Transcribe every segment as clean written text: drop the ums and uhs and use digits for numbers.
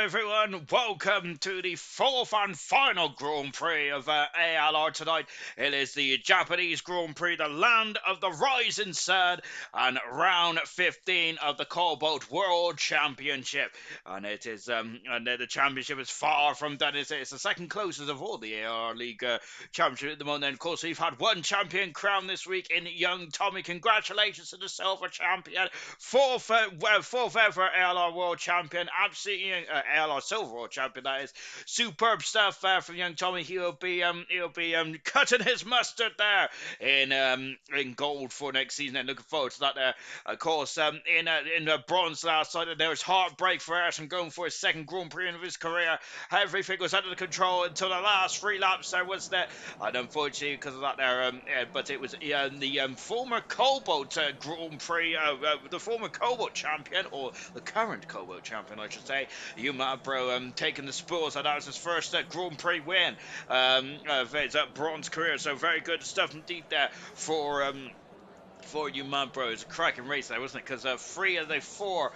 everyone, welcome to the fourth and final Grand Prix of Alr tonight. It is the Japanese Grand Prix, the land of the rising sun, and round 15 of the Cobalt World Championship. And it is, the championship is far from done. It's the second closest of all the AR League championship at the moment. And of course, we've had one champion crowned this week in young Tommy. Congratulations to the silver champion, fourth ever ALR World Champion, absolutely ALR Silver World Champion. That is superb stuff from young Tommy. He'll be cutting his mustard there in gold for next season, and looking forward to that. There, of course, in bronze last night, there was heartbreak for Ayrton going for his second Grand Prix of his career. Everything was under control until the last three laps. There was that, and unfortunately because of that, but it was the former Cobalt Grand Prix, the former Cobalt champion, or the current Cobalt champion, I should say, Yumabro, taking the spoils. That was his first Grand Prix win of his bronze career. So very good stuff indeed there for you, man, bro. It was a cracking race there, wasn't it? Because three of the four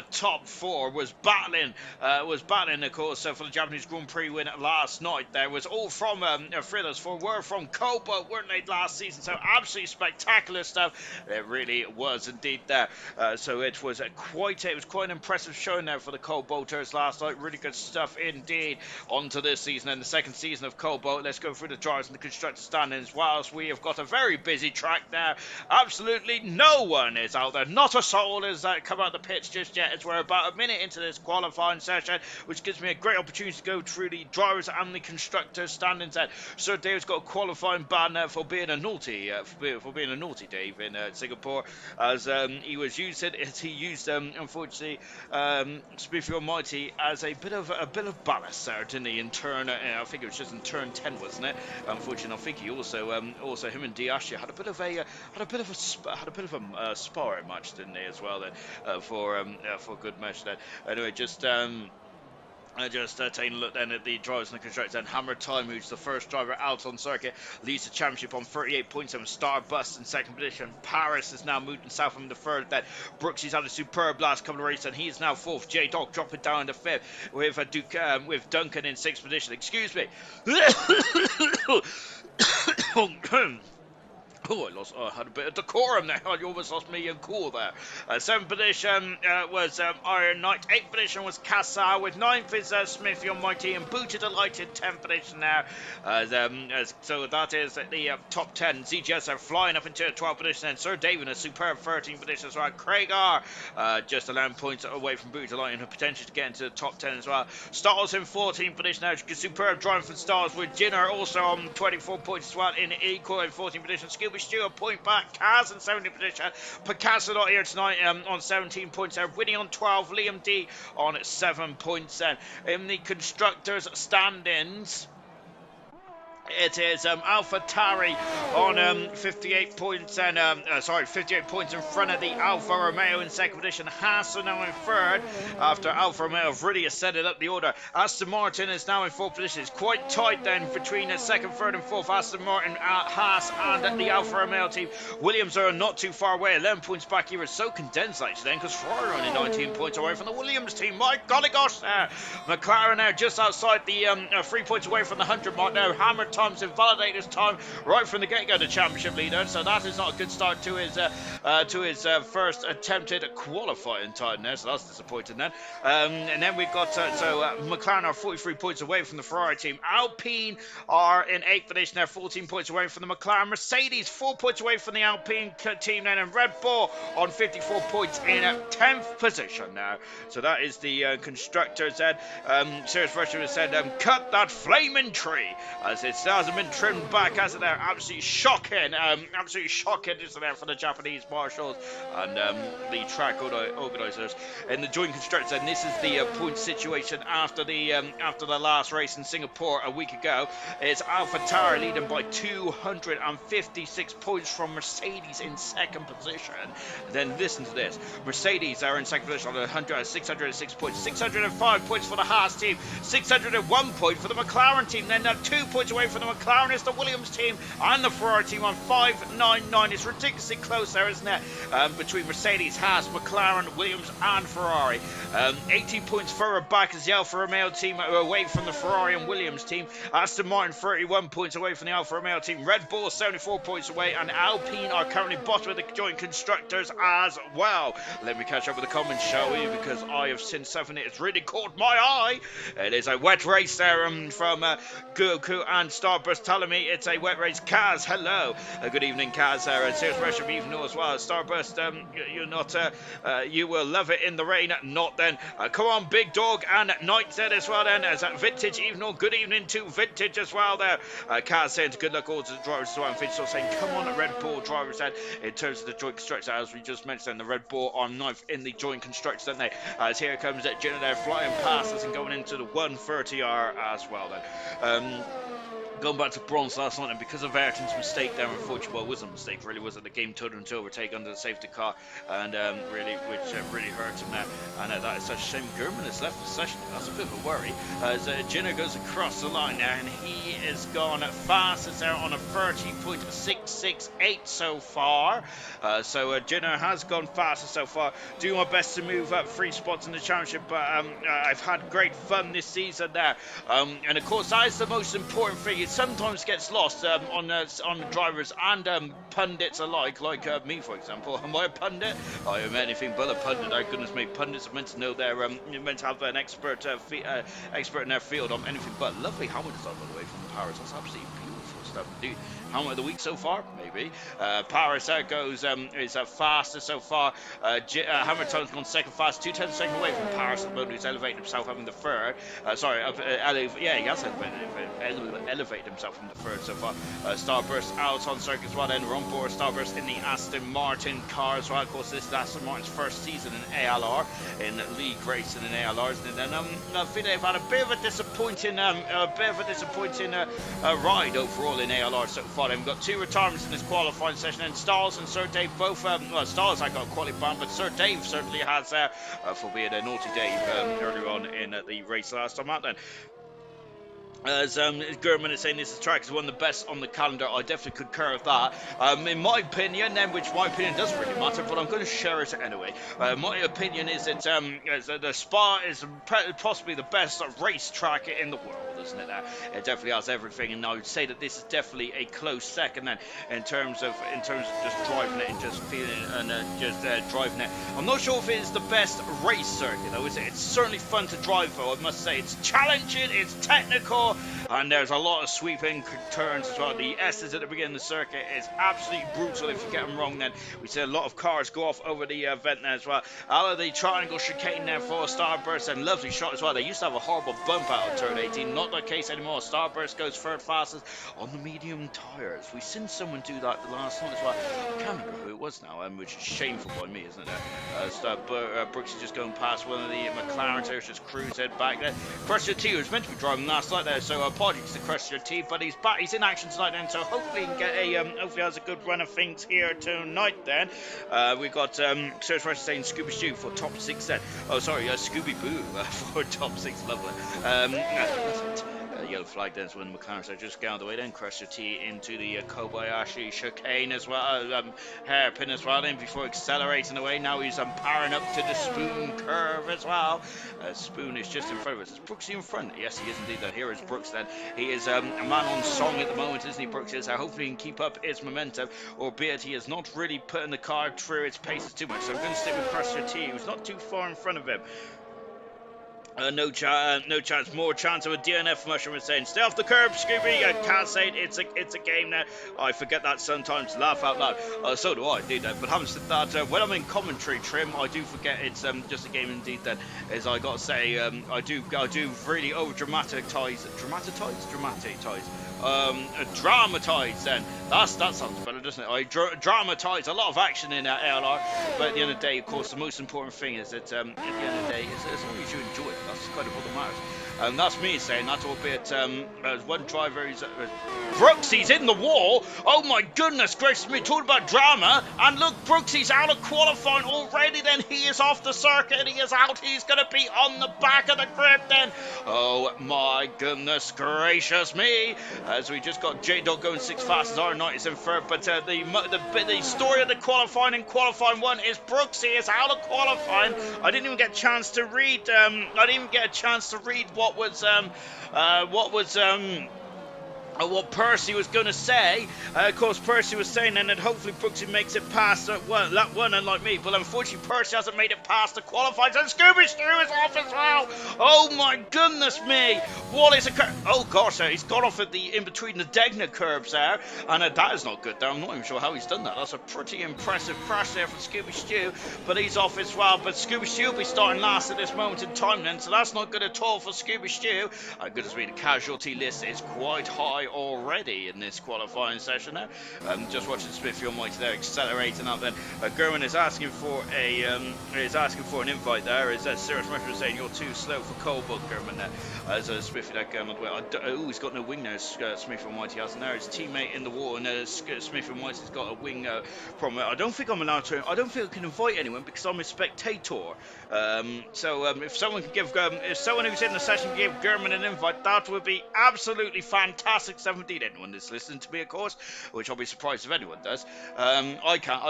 top four was battling, of course, for the Japanese Grand Prix win last night. There was all from three of those four were from Cobalt, weren't they, last season? So absolutely spectacular stuff. It really was indeed there. So it was quite an impressive showing there for the Cobalters last night. Really good stuff indeed. On to this season and the second season of Cobalt. Let's go through the drivers and the constructor standings. Whilst we have got a very busy track there, absolutely no one is out there. Not a soul has come out the pitch just yet, as we're about a minute into this qualifying session, which gives me a great opportunity to go through the drivers and the constructors standings. Sir Dave's got a qualifying ban for being a naughty, Dave in Singapore, as he used unfortunately Spiffy Almighty as a bit of ballast there, didn't he? In turn, I think it was just in turn 10, wasn't it? Unfortunately, I think he also him and Diasha had a bit of a sparring match, didn't they, as well, then, for good measure then. Anyway, just taking a look then at the drivers and the constructors. And Hammer Time, who's the first driver out on circuit, leads the championship on 38 points. And Starbust in second position. Paris is now moving south from the third. Then Brooksy's had a superb last couple of races, and he's now fourth. J-Dog dropping down to fifth with with Duncan in sixth position. Excuse me. Oh, I had a bit of decorum there. You almost lost me and cool there. Seventh position was Iron Knight. Eighth position was Casa. With ninth is Smithy Almighty, and Booty Delight in 10th position now. So that is the top 10. ZGS are flying up into 12th position, and Sir David a superb 13th position as well. Craig R just 11 points away from Booty Delight and a potential to get into the top 10 as well. Stars in 14th position now. Superb driving from Stars, with Jinner also on 24 points as well in equal in 14th position. Scooby Stew a point back. Kaz in 17th position. Picasso not here tonight on 17 points there. Winnie on 12. Liam D on 7 points then. In the constructors standings, it is Alpha Tari on 58 points and 58 points in front of the Alfa Romeo in second position. Haas are now in third after Alfa Romeo have really ascended up the order. Aston Martin is now in fourth position. It's quite tight then between the second, third and fourth. Aston Martin, Haas and the Alfa Romeo team. Williams are not too far away, 11 points back here. It's so condensed actually then, because Ferrari are only 19 points away from the Williams team. My golly gosh there. McLaren now just outside the 3 points away from the 100 mark now. Hammer times invalidate his time right from the get-go, the championship leader. So that is not a good start to his first attempted qualifying time there. So that's disappointing then. And then we've got McLaren are 43 points away from the Ferrari team. Alpine are in 8th position. They're 14 points away from the McLaren. Mercedes 4 points away from the Alpine team then, and Red Bull on 54 points in 10th position now. So that is the constructors then. Serious Version has said, cut that flaming tree, as it hasn't been trimmed back, as it there. Absolutely shocking, isn't there, for the Japanese marshals and the track organisers in the joint constructors. And this is the point situation after the last race in Singapore a week ago. It's AlphaTauri leading by 256 points from Mercedes in second position. Then listen to this: Mercedes are in second position on 606 points, 605 points for the Haas team, 601 points for the McLaren team. Then 2 points away for the McLaren. It's the Williams team and the Ferrari team on 5.99. It's ridiculously close there, isn't it? Between Mercedes, Haas, McLaren, Williams and Ferrari. 80 points further back is the Alfa Romeo team away from the Ferrari and Williams team. Aston Martin 31 points away from the Alfa Romeo team. Red Bull 74 points away, and Alpine are currently bottom of the joint constructors as well. Let me catch up with the comments, shall we? Because I have seen something that has really caught my eye. It is a wet race there from Goku and Starburst telling me it's a wet race. Kaz, hello. Good evening, Kaz. Serious pressure evening as well. Starburst, you're not. You will love it in the rain. Not then. Come on, Big Dog and Knight said as well. Then as Vintage evening. Good evening to Vintage as well there. Kaz saying good luck all to the drivers as well. And Vintage saying come on, Red Bull drivers. Then in terms of the joint constructor, as we just mentioned, the Red Bull are ninth in the joint constructor, don't they? As here comes Jenna there flying past us and going into the 130R as well. Then. Going back to bronze last night, and because of Ayrton's mistake there, unfortunately, well, it wasn't a mistake, really, was it? The game turned into overtake under the safety car, and which really hurt him there. And that is such a shame. German has left the session. That's a bit of a worry. As Jenner goes across the line there, and he is gone fastest there on a 30.668 so far. So Jenner has gone fastest so far. Do my best to move up 3 spots in the championship, but I've had great fun this season there. And of course, that is the most important thing. It sometimes gets lost on drivers and pundits alike, like me, for example. Am I a pundit? I am anything but a pundit. Our goodness me, pundits are meant to know their meant to have an expert in their field. I'm anything but. Lovely helmet design, by the way, from Paris. That's absolutely beautiful stuff indeed. Helmet of the week so far, maybe. Paris goes is fastest so far. Hamilton's gone second fast, 2 tenths second away from Paris at the moment, who's elevated himself having the third. He has elevated himself from the third so far. Starburst out on circuit as well. Then we're on board Starburst in the Aston Martin car as well. Of course, this is Aston Martin's first season in ALR, in league racing in ALRs. And then I think they've had a bit of a disappointing ride overall in ALR so far. They've got 2 retirements in this qualifying session, and Stiles and Sir Dave both. Stiles I got quality ban, but Sir Dave certainly has, for being a naughty Dave earlier on in the race last time out. Then. As Gurman is saying, this track is one of the best on the calendar. I definitely concur with that. In my opinion, then, which my opinion doesn't really matter, but I'm going to share it anyway. My opinion is that the Spa is possibly the best race track in the world, isn't it? It definitely has everything, and I would say that this is definitely a close second. Then, in terms of just driving it and just feeling it and driving it, I'm not sure if it is the best race circuit, though. Is it? It's certainly fun to drive, though. I must say, it's challenging, it's technical. And there's a lot of sweeping turns as well. The S's at the beginning of the circuit is absolutely brutal if you get them wrong. Then we see a lot of cars go off over the vent there as well. Out of the triangle chicane there for Starburst, and lovely shot as well. They used to have a horrible bump out of turn 18, not the case anymore. Starburst goes third fastest on the medium tyres. We've seen someone do that the last one as well. I can't remember who it was now, which is shameful by me, isn't it? Brooks is just going past one of the McLarens there, just cruising back there. Crusher T was meant to be driving last night there, so apologies to Crusher T, but he's back. He's in action tonight then, so hopefully he can get hopefully has a good run of things here tonight. Then we've got Search Rush saying Scooby Stew for top 6 then. Oh, sorry, Scooby Boo for top 6. Lovely. Yellow flag then when the McLaren are just going the way. Then Crusher T into the Kobayashi chicane as well, hairpin as well. Then before accelerating away, now he's powering up to the Spoon curve as well. Spoon is just in front of us. Is Brooksy in front? Yes, he is indeed. Here is Brooks then. He is a man on song at the moment, isn't he? Brooks is. Hopefully he can keep up his momentum, albeit he is not really putting the car through its paces too much. So I'm going to stick with Crusher T, who's not too far in front of him. No chance. More chance of a DNF mushroom is saying, stay off the curb, Scooby. Can't say it. It's a game now. I forget that sometimes. Laugh out loud. So do I, indeed. But having said that, when I'm in commentary trim, I do forget it's just a game indeed. Then, as I got to say, I do really over dramatise. Dramatise then. That sounds better, doesn't it? I dramatise a lot of action in ALR, but at the end of the day, of course, the most important thing is that at the end of the day, as long as you enjoy it, that's kind of what matters. And that's me saying that, albeit one driver is Brooksy's in the wall. Oh my goodness gracious me, talking about drama. And look, Brooksy's out of qualifying already. Then he is off the circuit. He is out. He's going to be on the back of the grid then. Oh my goodness gracious me. As we just got J-Dog going 6 fast as R9 is in third. But the story of the qualifying in qualifying 1 is Brooksy is out of qualifying. I didn't even get a chance to read. What Percy was going to say. Of course, Percy was saying then that hopefully Brooksy makes it past that one, unlike me. But unfortunately, Percy hasn't made it past the qualifiers. And Scooby Stew is off as well. Oh my goodness me! What is a curve? Oh gosh, he's gone off at in between the Degna curves there, and that is not good there. I'm not even sure how he's done that. That's a pretty impressive crash there from Scooby Stew, but he's off as well. But Scooby Stew will be starting last at this moment in time then, so that's not good at all for Scooby Stew. Goodness me, the casualty list is quite high already in this qualifying session now. Just watching Smithy Almighty there accelerating up then. Gerwin is asking for an invite there. Is that Sirius Mercury saying you're too slow for Cobalt, Gerwin there? As Smithy that going on the way. Oh, he's got no wing now. Smithy Almighty has, and there his teammate in the wall, and Smithy Almighty's got a wing problem. I don't think I'm allowed to. I don't think I can invite anyone because I'm a spectator. So if someone can give if someone who's in the session can give German an invite, that would be absolutely fantastic. 17, anyone that's listening to me, of course, which I'll be surprised if anyone does. I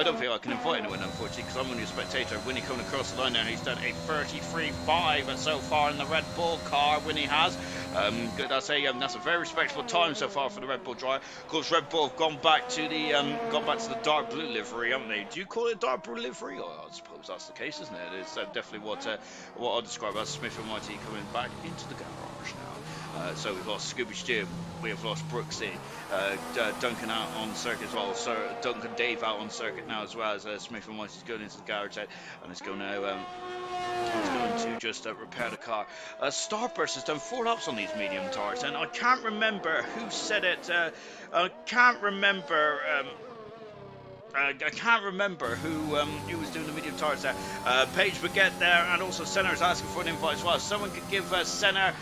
don't think I can invite anyone, unfortunately, because I'm only a spectator. Winnie coming across the line there, he's done a 33.5 so far in the Red Bull car. Winnie has. That's a very respectable time so far for the Red Bull driver. Of course, Red Bull have gone back to the dark blue livery, haven't they? Do you call it dark blue livery? Oh, I suppose that's the case, isn't it? It's definitely what I describe as Smith and Mighty coming back into the garage now. So we've lost Scooby Stew, we have lost Brooksy, Duncan out on circuit as well, so Duncan Dave out on circuit now as well, as Smith and Mighty's going into the garage and it's going to just repair the car. Starburst has done 4 laps on these medium tires, and I can't remember who said it. I can't remember who was doing the medium tires there. Paige Baguette there, and also Senna is asking for an invite as well. Someone could give Senna,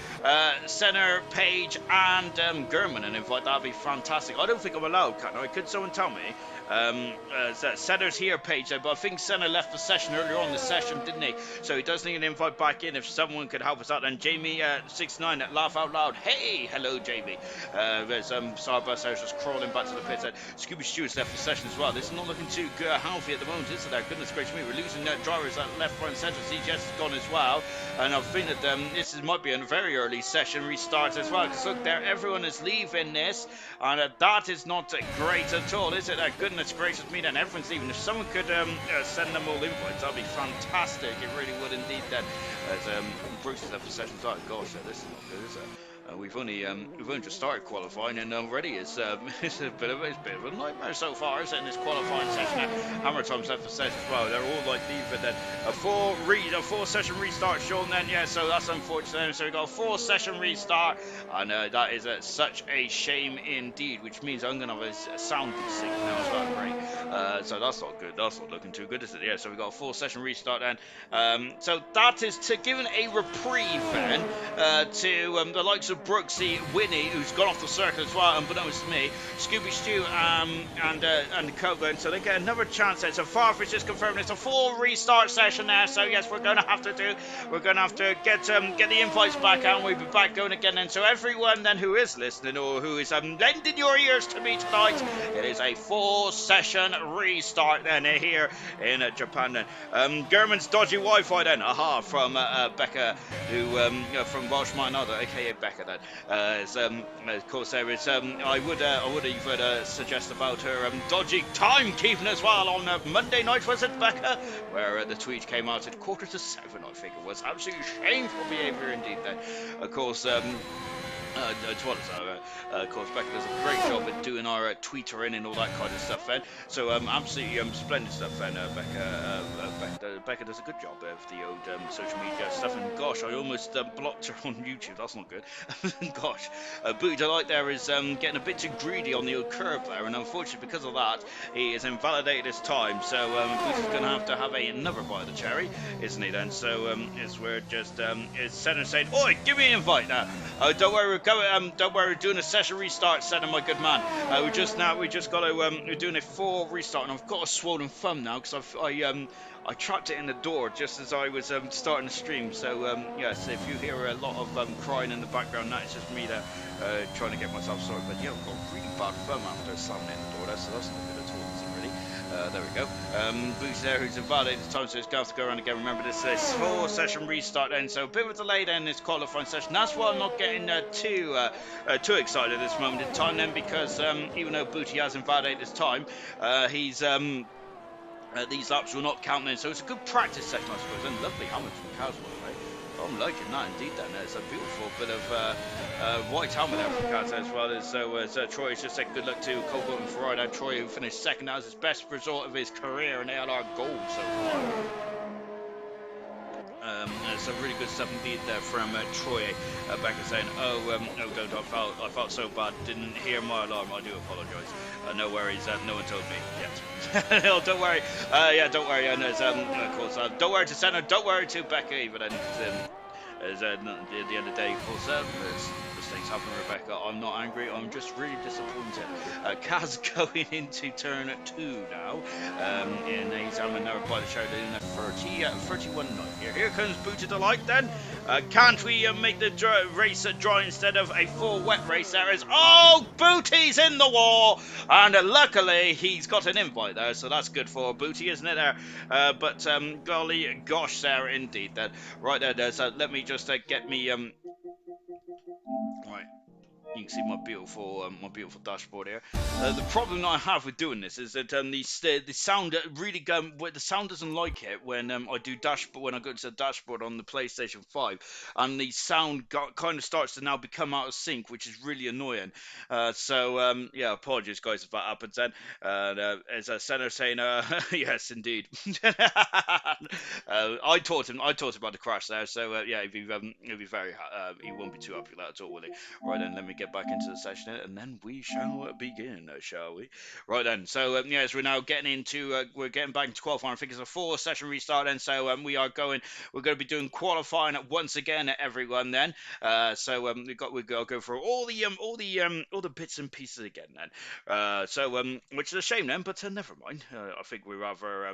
Paige, and German an invite. That'd be fantastic. I don't think I'm allowed, can I? Could someone tell me? Senna's here, Paige, but I think Senna left the session earlier on in the session, didn't he? So he does need an invite back in if someone could help us out. And Jamie 69 at Laugh Out Loud. Hey, hello, Jamie. There's Starburst there just crawling back to the pits. Scooby Stewart's left the session as well. This is not looking too healthy at the moment, is it? Goodness gracious me, we're losing drivers at left, right, and centre. CGS has gone as well, and I think that this might be a very early session restart as well. Because look there, everyone is leaving this, and that is not great at all, is it? Goodness gracious me, then everyone's leaving. If someone could send them all invites, that'd be fantastic. It really would indeed. Then, as Bruce has left the session, oh gosh, this is not good, is it? We've only just started qualifying, and already it's a bit of a nightmare so far, isn't it, in this qualifying session? Hammer Time's left the session as well. They're all like leaving. Then a 4 session restart shown. Then so that's unfortunate. So we got a 4 session restart, and that is such a shame indeed. Which means I'm gonna have a sound sync now as well. Great. So that's not good. That's not looking too good, is it? Yeah. So we got a 4 session restart then. So that is to give a reprieve then to the likes of Brooksy, Winnie, who's gone off the circuit as well, unbeknownst to me, Scooby Stew, and Coburn, so they get another chance there. So Farfish is confirming it's a full restart session there. So yes, we're going to have to get the invites back out, and we'll be back going again. And so everyone then who is listening or who is lending your ears to me tonight, it is a full session restart then here in Japan. Then German's dodgy Wi-Fi then, from Becca, who from Welsh Another, aka Becca. Then, of course, there is. I would even suggest about her dodgy timekeeping as well on Monday night, was it, Becca? Where the tweet came out at 6:45, I think it was. Absolutely shameful behaviour indeed. Then, of course. As well as of course, Becca does a great job at doing our tweetering and all that kind of stuff, then. So absolutely splendid stuff, then. Becca does a good job of the old social media stuff. And gosh, I almost blocked her on YouTube. That's not good. Gosh, Booty Delight there is getting a bit too greedy on the old curve there, and unfortunately because of that, he is invalidated his time. So Booty's going to have another bite of the cherry, isn't he? Then so is we're just is Senna saying, "Oi, give me an invite now." Don't worry, don't worry, we're doing a session restart, Senna, my good man. We just got to we're doing a full restart, and I've got a swollen thumb now because I trapped it in the door just as I was starting the stream. So yes, if you hear a lot of crying in the background, that's just me there trying to get myself sorted. But yeah, I've got a really bad thumb after slamming it in the door there, so that's not good at all, is it really? There we go. Boots there, who's invalidated this time, so it's going to have to go around again. Remember, this is full session restart then, so a bit of a delay then in this qualifying session. That's why I'm not getting too excited at this moment in time then, because even though Booty has invalidated his time, he's these laps will not count then, so it's a good practice session, I suppose. And lovely helmet from Caswell, right? Oh, I'm liking that indeed. Then it's a beautiful bit of white helmet there from Kaz, as well as Troy has just said good luck to Cobalt and Ferrari. Troy, who finished second, that was his best result of his career in ALR Gold so far. Some really good stuff indeed there from Troy Becker saying, don't, I felt so bad, didn't hear my alarm, I do apologise. No worries, no one told me yet. No, don't worry, don't worry, and there's, of course, don't worry to Senna, don't worry to Becca even, and at the end of the day, of course, mistakes happen, Rebecca. I'm not angry, I'm just really disappointed. Kaz going into turn 2 now, and he's having another by the show in a 31 knot here. Here comes Booty Delight then. Can't we make the race dry instead of a full wet race? There is, Booty's in the wall, and luckily he's got an invite there, so that's good for Booty, isn't it there? But golly gosh there indeed then. Right there's let me just get me right. You can see my beautiful dashboard here. The problem I have with doing this is that the sound really the sound doesn't like it when I do dashboard when I go to the dashboard on the PlayStation 5, and the sound kind of starts to now become out of sync, which is really annoying. Yeah, apologies guys if that happens then. As a Senator saying, yes indeed. I taught him about the crash there, so yeah, he'll be very he won't be too happy with that at all, will he? Right then, let me get back into the session, and then we shall begin, shall we? Right then, so yes, we're now getting into, we're getting back into qualifying. I think it's a 4-session restart, and so we're going to be doing qualifying once again, everyone. Then, we've got to go through all the bits and pieces again. Then, which is a shame then, but never mind. I think we rather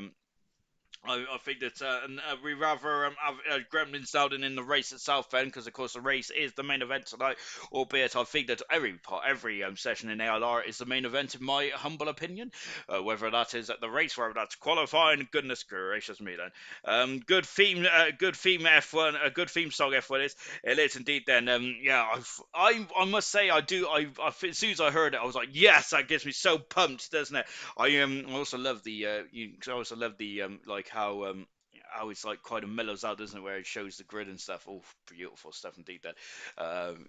I think that we rather have Gremlins down in the race itself then, because of course the race is the main event tonight, albeit I think that every session in ALR is the main event in my humble opinion, whether that is at the race, whether that's qualifying, goodness gracious me then. Good theme F1, a good theme song F1 is, it is indeed then. Yeah, I must say I as soon as I heard it, I was like, yes, that gets me so pumped, doesn't it? I also love the like how it's like quite a mellows out, doesn't it? Where it shows the grid and stuff. Oh, beautiful stuff indeed. Then,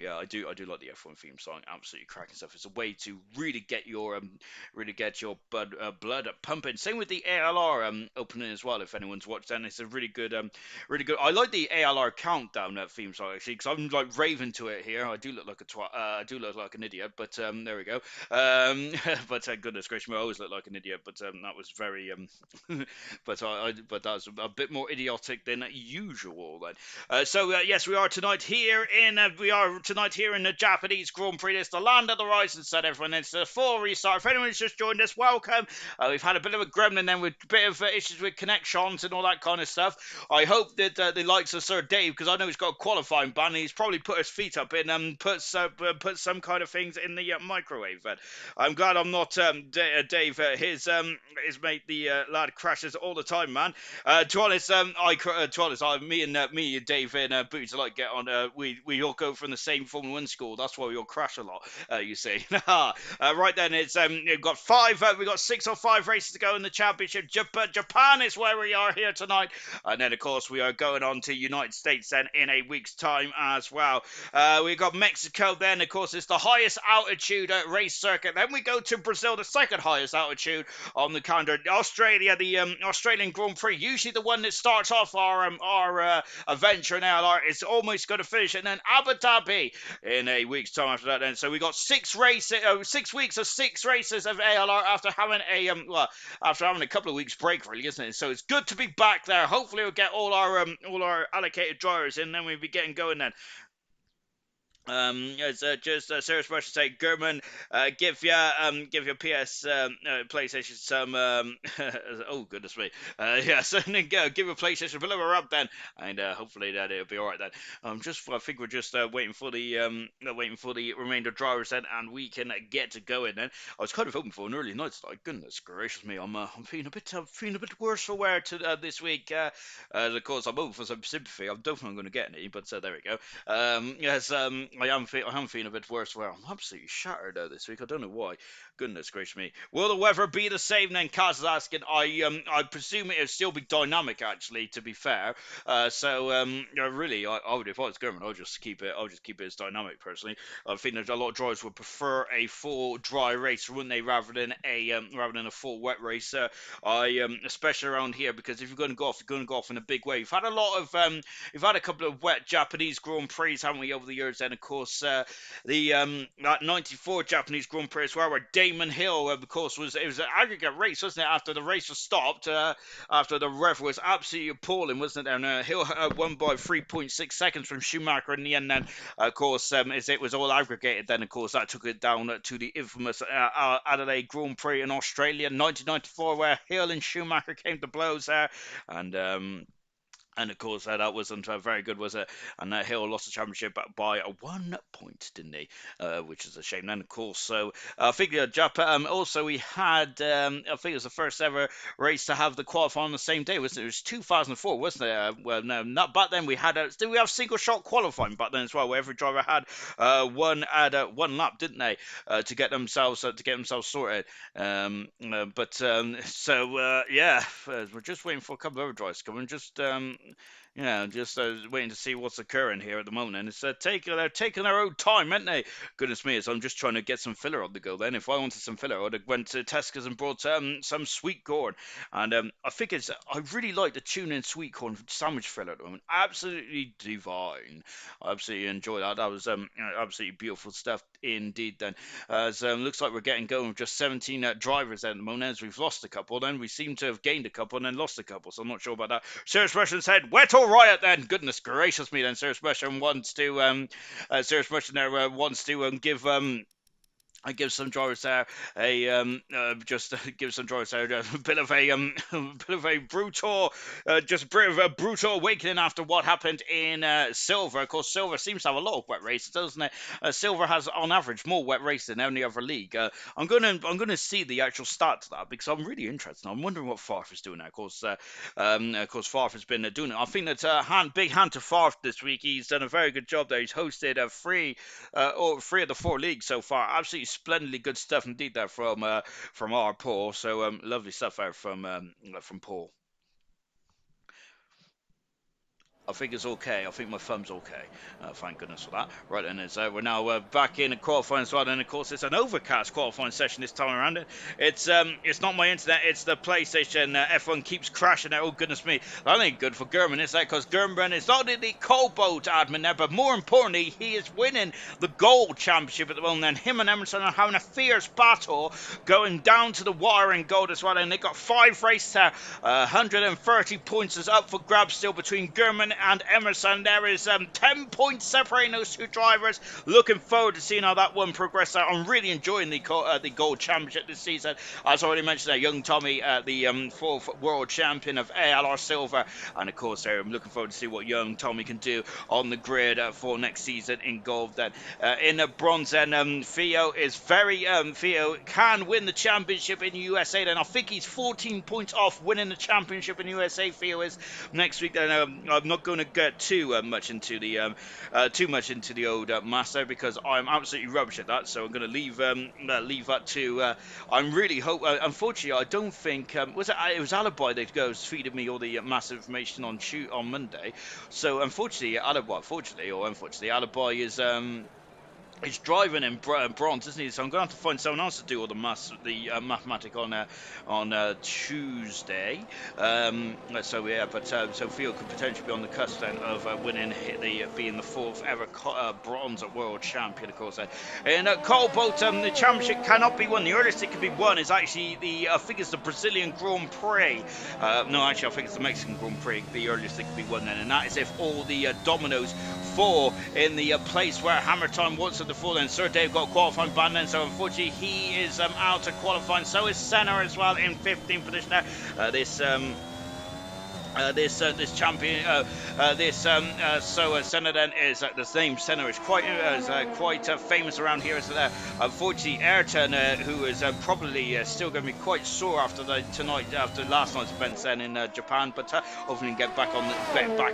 yeah, I do like the F1 theme song. Absolutely cracking stuff. It's a way to really get your blood pumping. Same with the ALR opening as well. If anyone's watched that, it's a really good really good. I like the ALR countdown theme song actually, because I'm like raving to it here. I do look like a twat. I do look like an idiot, but there we go. But goodness gracious me, I always look like an idiot. But that was very but that was a bit more idiotic than usual then. Yes, we are tonight here in the Japanese Grand Prix. It's the land of the rising sun, everyone. It's a full restart. If anyone's just joined us, welcome. We've had a bit of a gremlin then with a bit of issues with connections and all that kind of stuff. I hope that the likes of Sir Dave, because I know he's got a qualifying ban, and he's probably put his feet up and put some kind of things in the microwave. I'm glad I'm not Dave. His mate, the lad, crashes all the time, man. honest, to be honest, me and Dave and Boots like get on. We all go from the same Formula One school. That's why we all crash a lot. You see. Right then, it's we've got we got 6 or 5 races to go in the championship. Japan is where we are here tonight, and then of course we are going on to United States then in a week's time as well. We've got Mexico then, of course, it's the highest altitude race circuit. Then we go to Brazil, the second highest altitude on the calendar. Australia, the Australian Grand Prix, usually the one that starts off our adventure in LR, is almost going to finish, and then Abu Dhabi in a week's time after that. Then, so we got 6 weeks of 6 races of ALR after having a couple of weeks break, really, isn't it? So it's good to be back there. Hopefully, we'll get all our allocated drivers in, then we'll be getting going then. It's just a serious question. Say, German, give your PS PlayStation some. Oh goodness me. Yeah, so give your PlayStation a little rub then, and hopefully that it'll be all right then. I think we're just waiting for the remainder drivers then, and we can get to going then. I was kind of hoping for an early night tonight. Goodness gracious me, I'm feeling a bit worse for wear to this week. Of course, I'm hoping for some sympathy. I don't think I'm going to get any, but there we go. Yes. I am feeling a bit worse. Well, I'm absolutely shattered this week. I don't know why. Goodness gracious me. Will the weather be the same then? Kaz is asking. I presume it'll still be dynamic, actually, to be fair. Really, I would, if I was German, I'll just keep it as dynamic, personally. I think that a lot of drivers would prefer a full dry race, wouldn't they, rather than a full wet race. Especially around here, because if you're going to go off, you're going to go off in a big way. We've had a couple of wet Japanese Grand Prix, haven't we, over the years? Then, of course, that 94 Japanese Grand Prix as well, where Damon Hill, of course, it was an aggregate race, wasn't it? After the race was stopped, after the rev was absolutely appalling, wasn't it? And Hill won by 3.6 seconds from Schumacher in the end. Then, of course, as it was all aggregated, then of course that took it down to the infamous Adelaide Grand Prix in Australia, 1994, where Hill and Schumacher came to blows there, and of course, that wasn't very good, was it? And Hill lost the championship by 1 point, didn't he? Which is a shame. Then, of course, so I think Japan. Also, we had. I think it was the first ever race to have the qualifying on the same day, wasn't it? It was 2004, wasn't it? Well, no, not back then. We had. Did we have single shot qualifying back then as well, where every driver had one lap, didn't they, to get themselves sorted? Yeah, we're just waiting for a couple of other drivers to come and just waiting to see what's occurring here at the moment. And it's they're taking their own time, aren't they? Goodness me, so I'm just trying to get some filler on the go then. If I wanted some filler, I would have went to Tesco's and brought some sweet corn. And I really like the tuna and sweet corn sandwich filler at the moment. Absolutely divine. I absolutely enjoy that. That was absolutely beautiful stuff indeed then. Looks like we're getting going with just 17 drivers at the moment. As we've lost a couple, then we seem to have gained a couple and then lost a couple, so I'm not sure about that. Serious Russian said, wet or riot then? Goodness gracious me then. Serious Russian wants to give some drivers there a bit of a brutal awakening after what happened in Silver. Of course, Silver seems to have a lot of wet races, doesn't it? Silver has on average more wet races than any other league. I'm gonna see the actual start to that, because I'm really interested. I'm wondering what Farf is doing now. Of course, Farf has been doing it. I think that big hand to Farf this week. He's done a very good job there. He's hosted three of the 4 leagues so far. Absolutely splendidly good stuff indeed there from our Paul. So lovely stuff there from Paul. I think it's okay. I think my thumb's okay. Thank goodness for that. Right, and we're now back in qualifying as well. And of course, it's an overcast qualifying session this time around. It's not my internet. It's the PlayStation. F1 keeps crashing out. Oh goodness me! That ain't good for German, is that? Because German is not only the Cobalt admin there, but more importantly, he is winning the Gold Championship at the moment. And him and Emerson are having a fierce battle, going down to the wire in gold as well. And they got 5 races there. 130 points is up for grabs still between German and Emerson. There is 10 points separating those two drivers. Looking forward to seeing how that one progresses. I'm really enjoying the Gold Championship this season. As I already mentioned, young Tommy, the fourth world champion of Alr Silver. And of course, I'm looking forward to see what young Tommy can do on the grid for next season in gold. Then in bronze, then Theo is very Theo can win the championship in the USA. Then I think he's 14 points off winning the championship in the USA. Theo is next week. Then I'm not going to get too much into the old master because I'm absolutely rubbish at that. So I'm going to leave that to. I'm really hope. Unfortunately, I don't think it was Alibi that goes feeding me all the massive information on Monday. So unfortunately, Alibi is he's driving in bronze, isn't he? So I'm going to have to find someone else to do all the mathematic on Tuesday. So yeah, but so Theo could potentially be on the cusp then of winning being the fourth ever bronze world champion, of course. In Cobalt, the championship cannot be won. The earliest it can be won is actually I think it's the Brazilian Grand Prix. No, actually, I think it's the Mexican Grand Prix. The earliest it can be won then, and that is if all the dominoes fall in the place where Hammer Time wants it to fall. Then Sir Dave got a qualifying ban then, so unfortunately he is out of qualifying. So is Senna as well in 15th position there. This champion, Senna then is the name Senna is quite famous around here. So unfortunately, Ayrton, who is probably still going to be quite sore after last night's events then in Japan, but hopefully get back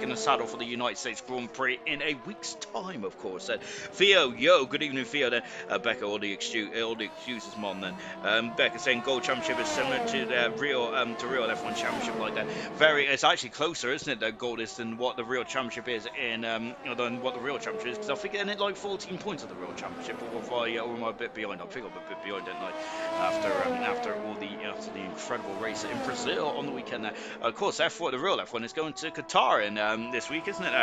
in the saddle for the United States Grand Prix in a week's time, of course. Theo, good evening, Theo. Then Becca, all the excuses, mom. Then Becca saying gold championship is similar to the real F1 championship like that. It's actually closer, isn't it? That gold is than what the real championship is because I think it's like 14 points of the real championship. Or am I a bit behind? I think I'm a bit behind, didn't I? After the incredible race in Brazil on the weekend there. Of course, the real F1 is going to Qatar in this week, isn't it?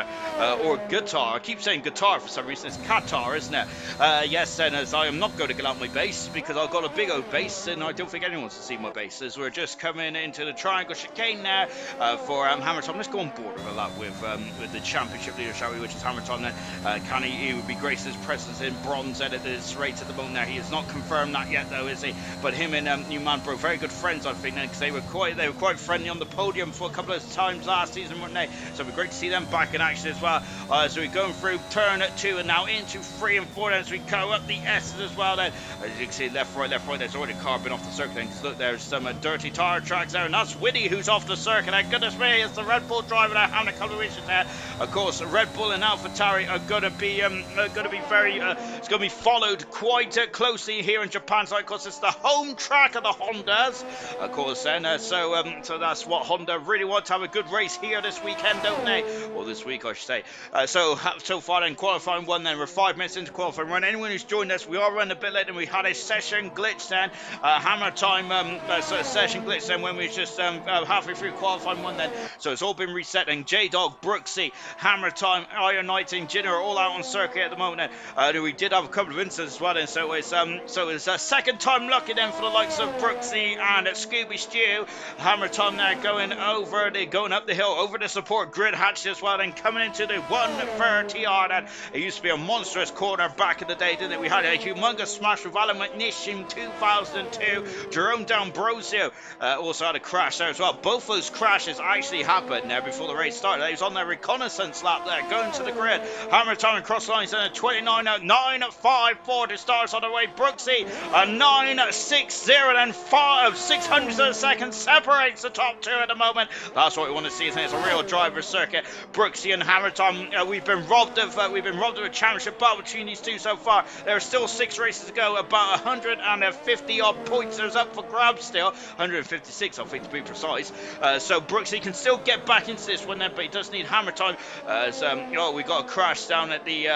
Or Qatar. I keep saying Qatar for some reason. It's Qatar, isn't it? Yes, then as I am not going to get out my base because I've got a big old base and I don't think anyone wants to see my base as we're just coming into the triangle chicane there for Hammer Time. Let's go on board with that with the championship leader, shall we, which is Hammer Time then. He would be graced his presence in bronze at this rate at the moment there. He has not confirmed that yet though, is he? But him and New Manbro, very good friends I think, because they were quite friendly on the podium for a couple of times last season, weren't they? So it'd be great to see them back in action as well. So we're going through turn 2 and now into 3 and 4 as we go up the S's as well then. As you can see, left, right, there's already a car been off the circuit then, because look, there's some dirty tire tracks there, and that's Whitty who's off the circuit. Goodness me, it's the Red Bull driver there having a couple of issues there. Of course, Red Bull and AlphaTauri are going to be very it's going to be followed quite closely here in Japan. So of course it's the home track of the Hondas, of course. Then so that's what Honda really want to have a good race here this weekend, don't they? Or this week, I should say. So far then qualifying 1. Then we're 5 minutes into qualifying 1. Anyone who's joined us, we are running a bit late, and we had a session glitch then. Hammer Time session glitch then when we were just halfway through qualifying 1 then. So it's all been reset, and J-Dog, Brooksy, Hammer Time, Iron Knight, and Jinner are all out on circuit at the moment. We did have a couple of incidents as well, and so it's a second time lucky then for the likes of Brooksy and Scooby Stew. Hammer Time there going up the hill over the support grid hatch as well, and coming into the 130R. And it used to be a monstrous corner back in the day, didn't it? We had a humongous smash with Alan McNish in 2002. Jerome D'Ambrosio also had a crash there as well. Both those crashes actually happened there before the race started. He was on their reconnaissance lap there, going to the grid. Hammer Time and cross lines in a 29.954 to stars on the way. Brooksy a 960 and 600 of a second separates the top two at the moment. That's what we want to see, isn't it? It's a real driver's circuit. Brooksy and Hammer Time, we've been robbed of a championship battle between these two so far. There are still 6 races to go. About 150 odd points there's up for grabs still. 156, I think, to be precise. So Brooksy can still get back into this one then, but he does need Hammer Time. We got a crash down at the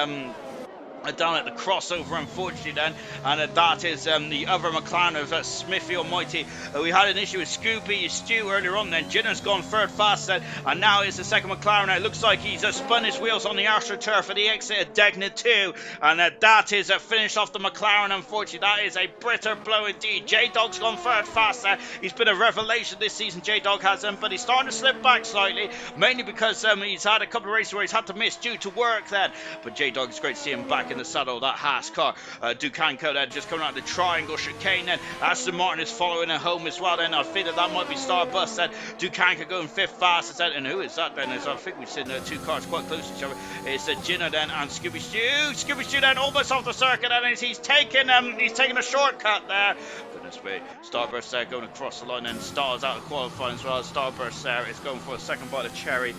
down at the crossover, unfortunately, then, and that is the other McLaren of Smithy Almighty. We had an issue with Stu earlier on, then Jinner's gone third fast, then, and now it's the second McLaren. It looks like he's spun his wheels on the AstroTurf at the exit of Degna 2, and that is finished off the McLaren. Unfortunately, that is a bitter blow indeed. J-Dog's gone third fast there. He's been a revelation this season, J-Dog has, but he's starting to slip back slightly, mainly because he's had a couple of races where he's had to miss due to work then, but J-Dog, it's great to see him back in the saddle. That Haas car, Ducanco then just coming out of the triangle chicane, then Aston Martin is following at home as well. Then I think that might be Starbus, then Ducanco going fifth fastest, and who is that then? As I think we've seen two cars quite close to each other. It's Jinner then and Scooby Stew then almost off the circuit, and he's taking a shortcut there. Goodness me, Starburst there going across the line, and Stars out of qualifying as well. Starburst there is going for a second bite of cherry.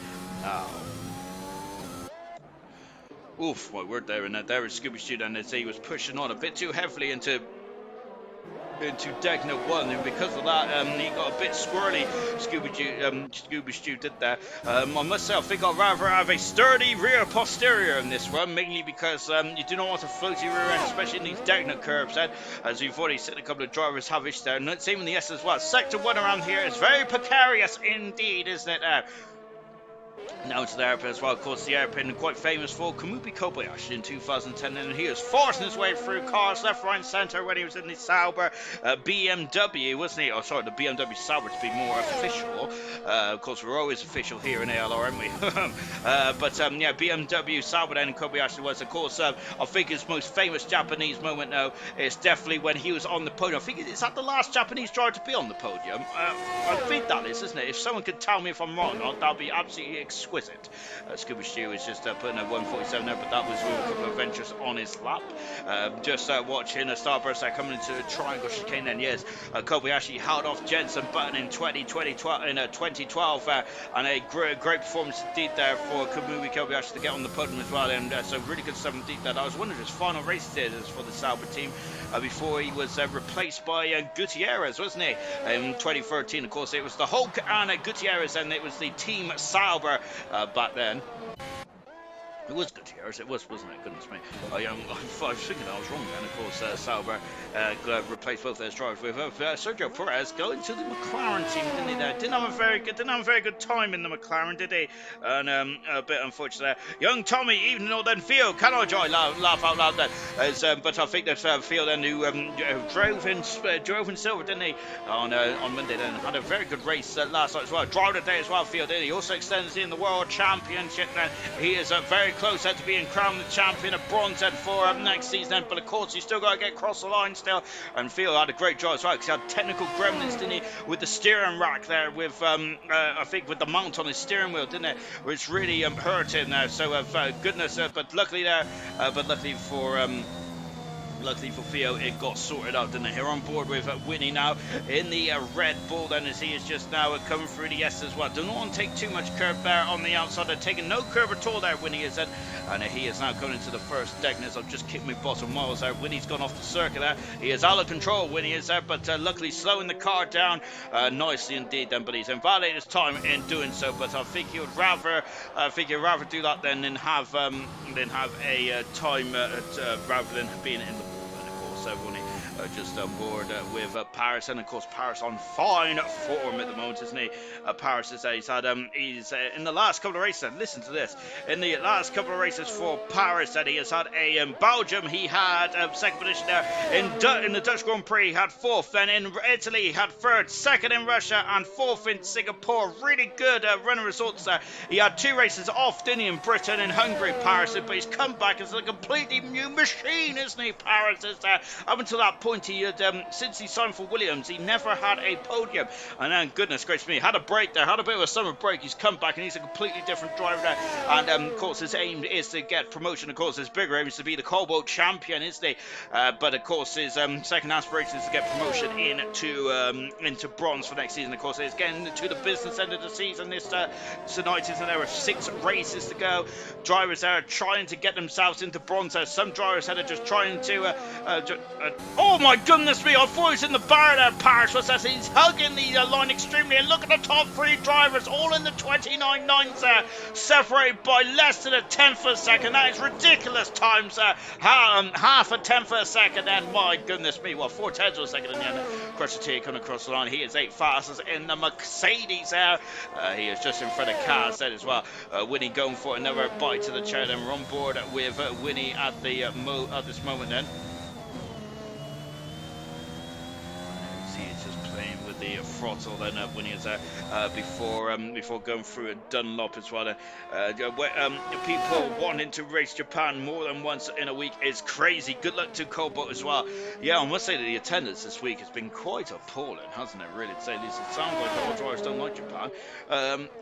Oof, my word there, and there is Scooby Stew, and he was pushing on a bit too heavily into Degna 1, and because of that, he got a bit squirrely. Scooby Stew did there. I must say, I think I'd rather have a sturdy rear posterior in this one, mainly because you do not want a floaty rear end, especially in these Degna curves, as you've already seen a couple of drivers have issues there, and same in the S as well. Sector 1 around here is very precarious indeed, isn't it? Now to the airpin as well. Of course, the airpin quite famous for Kamui Kobayashi in 2010, and he was forcing his way through cars left, right, and centre when he was in the Sauber BMW, wasn't he? Oh, sorry, the BMW Sauber to be more official. Of course, we're always official here in ALR, aren't we? Yeah, BMW Sauber then, and Kobayashi was, of course, I think his most famous Japanese moment now is definitely when he was on the podium. I think is that the last Japanese driver to be on the podium. I think that is, isn't it? If someone could tell me if I'm wrong, that'd be absolutely exquisite. Scuba Stew is just putting a 147 there, but that was with a couple of ventures on his lap. Just watching a Starburst there coming into a triangle chicane, then yes, Kobayashi held off Jenson Button in 2012, and a great performance indeed there for Kamui Kobayashi to get on the podium as well, and so really good stuff indeed there. That was one of his final races for the Sauber team before he was replaced by Gutierrez, wasn't he? In 2013, of course, it was the Hulk and Gutierrez, and it was the Team Sauber back then. It was Gutierrez, it was, wasn't it? Goodness me. I was thinking I was wrong then. Of course, Sauber replaced both those drivers with Sergio Perez going to the McLaren team, didn't he? There didn't have a very good time in the McLaren, did he? And a bit unfortunate there. Young Tommy, even though then Theo, can I joy laugh out loud then? But I think that's Theo then who drove in silver, didn't he? On Monday then had a very good race last night as well. Drive today as well, Theo did he? Also extends in the World Championship then. He is very close to being crowned the champion of bronze for next season, but of course you still got to get across the line still, and Phil had a great job as well because he had technical gremlins, didn't he, with the steering rack there, with I think with the mount on his steering wheel, didn't it, which really hurt him there, so goodness, but luckily for Theo, it got sorted out, didn't it? Here on board with Winnie now in the Red Bull, then, as he is just now coming through the S as well. Do not want to take too much curve there on the outside. They're taking no curve at all there, Winnie is, and he is now coming into the first Degnas. I've just kicked my bottom miles there. Winnie's gone off the circuit there. He is out of control, Winnie is there, but luckily slowing the car down nicely indeed then, but he's invalidated his time in doing so, but I think he would rather do that than have a time rather than being in the everyone just on board with Paris, and of course Paris on fine form at the moment, isn't he? Paris is he's in the last couple of races, listen to this, in the last couple of races for Paris, that he has had a Belgium, he had second position there in the Dutch Grand Prix, he had fourth, then in Italy he had third, second in Russia, and fourth in Singapore. Really good running results there. He had two races off, didn't he, in Britain and Hungary, Paris, but he's come back as a completely new machine, isn't he? Paris is there. Up until that point, he had since he signed for Williams, he never had a podium, and then goodness gracious me, had a break there, had a bit of a summer break. He's come back and he's a completely different driver there, and of course his aim is to get promotion. Of course his bigger aim is to be the Cobalt champion, isn't he? But of course his second aspiration is to get promotion into bronze for next season. Of course he's getting to the business end of the season this tonight, isn't there? With 6 races to go, drivers are trying to get themselves into bronze. Some drivers are just trying to Oh my goodness me, I thought he was in the bar there, Paris was as he's hugging the line extremely, and look at the top three drivers, all in the 29.9s there, separated by less than a tenth of a second. That is ridiculous times, half a tenth of a second, and my goodness me, well, 4/10 of a second in the end. Crusher T coming across the line, he is 8 fastest in the Mercedes there. He is just in front of Kaz there as well. Winnie going for another bite to the chair, then we're on board with Winnie at this moment then. With the throttle then when he was before going through a Dunlop as well. People wanting to race Japan more than once in a week is crazy. Good luck to Cobalt as well. Yeah, I must say that the attendance this week has been quite appalling, hasn't it, really, to say this? It sounds like all drivers don't like Japan.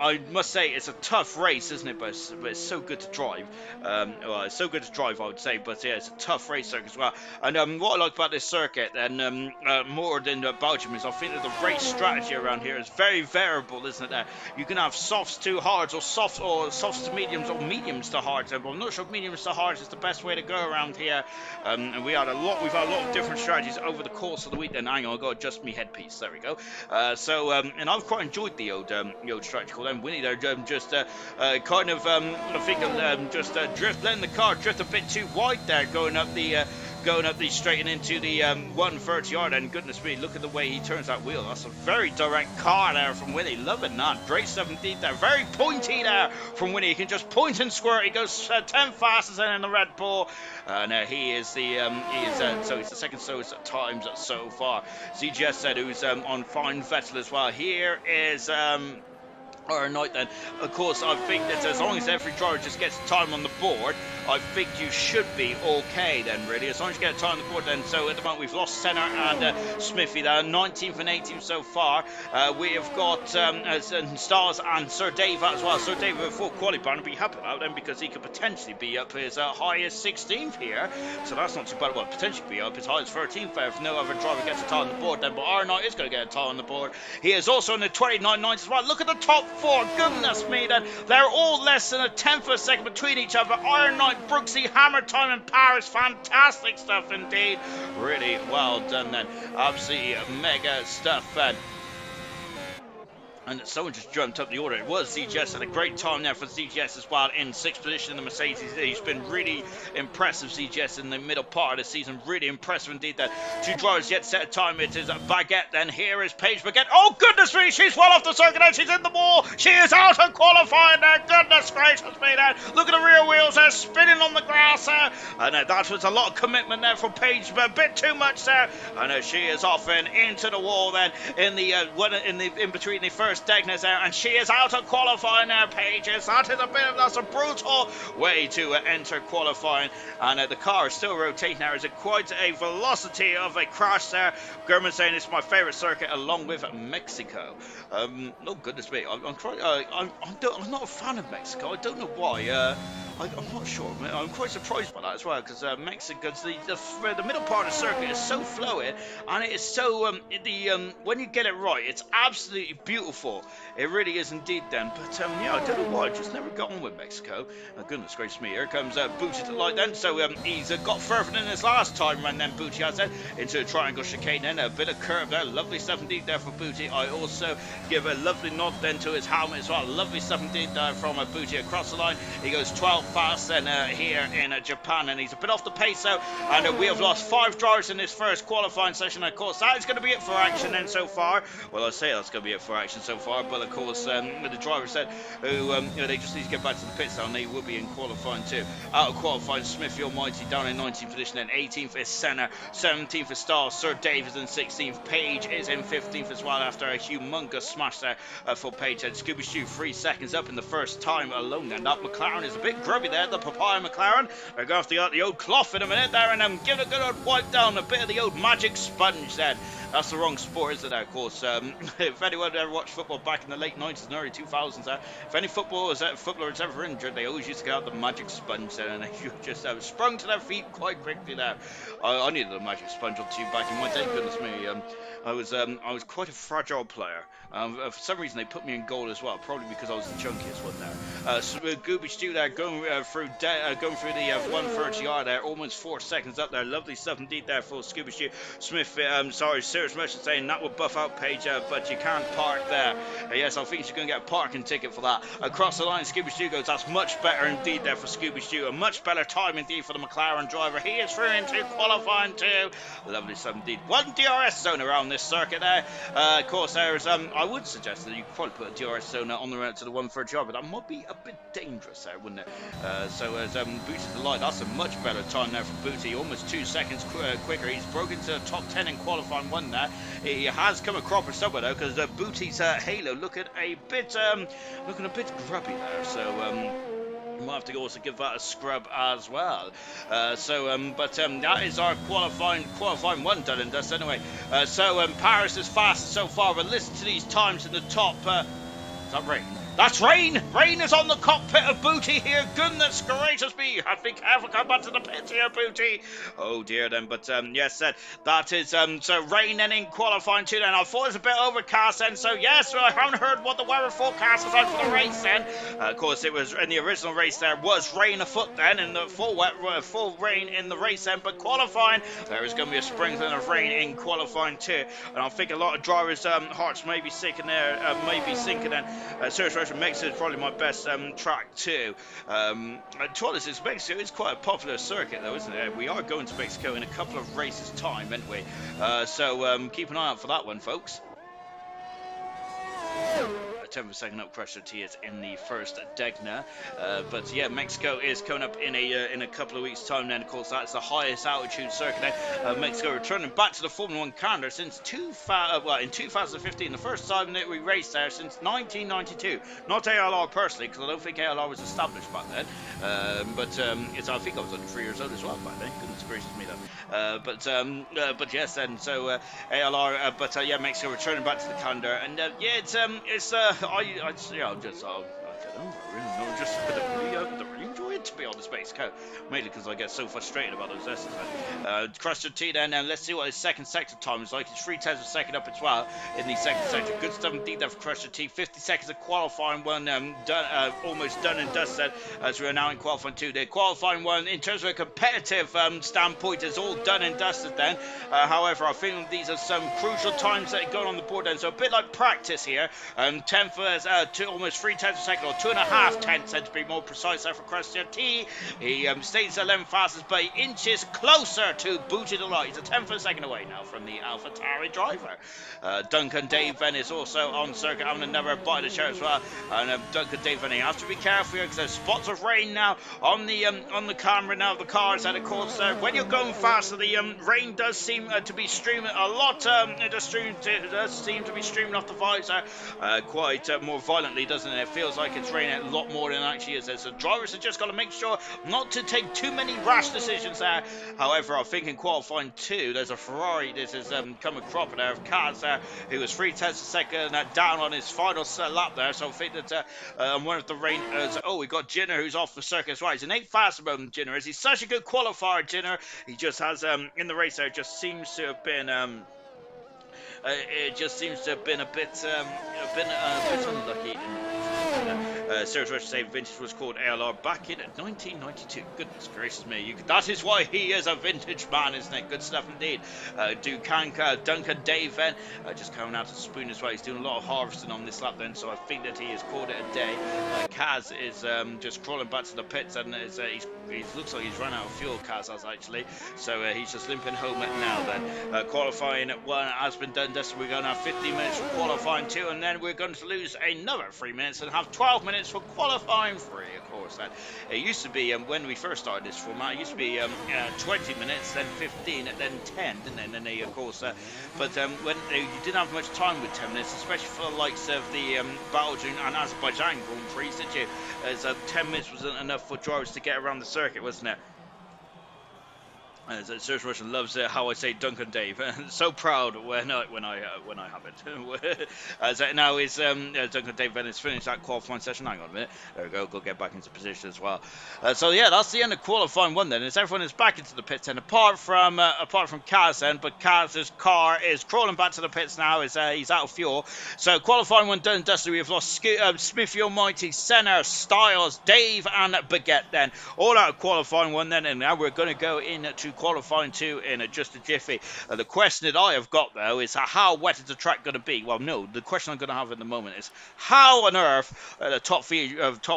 I must say it's a tough race, isn't it, but it's so good to drive. Well, it's so good to drive, I would say, but yeah, it's a tough race circuit as well. And what I like about this circuit, and more than Belgium, is I think that the race strategy around here is very variable, isn't it? You can have softs to hards, or softs to mediums, or mediums to hards. But I'm not sure if mediums to hards is the best way to go around here. And we've had a lot of different strategies over the course of the week. Then hang on, I've got to adjust my headpiece. There we go. And I've quite enjoyed the old strategy called Winnie there. Just letting the car drift a bit too wide there, going up the straight and into the 130 yard, and goodness me, look at the way he turns that wheel. That's a very direct car there from Winnie. Loving that. Great 17th there. Very pointy there from Winnie. He can just point and squirt. He goes 10 fastest in the Red Bull. And he's the second slowest times so far. CGS said, who's on fine Vettel as well. Here is or a night then. Of course, I think that as long as every driver just gets time on the board, I think you should be okay then, really. As long as you get time on the board then. So at the moment we've lost Senna and Smithy there, 19th and 18th so far. We have got Stars and Sir Dave as well. Sir Dave with full quality bar, and be happy about him because he could potentially be up as high as 16th here. So that's not too bad. Well, potentially be up as high as 13th there if no other driver gets a time on the board then. But Iron Knight is going to get a time on the board. He is also in the 29.9s as well. Look at the top four. Goodness me, then. They're all less than a tenth of a second between each other. Iron Knight, Brooksy, Hammer Time in Paris. Fantastic stuff indeed. Really well done then. Absolutely mega stuff then. And someone just jumped up the order. It was ZGS, and a great time there for ZGS as well in 6th position in the Mercedes. He's been really impressive, ZGS, in the middle part of the season. Really impressive indeed. That two drivers yet set a time. It is Baguette. Then here is Paige Baguette. Oh, goodness me. She's well off the circuit and she's in the wall. She is out of qualifying there. Goodness gracious me there. Look at the rear wheels there spinning on the grass there. And that was a lot of commitment there from Paige, but a bit too much there. And she is off and into the wall then in between the first Degner's there, and she is out of qualifying now, Pages. That's a brutal way to enter qualifying, and the car is still rotating now. Is it quite a velocity of a crash there? German saying it's my favourite circuit along with Mexico. Oh goodness me, I'm not a fan of Mexico. I don't know why. I'm not sure. I'm quite surprised by that as well, because Mexico's the middle part of the circuit is so fluid, and it is so when you get it right, it's absolutely beautiful. It really is indeed then. But yeah, I don't know why. I just never got on with Mexico. Oh, goodness gracious me. Here comes Booty to the light then. So he's got further than his last time round then. Booty has it into a triangle chicane then. A bit of curve there. Lovely stuff indeed there for Booty. I also give a lovely nod then to his helmet as well. Lovely stuff indeed there from Booty across the line. He goes 12 fast then here in Japan, and he's a bit off the pace though. And we have lost 5 drivers in this first qualifying session. Of course, that is going to be it for action then so far. Well, I say that's going to be it for action so far, but of course the driver said they just need to get back to the pits now, and they will be in qualifying too. Out of qualifying, Smithy Almighty down in 19th position, then 18th is Senna, 17th is Stars, Sir Davis in 16th, Page is in 15th as well after a humongous smash there for Page, and Scooby Stew 3 seconds up in the first time alone then. That McLaren is a bit grubby there, the Papaya McLaren. They're going to have to get the old cloth in a minute there and give it a good old wipe down, a bit of the old magic sponge then. That's the wrong sport, isn't it? Of course, if anyone ever watched football back in the late 90s and early 2000s, if any footballer is ever injured, they always used to get out the magic sponge there, and they just sprung to their feet quite quickly there. I needed a magic sponge or two back in my day. Goodness me, I was quite a fragile player. For some reason, they put me in goal as well, probably because I was the chunkiest one there. So Gooby Stew there going through the 130 yard there, almost 4 seconds up there. Lovely stuff indeed there for Scooby Stew. Smith, Serious Merchant saying that would buff out Page, but you can't park there. Yes, I think you're going to get a parking ticket for that. Across the line, Scooby Stew goes. That's much better indeed there for Scooby Stew. A much better time indeed for the McLaren driver. He is through into qualifying too. Lovely stuff indeed. One DRS zone around this circuit there. Of course, there's I would suggest that you could probably put a DRS zone on the route to the 130 yard, but that might be a bit dangerous there, wouldn't it? So as Booty the light, that's a much better time there for Booty. Almost 2 seconds quicker. He's broken to the top 10 in qualifying one there. He has come a cropper somewhere though, because Booty's halo looking a bit grubby there. So we might have to also give that a scrub as well. That is our qualifying one done and dust anyway. Paris is fastest so far, but listen to these times in the top. Is that Rain? That's Rain! Rain is on the cockpit of Booty here. Goodness gracious me. Have to be careful. Come back to the pit here, Booty. Oh dear then. But yes, that is so Rain then in qualifying too then. I thought it was a bit overcast then. So yes, I haven't heard what the weather forecast was out for the race then. Of course, it was in the original race there was rain afoot then, in the full rain in the race then. But qualifying, there is going to be a sprinkling of rain in qualifying too. And I think a lot of drivers' hearts may be sinking there. Serious Mexico is probably my best track too. To honest, Mexico is quite a popular circuit though, isn't it? We are going to Mexico in a couple of races time, aren't we? So keep an eye out for that one, folks. 10% up pressure T is in the first Degner, but yeah, Mexico is coming up in a couple of weeks time. Then of course that's the highest altitude circuit. Mexico returning back to the Formula 1 calendar since in 2015, the first time that we raced there since 1992. Not ALR personally, because I don't think ALR was established back then, I think I was only 3 years old as well back then. Goodness gracious me though. But yes, then so ALR, yeah, Mexico returning back to the calendar, and I just really enjoy it, to be honest, Mexico, mainly because I get so frustrated about those lessons. Crusher T then, let's see what his second sector time is like. He's 3 tenths of a second up as well in the second sector. Good stuff indeed there for Crusher T. 50 seconds of qualifying one, almost done and dusted as we are now in qualifying 2. The qualifying one, in terms of a competitive standpoint, is all done and dusted then. However, I think these are some crucial times that are going on the board then, so a bit like practice here. 10th, almost 3 tenths of a second, or 2.5 tenths to be more precise there for Crusher T. He stays 11 fastest, but he inches closer to Booty the Light. He's a 10th of a second away now from the AlphaTauri driver. Duncan Dave Venn is also on circuit, having another bite of the show as well. And Duncan Dave Venn, he has to be careful here because there's spots of rain now on the camera now of the cars. And of course, when you're going faster, the rain does seem to be streaming a lot. It does seem to be streaming off the visor quite more violently, doesn't it? It feels like it's raining a lot more than it actually is. So drivers have just got to make sure not to take too many rash decisions there. However, I think in qualifying 2, there's a Ferrari. This is come a cropper there of Kaz there, who was 3 tenths a second down on his final lap there. So I think that one of the rain. We got Jinner, who's off the circuit as well. He's an 8 faster than Jinner. He's such a good qualifier, Jinner. He just has in the race there. Just seems to have been. It just seems to have been a bit unlucky. Serious Rush say vintage was called ALR back in 1992. Goodness gracious me. That is why he is a vintage man, isn't it? Good stuff indeed. Duncan Dave then, just coming out to spoon as well. He's doing a lot of harvesting on this lap then, so I think that he has called it a day. Kaz is just crawling back to the pits, and he looks like he's run out of fuel, Kaz has actually. So he's just limping home now then. Qualifying 1 has been done. We're going to have 15 minutes for qualifying 2, and then we're going to lose another 3 minutes and have 12 minutes for qualifying 3, of course. It used to be, when we first started this format, it used to be 20 minutes, then 15, and then 10, didn't it? And then of course, when you didn't have much time with 10 minutes, especially for the likes of the Belgian and Azerbaijan Grand Prix, did you? As 10 minutes wasn't enough for drivers to get around the circuit, wasn't it? Serge Russian loves how I say Duncan Dave. So proud when I have it. Now is Duncan Dave Venice finished that qualifying session. Hang on a minute. There we go. Go get back into position as well. So yeah, that's the end of qualifying one. Then as everyone is back into the pits, and apart from Kaz, then, but Kaz's car is crawling back to the pits now. Is he's out of fuel. So qualifying one done and dusted. We've lost Smithy Almighty, Senna, Styles, Dave, and Baguette. Then all out of qualifying one. Then and now we're going to go into qualifying two in just a jiffy. The question that I have got though is how wet is the track going to be? Well, no, the question I'm going to have at the moment is how on earth the top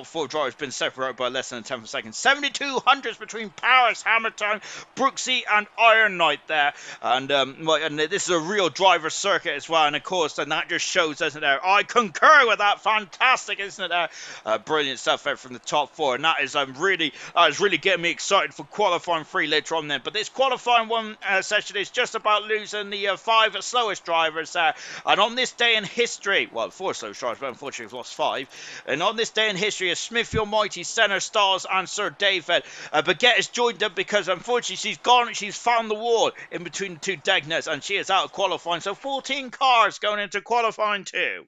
four drivers been separated by less than a tenth of a second. 72 hundredths between Paris, Hammertown, Brooksy, and Iron Knight there, and this is a real driver circuit as well. And of course, then that just shows, doesn't it? I concur with that. Fantastic, isn't it? Brilliant stuff there from the top four, and that is really getting me excited for qualifying three later on then. But this qualifying one session is just about losing the five slowest drivers there. And on this day in history, well, four slowest drivers, but unfortunately we've lost five. And on this day in history, is Smithy Almighty, Senna, Stars, and Sir David. Baguette has joined them because unfortunately she's found the wall in between the two Degners, and she is out of qualifying. So 14 cars going into qualifying two.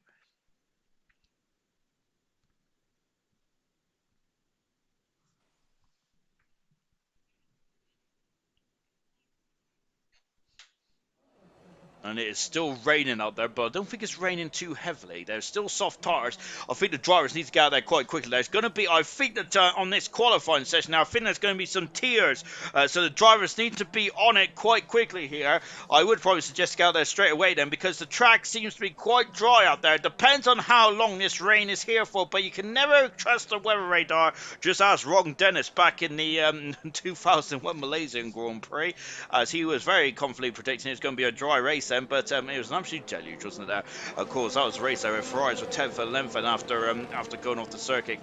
And it is still raining out there, but I don't think it's raining too heavily. There's still soft tires. I think the drivers need to get out there quite quickly. There's going to be, I think that on this qualifying session now, I think there's going to be some tears. So the drivers need to be on it quite quickly here. I would probably suggest get out there straight away then, because the track seems to be quite dry out there. It depends on how long this rain is here for, but you can never trust the weather radar. Just ask Ron Dennis back in the 2001 Malaysian Grand Prix, as he was very confidently predicting it's going to be a dry race then, but it was an absolute deluge, wasn't it there? Of course, that was a race there where Ferraris were 10th and 11th, and after going off the circuit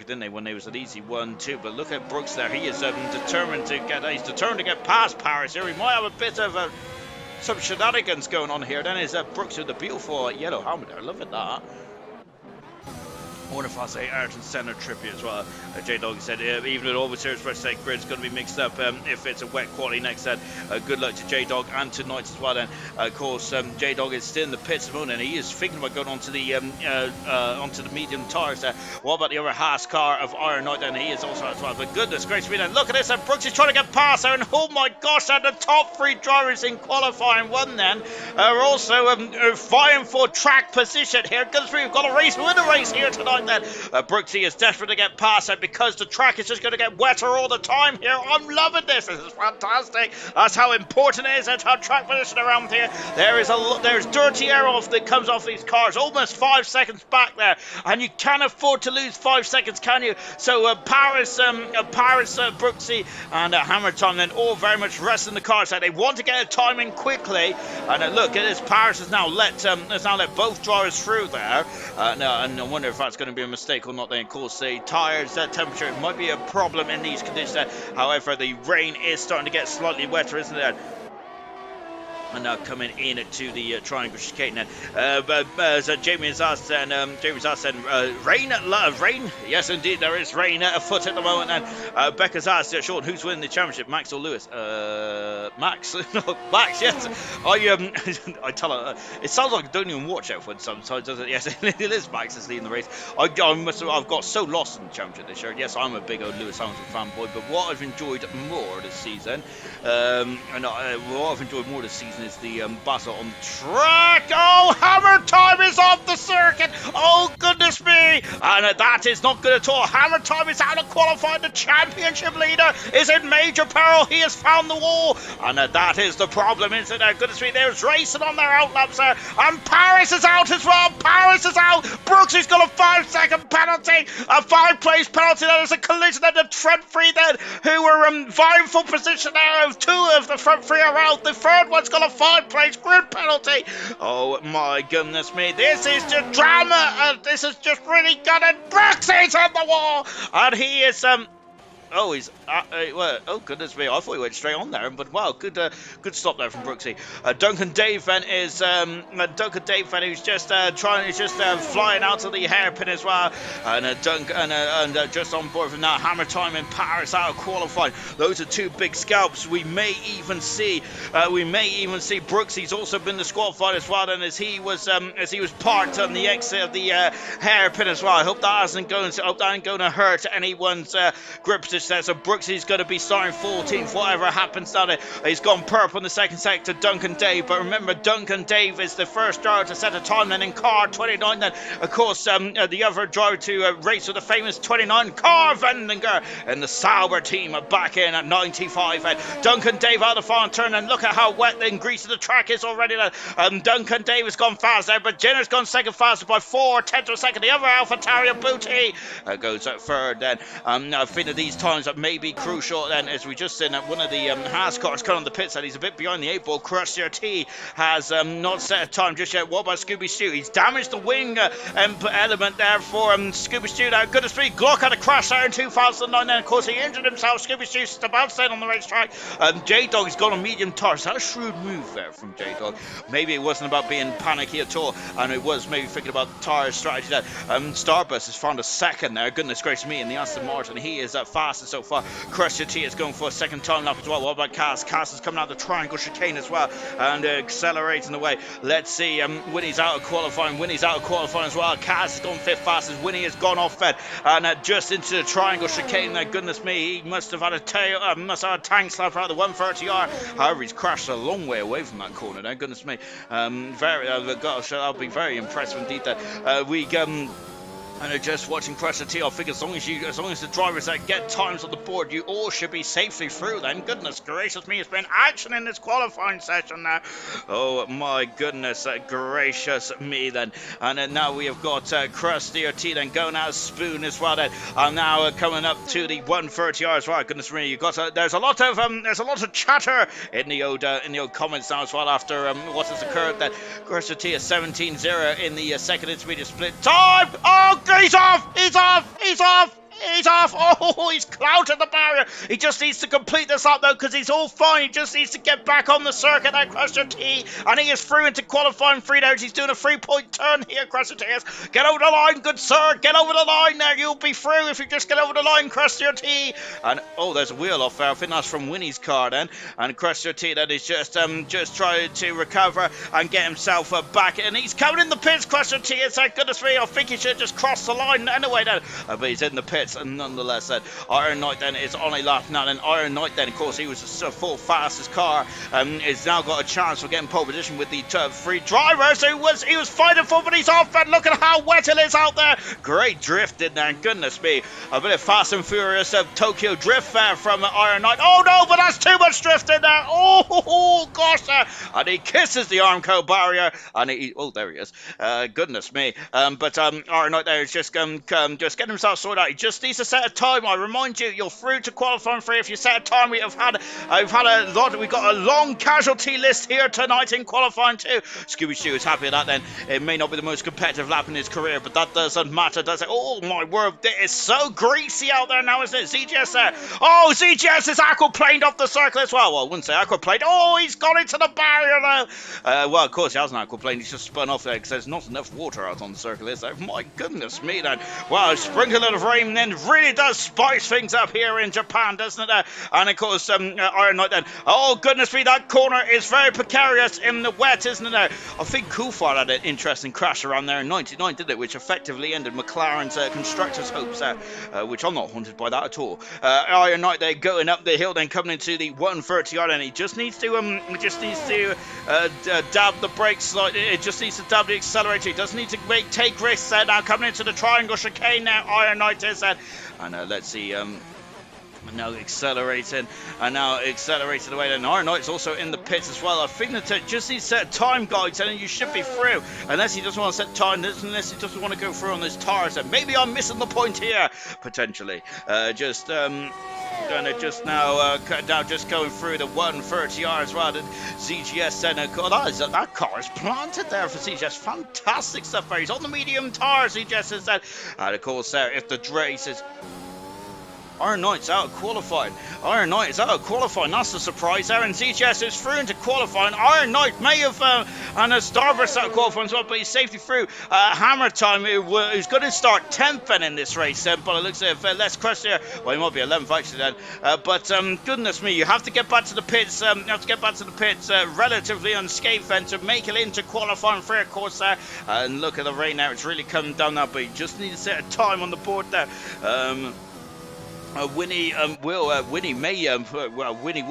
didn't they, when they was an easy 1-2. But look at Brooks there. He is determined to get past Paris here. He might have a bit of some shenanigans going on here. Then is Brooks with the beautiful yellow helmet there. Love it, that. I wonder if I'll say Ayrton Senna tribute as well. J-Dog said, even with all the series fresh state grid's going to be mixed up if it's a wet quality next set. Good luck to J-Dog and to Knights as well then. Of course, J-Dog is still in the pits at the moment, and he is thinking about going onto the medium tyres there. What about the other Haas car of Iron Knight then? He is also as well. But goodness gracious me then. Look at this, and Brooks is trying to get past there, and oh my gosh, and the top three drivers in qualifying one then are also vying for track position here. Goodness me, we've got a race win a race here tonight. Then Brooksy is desperate to get past it because the track is just going to get wetter all the time here. I'm loving this. This is fantastic. That's how important it is. That's how track position around here. There's dirty air off that comes off these cars, almost 5 seconds back there, and you can't afford to lose 5 seconds, can you? So Paris, Brooksy, and Hammerton then all very much resting the cars. So they want to get a timing quickly, and look at this. Paris has now let both drivers through there. And I wonder if that's going to be a mistake or not. Then of course the tires temperature might be a problem in these conditions. However, the rain is starting to get slightly wetter, isn't it? And now coming in to the triangle chicane then. So Jamie has asked, rain? Yes, indeed, there is rain afoot at the moment. And Becca's asked, Sean, who's winning the championship, Max or Lewis? Max? No, Max, yes. I tell her, it sounds like I don't even watch F1 sometimes, does it? Yes, it is Max that's leading the race. I've got so lost in the championship this year. Yes, I'm a big old Lewis Hamilton fanboy, but what I've enjoyed more this season, is the battle on the track. Oh, Hammer Time is off the circuit. Oh, goodness me. And that is not good at all. Hammer Time is out of qualifying. The championship leader is in major peril. He has found the wall. And that is the problem, isn't it? Goodness me. There's racing on their outlaps there. And Paris is out as well. Paris is out. Brooks has got a 5-second penalty. A 5-place penalty. There is a collision at the front three then, who were vying for position there. Two of the front three are out. The third one's got a 5-place grid penalty. Oh my goodness me, this is just drama, and this is just really good. And Brooks is on the wall, and he is Oh, he's well, oh goodness me! I thought he went straight on there, but wow, good stop there from Brooksy. Duncan Dave then is Duncan Dave then who's just flying out of the hairpin as well, and just on board from that Hammer Time in Paris out of qualifying. Those are two big scalps. We may even see Brooksy's also been disqualified as well, and as he was parked on the exit of the hairpin as well. I hope that ain't going to hurt anyone's grip position there. So Brooksy's going to be starting 14th, whatever happens down there. He's gone purple in the second sector, Duncan Dave. But remember, Duncan Dave is the first driver to set a time. Then in car 29, then of course the other driver to race with the famous 29, Car Vendinger, and the Sauber team are back in at 95. And Duncan Dave out of the final turn, and look at how wet and greasy the track is already. Duncan Dave has gone fast there, but Jenner's gone second faster by 4/10 of a second. The other AlphaTauri Booty goes third then. I think that these times that may be crucial then, as we just seen that one of the Haas cars come on the pit side. He's a bit behind the 8 ball. Crusher T has not set a time just yet. What about Scooby Stew? He's damaged the wing element there for Scooby Stew. Now, goodness me, Glock had a crash there in 2009. Then, of course, he injured himself. Scooby Stew's about to stay on the racetrack. J-Dog has gone on medium tires. That's a shrewd move there from J-Dog. Maybe it wasn't about being panicky at all, and it was maybe thinking about tire strategy there. Starbus has found a second there. Goodness gracious me, in the Aston Martin. He is fastest so far. Crusher T is going for a second time lap as well. What about Cass? Cass is coming out the triangle chicane as well and accelerating away. Let's see. Winnie's out of qualifying. Winnie's out of qualifying as well. Cass has gone fifth fastest. Winnie has gone off fed and just into the triangle chicane there. Goodness me, he must have had a tank slap out of the 130R. However, he's crashed a long way away from that corner there. Goodness me. Gosh, I'll be very impressed indeed that and just watching Crusher T, I think as long as the drivers that get times on the board, you all should be safely through then. Goodness gracious me, it's been action in this qualifying session now. Oh my goodness gracious me then. And then now we have got Crusher T then going out of Spoon as well then. And now coming up to the 130R as well. Goodness me, you got there's a lot of chatter in the old comments now as well after what has occurred. That Crusher T is 17-0 in the second intermediate split time. Oh, he's off! He's off! He's off! He's off! Oh, he's clouted the barrier. He just needs to complete this up though, because he's all fine. He just needs to get back on the circuit now, Crusher T. And he is through into qualifying 3 now. He's doing a 3-point turn here, Crusher T. Get over the line, good sir. Get over the line there. You'll be through if you just get over the line, Crusher T. And oh, there's a wheel off there. I think that's from Winnie's car then. And Crusher T then is just trying to recover and get himself back. And he's coming in the pits, Crusher T. It's like, goodness me, I think he should just cross the line anyway then. But he's in the pits. And nonetheless, Iron Knight then is on a lap now. And Iron Knight then, of course, he was the full fastest car. Has now got a chance for getting pole position with the three drivers. He was fighting for, but he's off. And look at how wet it is out there. Great drift in there. Goodness me, a bit of Fast and Furious Tokyo drift there from Iron Knight. Oh no, but that's too much drift in there. Oh gosh, and he kisses the Armco barrier. And there he is. Goodness me. But Iron Knight there is just getting himself sorted out. He just needs to set a time. I remind you, you're through to qualifying 3 if you set a time. We've got a long casualty list here tonight in qualifying 2. Scooby Stew is happy with that then. It may not be the most competitive lap in his career, but that doesn't matter, does it? Oh my word, it is so greasy out there now, isn't it? ZGS there. Oh, ZGS is aquaplaned off the circle as well. Well, I wouldn't say aquaplaned. Oh, he's gone into the barrier now. Well, of course, he hasn't aquaplaned. He's just spun off there because there's not enough water out on the circle, is there? My goodness me then. Wow, sprinkle of rain then really does spice things up here in Japan, doesn't it? And of course, Iron Knight then. Oh, goodness me, that corner is very precarious in the wet, isn't it? I think Coulthard had an interesting crash around there in 99, did it? Which effectively ended McLaren's constructors' hopes there, which I'm not haunted by that at all. Iron Knight there going up the hill, then coming into the 130R, and he just needs to dab the brakes slightly. It just needs to dab the accelerator. He doesn't need to take risks there. Now coming into the triangle chicane now, Iron Knight is there. And let's see, now accelerating away. And Iron Knight's also in the pits as well. I think that just needs to set time guides, and you should be through. Unless he doesn't want to set time, unless he doesn't want to go through on those tires. And maybe I'm missing the point here, potentially. Just going through the 130R as well. And ZGS said, that car is planted there for ZGS. Fantastic stuff there. He's on the medium tires, ZGS said. And of course, if the race is... Iron Knight's out of qualifying. Iron Knight is out of qualifying. That's a surprise there. And ZGS is through into qualifying. Iron Knight may have, and a Starburst out of qualifying as well, but he's safely through. Hammer Time, who's going to start 10th in this race, but it looks like less crush there. Well, he might be 11th actually then. But goodness me, you have to get back to the pits. Relatively unscathed then to make it into qualifying for, of course, there. And look at the rain now. It's really coming down now, but you just need to set a time on the board there. Winnie will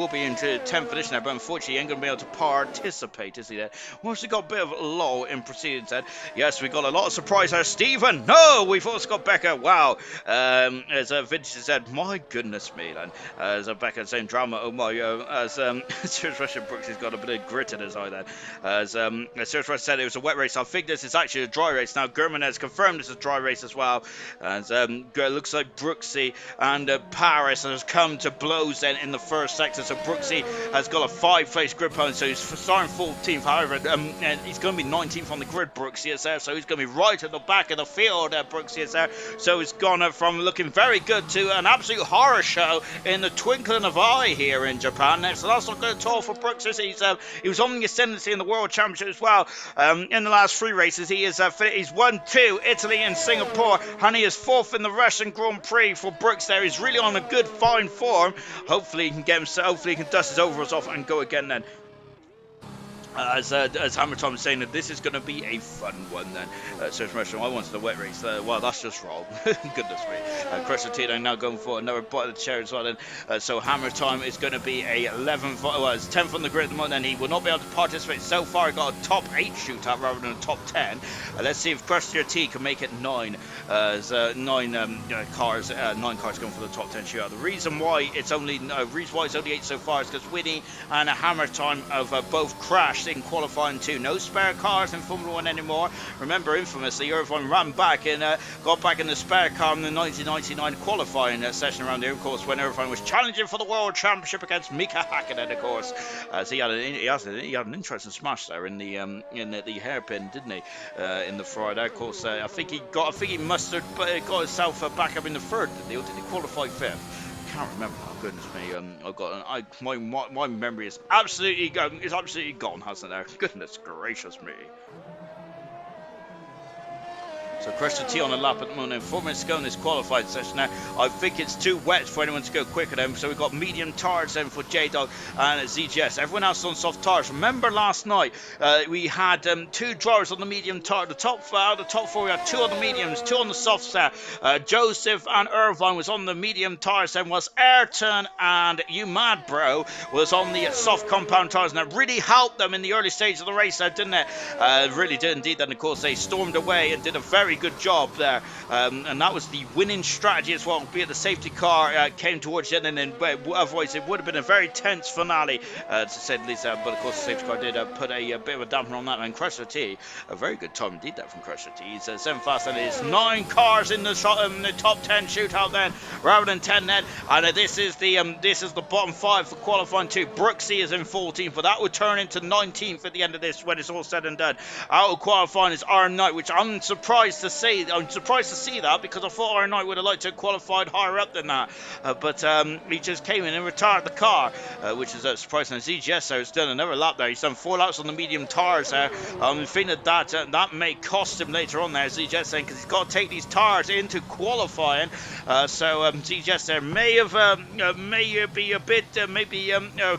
be into 10th position there, but unfortunately he ain't going to be able to participate, is he there? We've also got a bit of a lull in proceedings then. Yes, we got a lot of surprise there. Stephen, no, we've also got Becca, wow. As Vintage said, my goodness me, then. As Becca saying drama, oh my, as Serious Russian Brooks has got a bit of grit in his eye then. As Serious Russian said it was a wet race, I think this is actually a dry race. Now German has confirmed this is a dry race as well. As it looks like Brooksy and Paris has come to blows then in the first sector. So Brooksy has got a 5-place grid point, so he's starting 14th. However, and he's going to be 19th on the grid. Brooksy is there, so he's going to be right at the back of the field. Brooksy is there, so it's gone from looking very good to an absolute horror show in the twinkling of an eye here in Japan. So that's not good at all for Brooksy. He was on the ascendancy in the World Championship as well. In the last 3 races, he's won 2, Italy and Singapore, and he is 4th in the Russian Grand Prix for Brooks there. He's really on a good, fine form. Hopefully he can get himself, hopefully he can dust his overalls off and go again then. As Hammer Time is saying that this is going to be a fun one then. So I wanted the wet race. Well, that's just wrong. Goodness me. Crystal Tito now going for another bite of the chair as well. Then. So Hammer Time is going to be a 11th, well, it's 10th on the grid at the moment, and he will not be able to participate. So far, he got a top 8 shootout rather than a top 10. Let's see if Crystal T can make it 9. 9 cars going for the top 10 shootout. The reason why it's only 8 so far is because Winnie and Hammer Time have both crashed in qualifying 2. No spare cars in Formula 1 anymore. Remember, infamously, Irvine ran back and got back in the spare car in the 1999 qualifying session around here, of course, when Irvine was challenging for the World Championship against Mika Hakkinen, of course. As he had an interesting smash there in the hairpin, didn't he? In the Friday, of course. I think he must have got himself back up in the 3rd, didn't he? Or did he qualify 5th? Can't remember. Oh, goodness me, my memory is absolutely gone, hasn't it? Goodness gracious me. So Christian T on the lap at the moment, 4 minutes to go in this qualified session now. I think it's too wet for anyone to go quicker then. So we've got medium tires then for J-Dog and ZGS. Everyone else on soft tires. Remember last night we had 2 drivers on the medium tire. The top 4 we had 2 on the mediums, 2 on the softs there. Joseph and Irvine was on the medium tires then, was Ayrton and You Mad Bro was on the soft compound tires, and that really helped them in the early stage of the race there, didn't it? Really did indeed. Then of course they stormed away and did a very good job there, and that was the winning strategy as well, be it the safety car came towards the end, and then otherwise it would have been a very tense finale, to say the least, but of course the safety car did put a bit of a damper on that, and Crusher T, a very good time indeed that from Crusher T. He's 7 fast, and it's 9 cars in the top 10 shootout then, rather than 10 then, and this is the bottom 5 for qualifying 2. Brooksy is in 14th, but that would turn into 19th at the end of this when it's all said and done. Out of qualifying is Iron Knight, which I'm surprised to see that, because I thought Iron Knight would have liked to have qualified higher up than that, but he just came in and retired the car, which is surprising. ZGS there has done another lap there. He's done 4 laps on the medium tires there. I think that may cost him later on there, ZGS saying, because he's got to take these tires into qualifying, so ZGS there may be a bit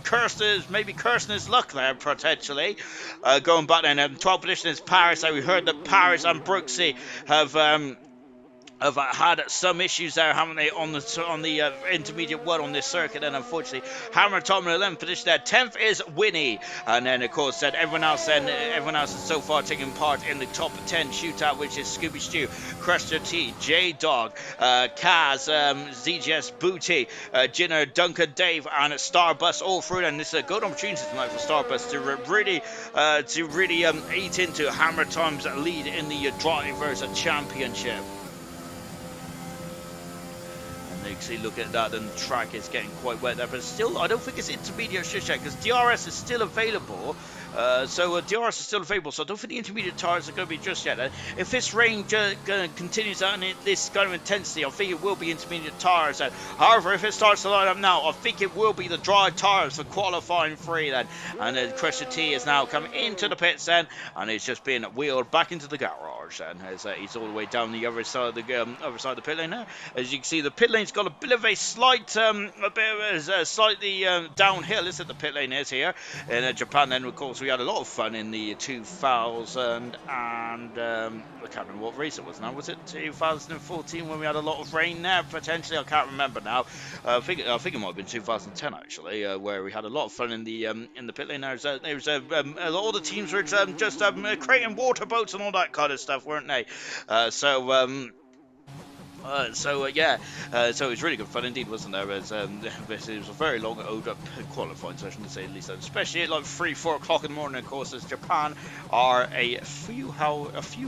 cursing his luck there potentially. Going back then, 12th position is Paris. We heard that Paris and Brooksy have had some issues there, haven't they, on the intermediate one on this circuit, and unfortunately Hammer Tom in 11th position there. 10th is Winnie, and then of course everyone else is so far taking part in the top 10 shootout, which is Scooby Stew, Crusher T, J-Dog, Kaz, ZGS, Booty, Jinner, Duncan, Dave, and Starbus all through, and this is a good opportunity tonight for Starbus to really eat into Hammer Tom's lead in the Drivers' Championship. you can see, look at that, and the track is getting quite wet there, but still, I don't think it's intermediate just yet, because DRS is still available. DRS is still available, so I don't think the intermediate tyres are going to be just yet. If this rain continues on this kind of intensity, I think it will be intermediate tyres. However, if it starts to line up now, I think it will be the dry tyres for qualifying 3 then. And Crusher T is now come into the pits then, and he's just been wheeled back into the garage then. As he's all the way down the other side of the pit lane now. As you can see, the pit lane's got a bit of a slight, slightly downhill, isn't the pit lane is here in Japan. Then of course we had a lot of fun in the 2000 and I can't remember what race it was now. Was it 2014 when we had a lot of rain there? Potentially, I can't remember now. I think it might have been 2010 actually, where we had a lot of fun in the pit lane. There was all the teams were just creating water boats and all that kind of stuff, weren't they? So it was really good fun indeed, wasn't there? It was a very long qualifying session, to say the least, especially at like 3-4 o'clock in the morning, of course, as Japan are a few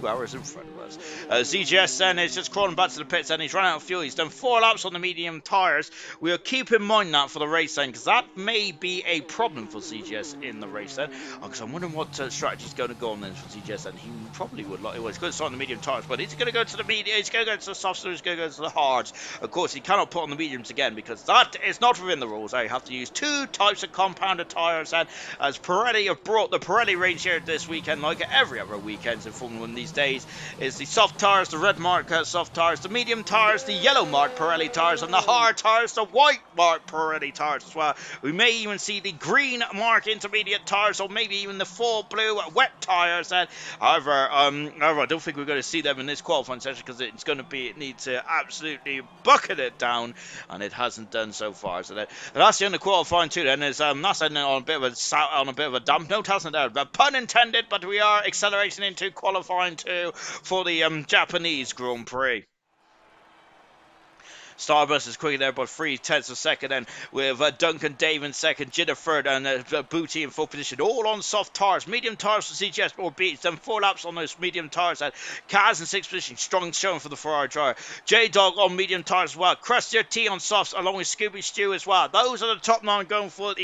hours in front of us. ZGS then is just crawling back to the pits, and he's run out of fuel. He's done 4 laps on the medium tyres. We'll keep in mind that for the race then, because that may be a problem for ZGS in the race then, because I'm wondering what strategy is going to go on then for ZGS then. He probably would like, well, he's going to start on the medium tyres, but he's going to go to the medium, he's going to go to the soft, so he's going to go to the hards. Of course, he cannot put on the mediums again, because that is not within the rules. You have to use 2 types of compounded tyres, and as Pirelli have brought the Pirelli range here this weekend, like every other weekend in Formula 1 these days, is the soft tyres, the red mark soft tyres, the medium tyres, the yellow mark Pirelli tyres, and the hard tyres, the white mark Pirelli tyres as well. We may even see the green mark intermediate tyres, or maybe even the full blue wet tyres. However, I don't think we're going to see them in this qualifying session, because it's going to be, it needs to absolutely bucket it down, and it hasn't done so far. So that's the end of qualifying 2 then. Is that's on a bit of a damp note, hasn't it? But pun intended, but we are accelerating into qualifying 2 for the Japanese Grand Prix. Starbus is quicker there by 3/10 of a second, and with Duncan Dave in second, Jidda third, and Booty in fourth position, all on soft tyres. Medium tyres for CGS or beats, done 4 laps on those medium tyres. And Kaz in sixth position, strong showing for the Ferrari driver. J-Dog on medium tyres as well. Crustier T on softs, along with Scooby Stew as well. Those are the top 9 going for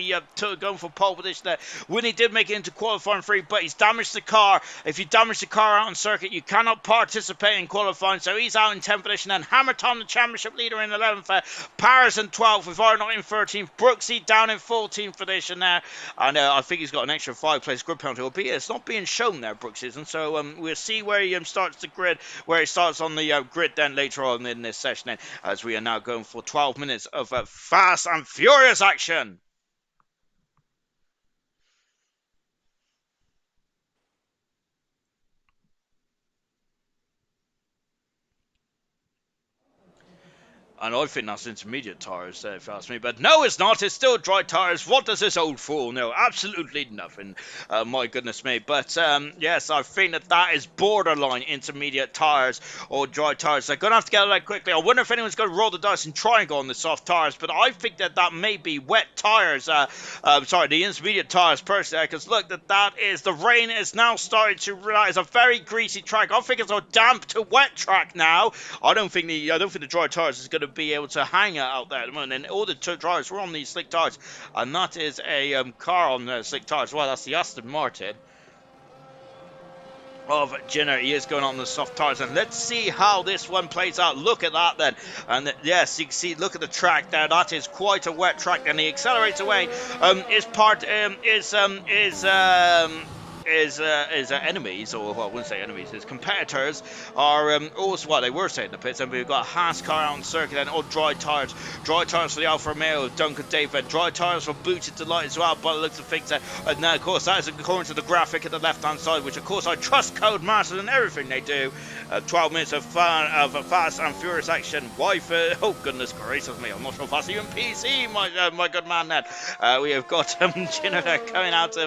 pole position there. Winnie did make it into qualifying 3, but he's damaged the car. If you damage the car out on circuit, you cannot participate in qualifying, so he's out in 10th position. And Hammer Tom, the championship leader, in 11th, Paris in 12th, with not in 13th, Brooksy down in 14th position there, and I think he's got an extra 5-place grid penalty, albeit it's not being shown there, Brooks isn't, so we'll see where he starts the grid, where he starts on the grid then later on in this session then, as we are now going for 12 minutes of fast and furious action. And I think that's intermediate tyres, if you ask me. But no, it's not. It's still dry tyres. What does this old fool know? Absolutely nothing. My goodness me. But yes, I think that is borderline intermediate tyres or dry tyres. They're going to have to get it out quickly. I wonder if anyone's going to roll the dice and try and go on the soft tyres. But I think that may be wet tyres. Sorry, the intermediate tyres personally. Because look, that is, the rain is now starting to rise. It's a very greasy track. I think it's a damp to wet track now. I don't think the dry tyres is going to be able to hang out there at the moment. And all the drivers were on these slick tyres, and that is a car on slick tyres. Well, that's the Aston Martin of Jenner. He is going on the soft tyres, and let's see how this one plays out. Look at that then, and yes, you can see, look at the track there. That is quite a wet track, and he accelerates away. His enemies, or well, I wouldn't say enemies, his competitors are also, well, they were staying in the pits, and we've got a Haas car out on circuit, and all dry tyres for the Alfa Romeo, Duncan David, dry tyres for Booted Delight as well, by the looks of things. And now, of course, that is according to the graphic at the left-hand side, which, of course, I trust Codemasters and everything they do. 12 minutes of fast and furious action. Oh, goodness gracious me, I'm not sure if that's even PC, my good man then. We have got Gino coming out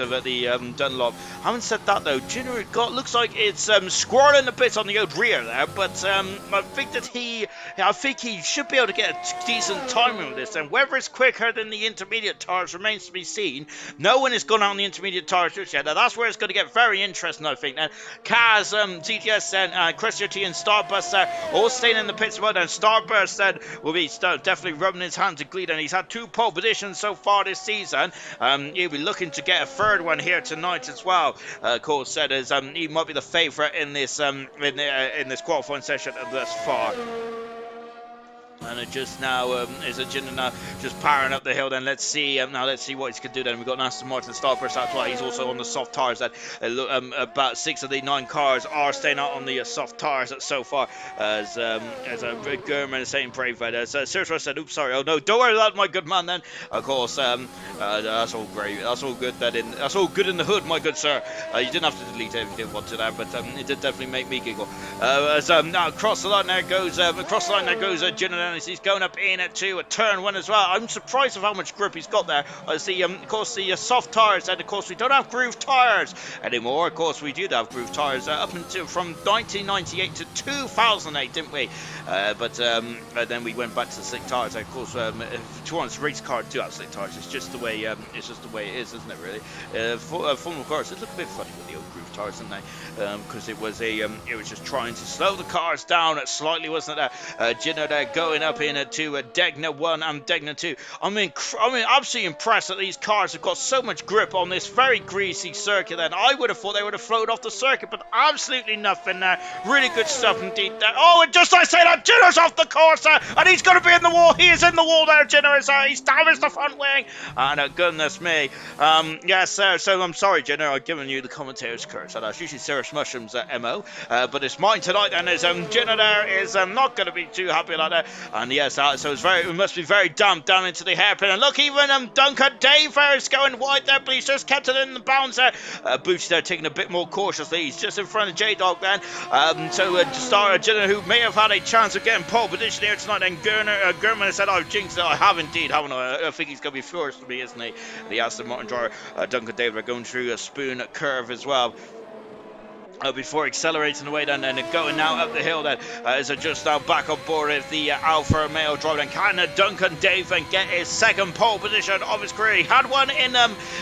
of the Dunlop. Having said that though, Gino looks like it's squirreling a bit on the old rear there, but I think that he I think he should be able to get a decent timing with this. And whether it's quicker than the intermediate tires remains to be seen. No one has gone out on the intermediate tires just yet. Now, that's where it's going to get very interesting, I think. Now, Kaz, TTS, and Christian T and Starburst all staying in the pits. Well, and Starburst said will be definitely rubbing his hands in glee. And he's had 2 pole positions so far this season. He'll be looking to get a 3rd one here tonight as well. Of course, said as he might be the favourite in this in this qualifying session thus far. And it just now is a Jinder now just powering up the hill. Then let's see let's see what he can do. Then we've got Aston Martin Starburst out. Well, he's also on the soft tires. That about 6 of the 9 cars are staying out on the soft tires so far. As a German is saying, brave that. Sirus said, "Oops, sorry. Oh no, don't worry about my good man." Then of course that's all great. That's all good. That's all good in the hood, my good sir. You didn't have to delete it if you didn't want to, that, but it did definitely make me giggle. Now across the line there goes Jinder. He's going up in to a turn 1 as well. I'm surprised of how much grip he's got there. As of course, the soft tires, and of course we don't have groove tires anymore. Of course, we did have groove tires up until from 1998 to 2008, didn't we? But then we went back to the slick tires. Of course, Toronto's race car do have slick tires. It's just the way it is, isn't it? Really, Formula cars it look a bit funny with the old groove tires, didn't they? Because it was just trying to slow the cars down slightly, wasn't it? Jinder there going up into Degna 1 and Degna 2. I mean, absolutely impressed that these cars have got so much grip on this very greasy circuit. Then I would have thought they would have flowed off the circuit, but absolutely nothing there. Really good stuff indeed there. Oh, and just like I say that, Jinder's off the course there, and he's going to be in the wall. He is in the wall there. Jinder is he's damaged the front wing, and goodness me. Yes, so I'm sorry, Jinder. I've given you the commentator's curse. That's usually Cirrus Mushroom's MO, but it's mine tonight. And as Jinder there is not going to be too happy like that. And yes, so it must be very damp down into the hairpin. And look, even Duncan Dave is going wide there, but he's just kept it in the bounds there. Boots there taking a bit more cautiously. He's just in front of J-Dog then. So to start, Jinder, who may have had a chance of getting pole position here tonight, and Gurman has said, "I've jinxed it. I have indeed, haven't I? I think he's going to be furious with me, isn't he?" The Aston Martin driver, Duncan Dave, are going through a spoon curve as well. Before accelerating away then and going now up the hill then as just now back on board with the Alfa Romeo driver. And can Duncan Dave and get his 2nd pole position of his career? He had one in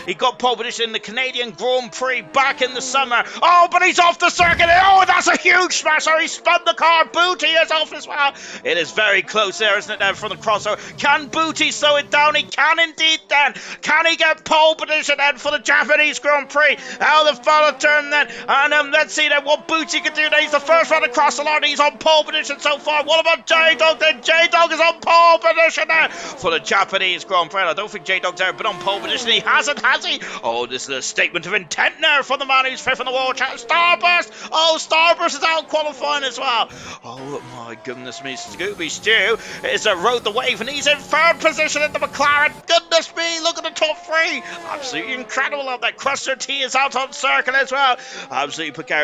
he got pole position in the Canadian Grand Prix back in the summer. Oh, but he's off the circuit. Oh, that's a huge smasher. He spun the car. Booty is off as well. It is very close there, isn't it, there from the crossover? Can Booty slow it down? He can indeed then. Can he get pole position then for the Japanese Grand Prix? Out the final turn then, and let's see then what Booty can do. He's the first one across the line. He's on pole position so far. What about J-Dog then? J-Dog is on pole position there for the Japanese Grand Prix. I don't think J-Dog's ever been on pole position. He hasn't, has he? Oh, this is a statement of intent there for the man who's 5th in the world. Starburst! Oh, Starburst is out qualifying as well. Oh, my goodness me. Scooby Stew is rode the wave, and he's in 3rd position in the McLaren. Goodness me, look at the top 3. Absolutely incredible out there. Crusher T is out on circuit as well. Absolutely precarious.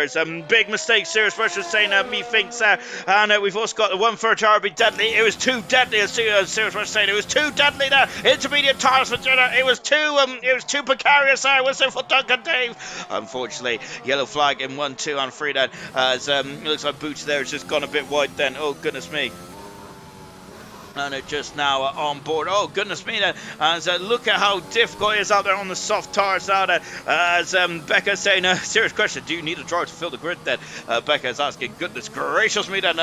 Big mistake, Sirius Bush was saying, methinks, and we've also got the 130 deadly. It was too deadly, as Sirius Bush was saying. It was too deadly there. Intermediate tires for Jinder. It was too precarious there, was it, for Duncan Dave? Unfortunately, yellow flag in 1, 2, and 3 then, as it looks like Boots there has just gone a bit wide then. Oh, goodness me. And it just now on board. Oh, goodness me then. As look at how difficult it is out there on the soft tires out there. As Becca's saying, serious question, do you need a driver to fill the grid then? Becca's asking, goodness gracious me then.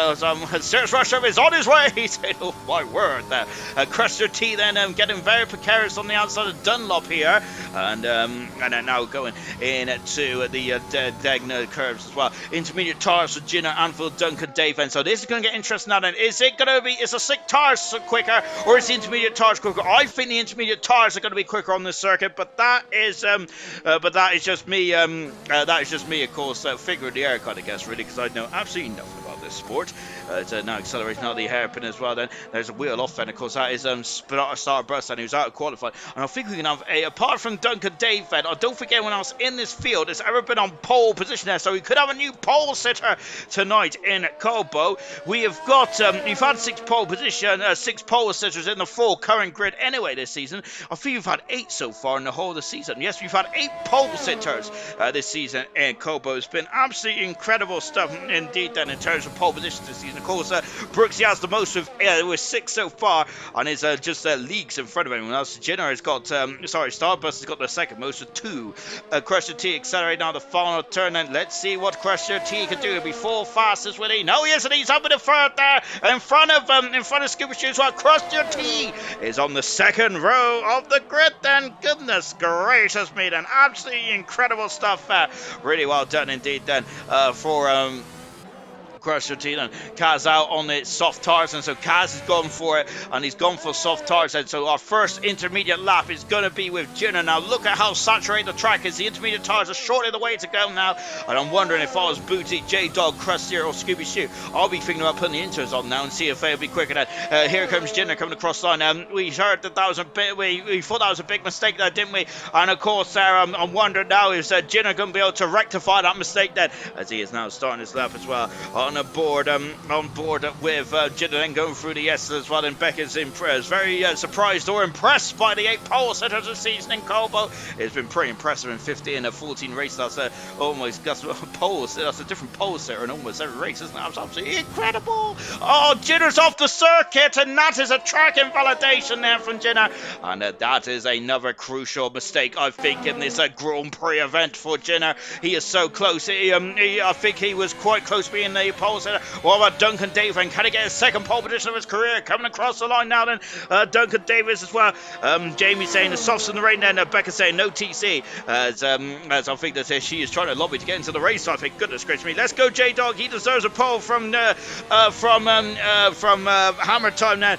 Serious Russia is on his way. He said, oh my word there. Crusher T then getting very precarious on the outside of Dunlop here. And now going into the Degna curves as well. Intermediate tires for Jinder and for Duncan Dave. And so this is going to get interesting now then. Is it going to be, is a slick tires quicker, or is the intermediate tires quicker? I think the intermediate tires are going to be quicker on this circuit, but that is just me. That is just me, of course, figure of the air kind of guess, really, because I know absolutely nothing about this sport. It's now acceleration out of the hairpin as well. Then there's a wheel off, and of course that is Starburst, and who's out of qualified. And I think we can have apart from Duncan Dave, I don't think anyone else in this field has ever been on pole position there, so we could have a new pole sitter tonight in Cobalt. We have got we've had 6 pole position. 6 pole sitters in the full current grid anyway this season. I think we've had 8 so far in the whole of the season. Yes, we've had 8 pole sitters this season in Kobo. It's been absolutely incredible stuff indeed then in terms of pole positions this season. Of course, Brooksy has the most with 6 so far, and is just leagues in front of him. Else Jenner has got, Starburst has got the second most with 2. Crusher T accelerating now the final turn, and let's see what Crusher T can do. He'll be 4 fastest, will he? No, he isn't. He's up in the third there, in front of Scuba Shoes. While Crusher T is on the second row of the grid. Then goodness gracious me, then absolutely incredible stuff. Really well done indeed. Then for Crusher T, and Kaz out on the soft tires, and so Kaz has gone for it, and he's gone for soft tires, and so our first intermediate lap is going to be with Jinner. Now look at how saturated the track is. The intermediate tires are shortly the way to go now, and I'm wondering if I was Booty, J-Dog, Crustier or Scooby Shoo, I'll be thinking about putting the intros on now and see if they'll be quicker than here comes Jinner coming across the line. We heard that was a bit, we thought that was a big mistake there, didn't we? And of course I'm wondering now, is Jinner going to be able to rectify that mistake then, as he is now starting his lap as well on board with Jinner, then going through the S's as well. And Becca's very surprised or impressed by the 8 pole sitters this season in Cobalt. It's been pretty impressive in 15 of 14 races. That's almost that's a different pole sitter in almost every race, isn't it? That's absolutely incredible. Oh, Jinner's off the circuit, and that is a track invalidation there from Jinner, and that is another crucial mistake, I think, in this Grand Prix event for Jinner. He is so close. I think he was quite close being the pole sitter. What about Duncan Davis? And can he get his second pole position of his career? Coming across the line now then, Duncan Davis as well. Jamie saying the softs in the rain then. Becca saying no TC. As I think that she is trying to lobby to get into the race. So I think, goodness gracious me. Let's go J-Dog. He deserves a pole from Hammer Time now.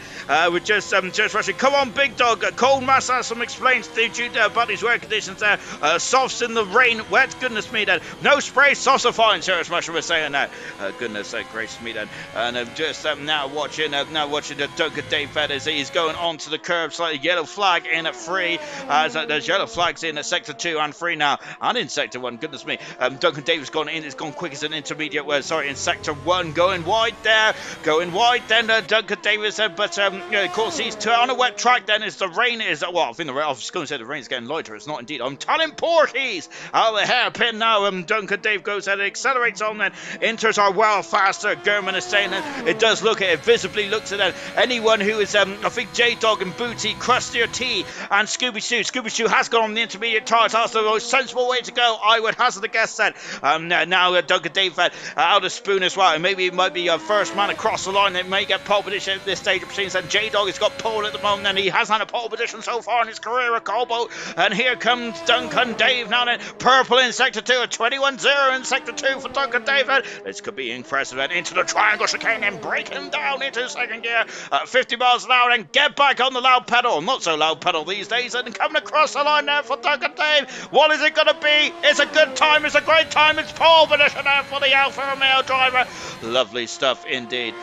We're just rushing. Come on, Big Dog. Cold Mass has some explains to about these weather conditions there. Softs in the rain. Wet. Goodness me then. No spray. Softs are fine. Serious Mushroom was saying that. Goodness gracious me then. And I'm just now watching the Duncan Dave as he's going onto the curb. Slightly yellow flag in at 3. As there's yellow flags in at sector 2 and 3 now, and in sector 1. Goodness me. Duncan Davis gone in. It's gone quick as an intermediate. In sector 1, going wide there. Then Duncan Davis. But of course he's on a wet track. Then as the rain is I think I was going to say the rain is getting lighter. It's not indeed. I'm telling Porties out of the hairpin now. Duncan Dave goes ahead and accelerates on. Then enters our well faster. German is saying that it does look at it, visibly looks at it. Anyone who is, I think J-Dog and Booty, Crustier T and Scooby Shoo. Scooby Shoo has gone on the intermediate tires. That's the most sensible way to go, I would hazard a guess that. Now Duncan Dave out of Spoon as well. And maybe it might be a first man across the line that may get pole position at this stage of proceedings. And J-Dog has got pole at the moment, and he hasn't had a pole position so far in his career at Cobalt. And here comes Duncan Dave now then. Purple in sector 2, a 21-0 in sector 2 for Duncan Dave. This could be impressive. And into the triangle chicane and break him down into second gear at 50 miles an hour and get back on the loud pedal. Not so loud pedal these days. And coming across the line there for Duncan Dave. What is it going to be? It's a good time. It's a great time. It's pole position there for the Alfa Romeo driver. Lovely stuff indeed.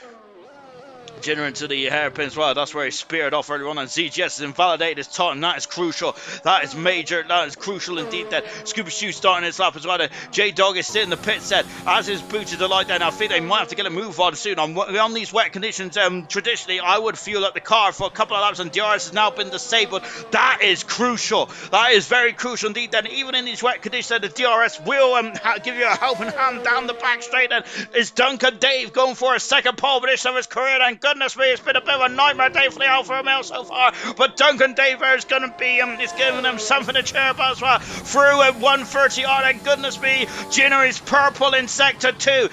Jinner into the hairpin as well. That's where he speared off earlier on. And ZGS is invalidated his time. That is crucial. That is major. That is crucial indeed. That Scooby Shoo starting his lap as well. J-Dog is still in the pit set, as is Booty Delight then. I think they might have to get a move on soon. On these wet conditions, traditionally, I would fuel up the car for a couple of laps, and DRS has now been disabled. That is crucial. That is very crucial indeed. Then even in these wet conditions, the DRS will give you a helping hand down the back straight. And is Duncan Dave going for a second pole position of his career? And goodness me, it's been a bit of a nightmare day for the Alfa Romeo so far, but Duncan Dave is going to be it's giving them something to cheer about as well. Through at 130 odd, and goodness me, Jinner is purple in sector 2. I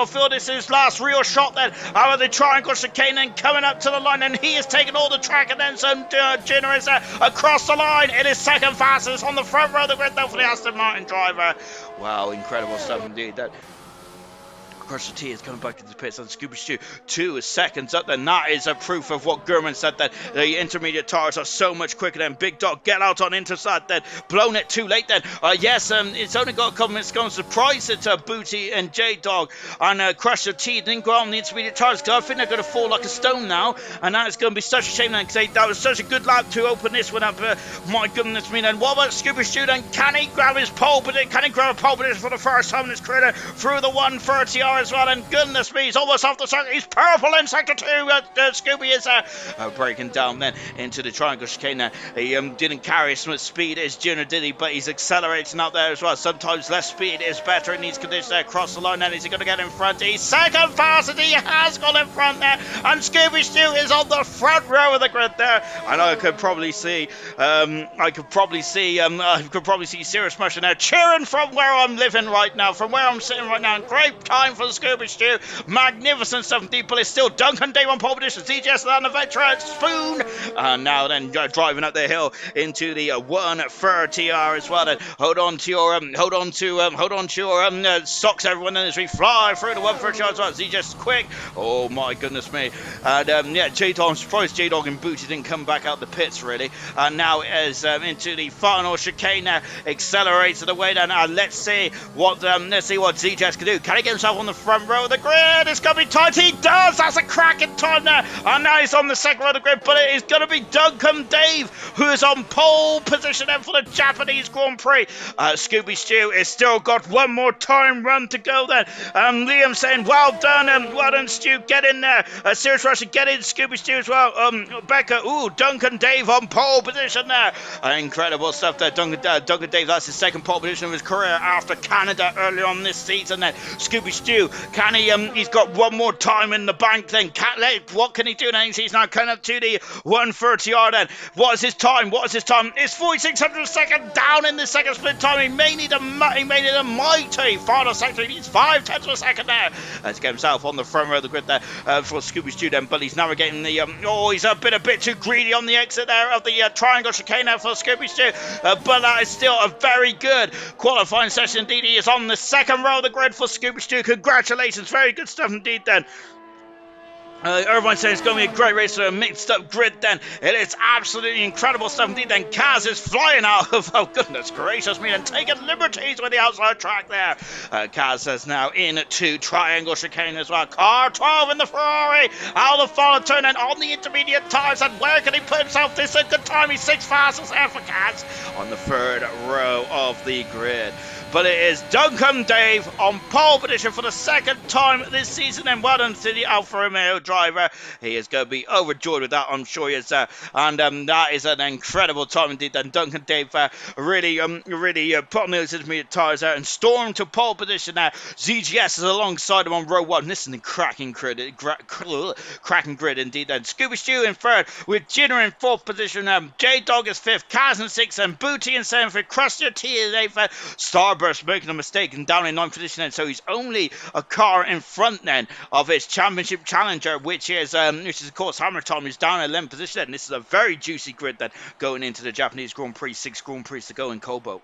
feel this is his last real shot then out of the triangle chicane, and coming up to the line, and he is taking all the track, and then some. Jinner is across the line. It is second fastest on the front row of the grid though for the Aston Martin driver. Wow, incredible stuff indeed. That Crusher T is coming back into the pits, and Scooby Shoo 2 seconds up. Then that is a proof of what Gurman said, that the intermediate tires are so much quicker than Big Dog. Get out on Intersat then. Blown it too late then. It's only got a couple minutes going. Surprised it's Booty and J-Dog and Crusher T didn't go on the intermediate tires, because I think they're going to fall like a stone now, and that is going to be such a shame then, because that was such a good lap to open this one up. My goodness me then. What about Scooby Shoo then? Can he grab his pole? Can he grab a pole position for the first time in his career through the 130 power as well, and goodness me, he's almost off the circuit. He's purple in sector 2. Scooby is breaking down then into the triangle chicane there. He didn't carry as much speed as Junior did he, but he's accelerating out there as well. Sometimes less speed is better in these conditions there. Across the line then, is he going to get in front? He's second fastest. He has got in front there, and Scooby Stew is on the front row of the grid there. And I could probably see Serious Motion there cheering from where I'm living right now, from where I'm sitting right now. And great time for Scooby Stew. Magnificent stuff indeed, but it's still Duncan Dave on pole position. CGS and the veteran Spoon. And now then driving up the hill into the 130R as well. Then hold on to your socks, everyone. Then as we fly through the 130R as well. CGS quick. Oh my goodness me. And J-Dog, I'm surprised J-Dog and Booty didn't come back out the pits really. And now as into the final chicane now, accelerates the way down. Let's see what ZJS can do. Can he get himself on the front row of the grid? It's going to be tight. He does. That's a cracking time there. And now he's on the second row of the grid, but it is going to be Duncan Dave who is on pole position then for the Japanese Grand Prix. Scooby Stew has still got one more time run to go then. Liam saying well done Stu, get in there. Serious Russia, get in. Scooby Stew as well. Becca, Duncan Dave on pole position there. Incredible stuff there. Duncan Dave, that's his second pole position of his career after Canada earlier on this season then. Scooby Stew, can he, he's got one more time in the bank then. What can he do now? He's now coming up to the 130R then. What is his time? It's 4600 a second down in the second split time. He may need a mighty final sector. He needs 5/10 of a second there. To get himself on the front row of the grid there for Scooby Stew then, but he's navigating the he's a bit too greedy on the exit there of the triangle chicane there for Scooby Stew, but that is still a very good qualifying session indeed. He is on the second row of the grid for Scooby Stew. Congratulations, very good stuff indeed then. Everyone saying it's going to be a great race for a mixed up grid then. It is absolutely incredible stuff indeed then. Kaz is flying out of, oh goodness gracious me, and taking liberties with the outside track there. Kaz is now into triangle chicane as well. Car 12 in the Ferrari. Out of the final turn and on the intermediate tires, and where can he put himself? This is a good time. He's 6th fastest there for Kaz on the third row of the grid. But it is Duncan Dave on pole position for the second time this season, and well done to the Alfa Romeo driver. He is going to be overjoyed with that, I'm sure he is. And that is an incredible time indeed. And Duncan Dave really put on those intermediate tyres there and stormed to pole position now. ZGS is alongside him on row 1. This is a cracking grid indeed. And Scooby Stew in third with Jinner in 4th position. J-Dog is 5th, Kaz in 6th, and Booty in 7th. Crusher T is 8th. Starburst making a mistake and down in 9th position then, so he's only a car in front then of his championship challenger, which is of course Hammer Tom, who's down in 11th position then. This is a very juicy grid then going into the Japanese Grand Prix. 6 Grand Prix to go in Cobalt.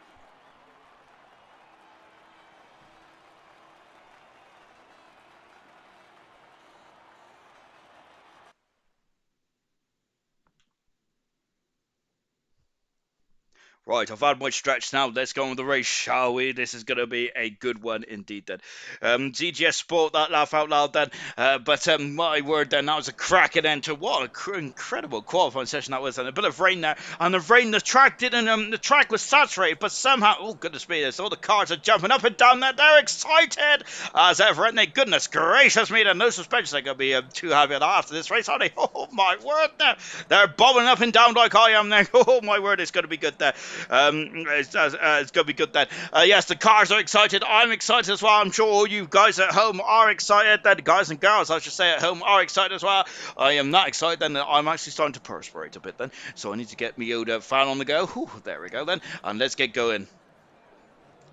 Right, I've had my stretch now. Let's go on with the race, shall we? This is going to be a good one indeed then. ZGS Sport, that laugh out loud then. But my word then, that was a cracking end to what an incredible qualifying session that was. And a bit of rain there. And the track didn't, the track was saturated, but somehow, oh goodness me, all the cars are jumping up and down there. They're excited as ever, and they, goodness gracious me, no suspension. They're going to be too heavy after this race, aren't they? Oh my word, they're bobbing up and down like I am there. Oh my word, it's going to be good there. It's going to be good then. Yes, the cars are excited. I'm excited as well. I'm sure all you guys at home are excited. The guys and girls, I should say, at home are excited as well. I am not excited then. I'm actually starting to perspirate a bit then. So I need to get me Yoda fan on the go. Whew, there we go then. And let's get going.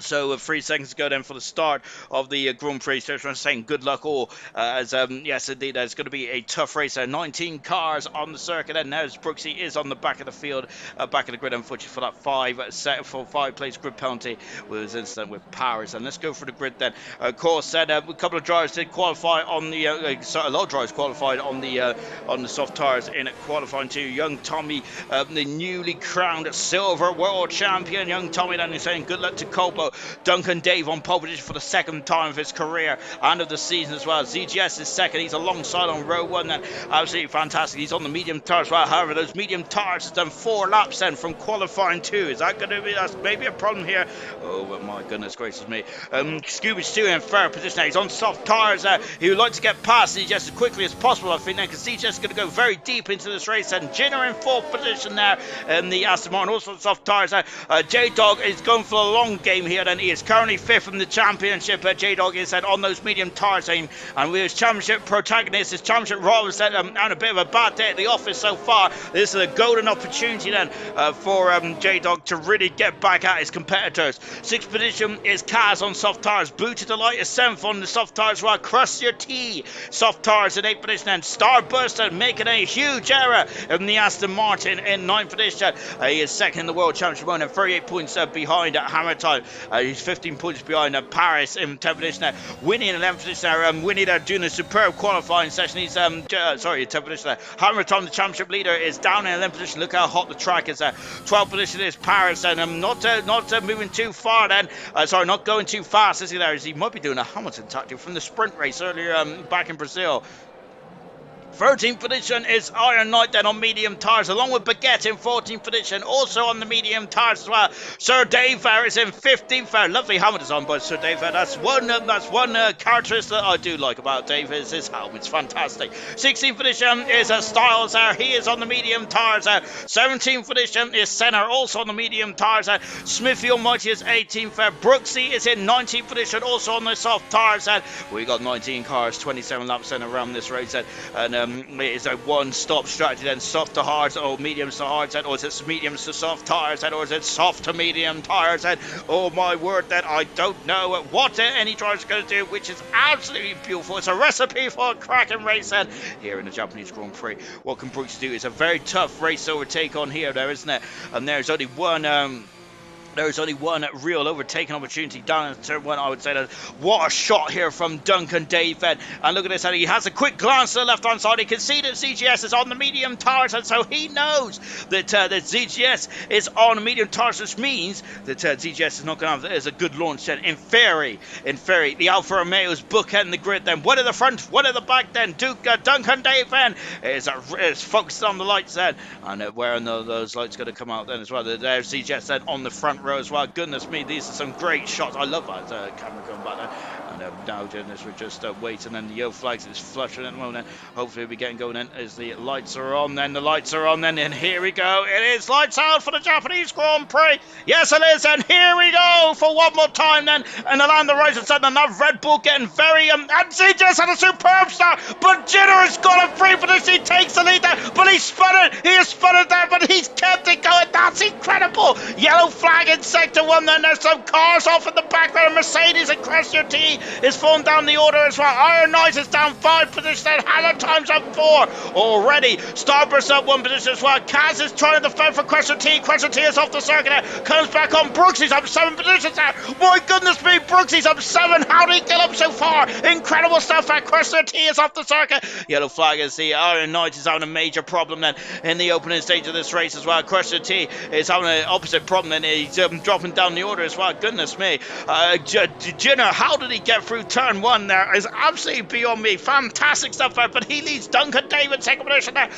So 3 seconds to go then for the start of the Grand Prix. So I'm saying good luck all, as yes indeed, it's going to be a tough race. 19 cars on the circuit, and now Brooksy is on the back of the field, back of the grid, unfortunately for that 5 place grid penalty was incident with Powers. And let's go for the grid then. Of course, a couple of drivers did qualify on the a lot of drivers qualified on the soft tires in qualifying too. Young Tommy, the newly crowned silver world champion, young Tommy, then is saying good luck to Cobalt. got Duncan Dave on pole position for the second time of his career and of the season as well. ZGS is second. He's alongside on row one then. Absolutely fantastic. He's on the medium tires as well. However, those medium tires has done 4 laps then from qualifying 2. Is that going to be, that's maybe a problem here? Oh my goodness gracious me. Scooby's still in third position now. He's on soft tires. He would like to get past ZGS as quickly as possible, I think, because ZGS is going to go very deep into this race. And Jinner in 4th position there in the Aston Martin, also on soft tires. J-Dog is going for a long game here then. He is currently 5th in the championship. J-Dog is on those medium tires, and with his championship protagonist, his championship rivals on a bit of a bad day at the office so far. This is a golden opportunity then for J-Dog to really get back at his competitors. 6th position is Kaz on soft tires. Blue to the Light is 7th on the soft tires, while Crusher T soft tires in 8th position, and Starburster making a huge error in the Aston Martin in 9th position. He is 2nd in the World Championship and 38 points behind Hammer Time. He's 15 points behind Paris in 10th position. Winnie in 11th position. Winnie there doing a superb qualifying session. He's 10th position. Hammer Time, the championship leader, is down in 11th position. Look how hot the track is. 12th position is Paris, and not moving too far then. Not going too fast, is he there? He might be doing a Hamilton tactic from the sprint race earlier back in Brazil. 13th position is Iron Knight then on medium tires, along with Baguette in 14th position, also on the medium tires as well. Sir Dave is in 15th. Lovely helmet design by Sir Dave. That's one characteristic that I do like about Dave, is his helmet's fantastic. 16th position is Styles. He is on the medium tires. 17th position is Senna, also on the medium tires. Smithy Almighty is 18th. Brooksy is in 19th position, also on the soft tires. We got 19 cars, 27 laps around this race, and it is a one-stop strategy then, soft to hard, or mediums to hard, or is it mediums to soft tires, or is it soft to medium tires? Oh my word, that I don't know what any driver is going to do, which is absolutely beautiful. It's a recipe for a cracking race here in the Japanese Grand Prix. What can Brooks do? It's a very tough race to overtake on here, there, isn't it? And there's only one. There's only one real overtaking opportunity down in turn 1, I would say. That what a shot here from Duncan Dave. And look at this, he has a quick glance to the left-hand side. He can see that ZGS is on the medium tires, and so he knows that ZGS is on the medium tires, which means that ZGS is not going to have a good launch then. In theory, the Alfa Romeo's bookend the grid then. One at the front, one at the back then. Duncan Dave then is focused on the lights then. And where are those lights going to come out then as well? There's ZGS then on the front row as well. Goodness me, these are some great shots. I love that camera going back there. And now doing this, we're just waiting, and the yellow flags is flushing at the moment. Hopefully we're getting going then as the lights are on then. The lights are on then, and here we go. It is lights out for the Japanese Grand Prix. Yes, it is, and here we go for one more time then. And the land of Rising Sun, and that Red Bull getting very and ZGS had a superb start, but Jinner has got a free position. He takes the lead there, but he spun it. He has spun it there, but he's kept it going. That's incredible. Yellow flag in sector 1 then. There's some cars off in the back there. Mercedes and Cressio T is falling down the order as well. Iron Knight is down 5 positions, and Hammer Time's up 4 already. Starburst up 1 position as well. Kaz is trying to defend for Cressio T. Cressio T is off the circuit there. Comes back on. Brooksy's up 7 positions there. My goodness me, Brooksy's up 7. How did he get up so far? Incredible stuff. Cressio T is off the circuit. Yellow flag is the Iron Knight is having a major problem then in the opening stage of this race as well. Cressio T is having an opposite problem, and he's dropping down the order as well. Goodness me. Jinner, how did he get through turn 1 there? Is absolutely beyond me. Fantastic stuff there, but he leads Duncan David second position there.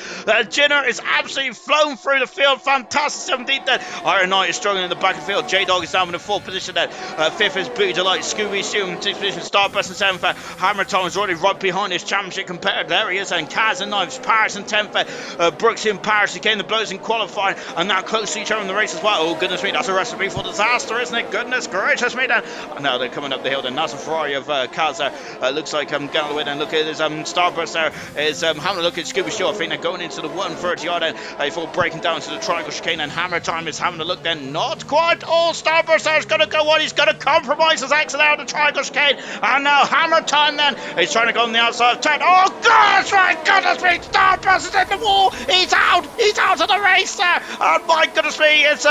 Jinner is absolutely flown through the field. Fantastic 17th there. Iron Knight is struggling in the back of the field. J-Dog is down in the 4th position there. 5th is Booty Delight. Scooby Shoo in 6th position. Starburst in 7th. Hammer Time is already right behind his championship competitor. There he is, and Kaz and Knives. Paris in 10th. Brooks in Paris. He came the blows in qualifying, and now close to each other in the race as well. Oh goodness me, that's a recipe for disaster, isn't it? Goodness gracious me then. And now they're coming up the hill then. That's a Ferrari of Kaz. Looks like getting away then. Look at his Starburst there is having a look at Scooby Shoo. I think they're going into the 130 yard then before breaking down to the triangle chicane, and Hammer Time is having a look then. Not quite all. Starburst there is going to go on. He's going to compromise his exit out of the triangle chicane, and now Hammer Time then is trying to go on the outside of 10. Oh gosh, my goodness me, Starburst is in the wall. He's out of the race there. And my goodness me, it's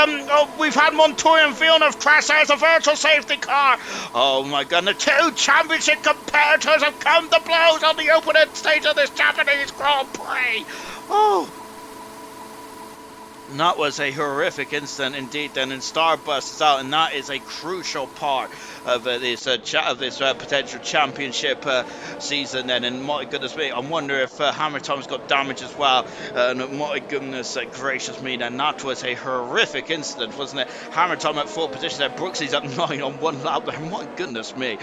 we've had Montoya and Villeneuve crash as a virtual safety car. Oh my god, the 2 championship competitors have come to blows on the opening stage of this Japanese Grand Prix. Oh. And that was a horrific incident indeed. Then, and Starburst is out, and that is a crucial part of this potential championship season. Then, and my goodness me, I wonder if Hammer Time's got damage as well. And my goodness gracious me, then that was a horrific incident, wasn't it? Hammer Time at full position there. Brooksy's up 9 on 1 lap there. My goodness me,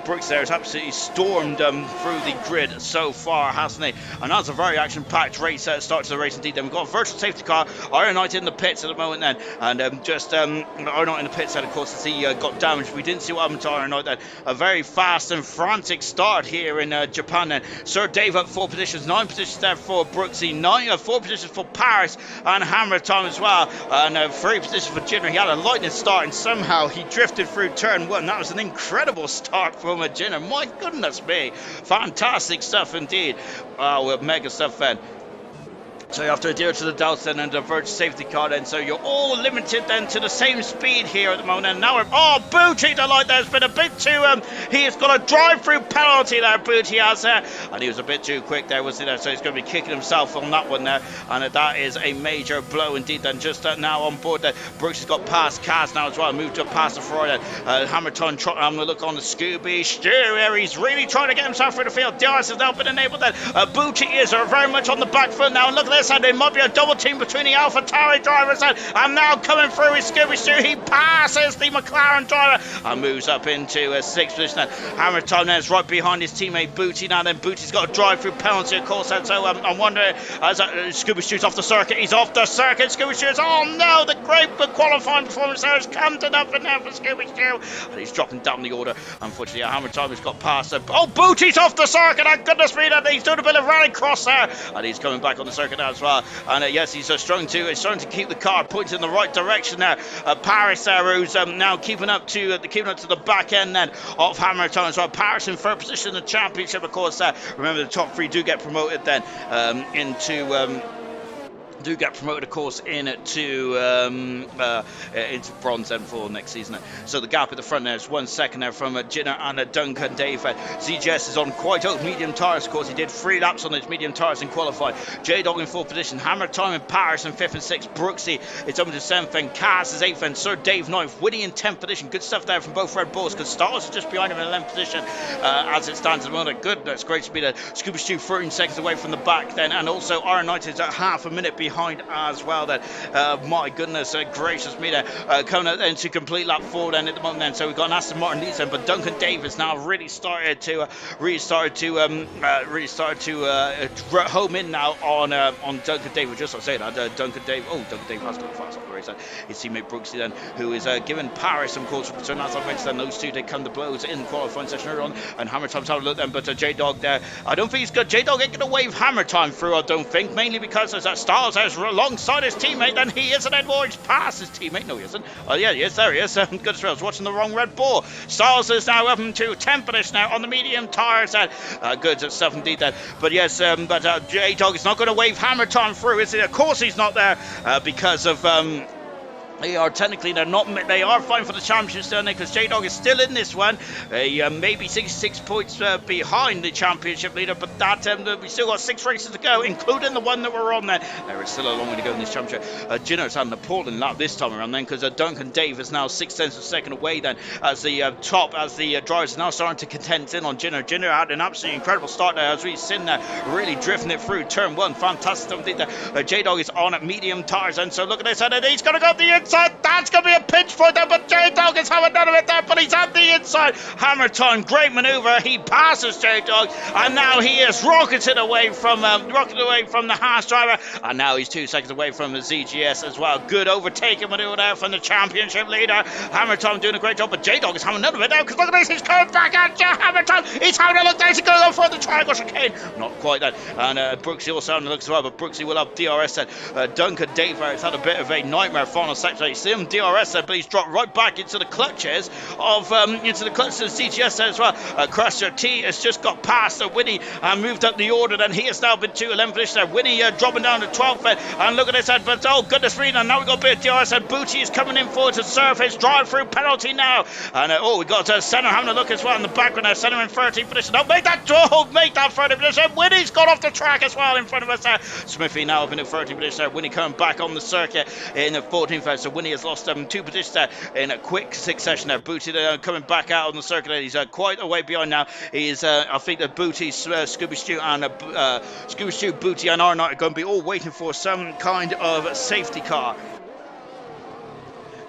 Brooks there has absolutely stormed through the grid so far, hasn't he? And that's a very action-packed race start to the race indeed. Then we've got a virtual safety car. Iron Knight in the pits at the moment then, and Iron Knight in the pits then, of course, as he got damaged. We didn't see what happened to Iron Knight then. A very fast and frantic start here in Japan then. Sir Dave up 4 positions, 9 positions there for Brooksy, 4 positions for Paris and Hammer Time as well, and 3 positions for Jinner. He had a lightning start and somehow he drifted through turn 1. That was an incredible start from Jinner. My goodness me, fantastic stuff indeed. Wow, mega stuff then. So you have to adhere to the doubts then and the virtual safety car then. So you're all limited then to the same speed here at the moment. And now Booty, the light there's been a bit too, he has got a drive-through penalty there, Booty has there. And he was a bit too quick there, wasn't he there? So he's going to be kicking himself on that one there. And that is a major blow indeed then. Just now on board there. Brooks has got past Kaz now as well. Moved to past the Freud then. Hammerton having a look on the Scooby Stew here. He's really trying to get himself through the field. DRS has now been enabled then. Booty is very much on the back foot now. And look at this, and there might be a double team between the AlphaTauri drivers and now coming through with Scooby Stew. He passes the McLaren driver and moves up into 6th position. Hammer Time is right behind his teammate Booty now. Then Booty's got a drive-through penalty, of course. And so I'm wondering, as Scooby Stew's off the circuit, he's off the circuit. Scooby Stew's, oh no, the great qualifying performance there has come to nothing now for Scooby Stew. And he's dropping down the order. Unfortunately, Hammer Time has got past. Booty's off the circuit. Thank goodness me, that he's doing a bit of rally cross there, and he's coming back on the circuit now as well. And yes, he's starting to keep the car pointed in the right direction there. Paris there, who's now keeping up to the back end then of Hammer Time as well. Paris in 3rd position in the championship, of course. Remember, the top 3 do get promoted then into of course, into bronze then for next season. So the gap at the front there is 1 second there from Jinner and Duncan Dave. ZGS is on quite old medium tyres, of course. He did 3 laps on those medium tyres and qualified. J-Dog in 4th position. Hammer Time in Paris in 5th and 6th. Brooksy is up to 7th, and Kaz is 8th, and Sir Dave 9th. Winning in 10th position. Good stuff there from both Red Bulls, because Stars is just behind him in 11th position as it stands at the moment. Good, that's great to be there. Scuba Stew 13 seconds away from the back then, and also Iron Knight is at half a minute behind as well then. My goodness gracious me there, coming out into complete lap 4 then at the moment then. So we've got an Aston Martin leads then, but Duncan Davis now really started to home in now on Duncan Davis. Just to say that Duncan Davis has got a fast off the race. His teammate Brooksy then, who is giving Paris some calls for concern. As I mentioned then, those two did come to blows in the qualifying session earlier on, and Hammer Time's having a look then, but J-Dog there, I don't think he's good. J-Dog ain't going to wave Hammer Time through, I don't think, mainly because there's that Styles has alongside his teammate, then he isn't anymore. He's past his teammate. No, he isn't. Oh, yeah, he is. There he is. Good as well. I was watching the wrong Red Bull. Styles is now up to 10th position now on the medium tyres. Good stuff indeed then. But yes, J-Dog is not going to wave Hammer Time through, is he? Of course he's not there because of... They are technically, they are fine for the championship still, because J-Dog is still in this one. Maybe 66 points behind the championship leader, but that we still got 6 races to go, including the one that we're on there. There is still a long way to go in this championship. Jinner's had an appalling lap this time around then, because Duncan Dave is now 6 tenths of a second away then, as the drivers are now starting to contend in on Jinner. Jinner had an absolutely incredible start there, as we've seen there, really drifting it through turn 1. Fantastic stuff there. J-Dog is on at medium tyres, and so look at this, and he's going to go up the inside. That's going to be a pinch for them, but J-Dog is having none of it there, but he's at the inside. Hammer Time, great manoeuvre. He passes J-Dog, and now he is rocketed away from the Haas driver, and now he's 2 seconds away from the ZGS as well. Good overtaking manoeuvre there from the championship leader. Hammer Time doing a great job, but J-Dog is having none of it now, because look at this, he's coming back at you, Hammer Time. He's having a look there, he's going to go for the triangle chicane. Not quite that. And Brooksy also having a look as well, but Brooksy will have DRS then. Duncan Dave has had a bit of a nightmare final section. You see him DRS there, but he's dropped right back into the clutches of cuts to CGS as well. Crusher T has just got past Winnie and moved up the order. Then he has now been to 11th position there. Winnie dropping down to 12th. And look at this head, but oh goodness me, and now we've got a bit of DRS, and Booty is coming in forward to serve his drive-through penalty now. And we got Senna having a look as well in the background there. Senna in 13th position. Oh, make that 30th position. Winnie's got off the track as well in front of us there. Smithy now up in the 13th position there. Winnie coming back on the circuit in the 14th. So Winnie has lost 2 positions there in a quick succession there. Booty coming back out on the circuit there. He's quite a way behind now. He's, I think that Booty, Scooby Stew and Scooby Stew, Booty and R9 are going to be all waiting for some kind of safety car.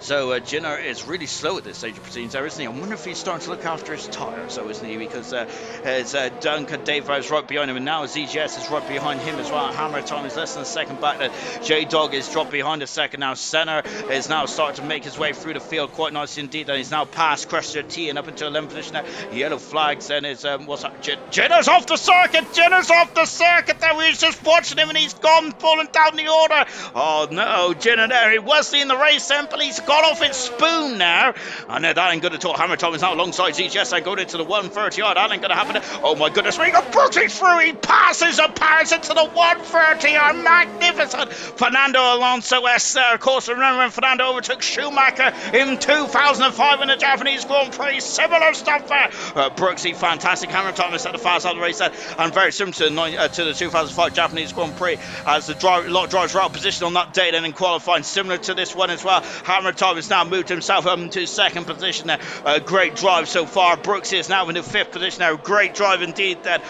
So Jenner is really slow at this stage of proceedings there, isn't he? I wonder if he's starting to look after his tyres, though, isn't he? Because as Duncan Dave is right behind him, and now ZGS is right behind him as well. Hammer time is less than a second back. J-Dog is dropped behind a second now. Senna is now starting to make his way through the field quite nicely indeed. And he's now past Crusher T and up into 11th position now. Yellow flags and is, what's that? Jenner's off the circuit! Jenner's off the circuit there! We was just watching him and he's gone, falling down the order. Oh no, Jenner there. He was in the race then, but he's got off its spoon now, and that ain't good at all. Hammer time is now alongside ZGS and going into the 130 yard. That ain't going to happen. Oh my goodness, we got Brooksy through. He passes a Paris into the 130 yard. Magnificent. Fernando Alonso S there. Of course, remember when Fernando overtook Schumacher in 2005 in the Japanese Grand Prix. Similar stuff there. Brooksy, fantastic. Hammer time is at the fast out of the race there, and very similar to the 2005 Japanese Grand Prix, as the a lot of drivers were out of position on that day then in qualifying, similar to this one as well. Hammer time is now moved himself up into 2nd position there. Great drive so far. Brooksy is now in the 5th position now. Great drive indeed then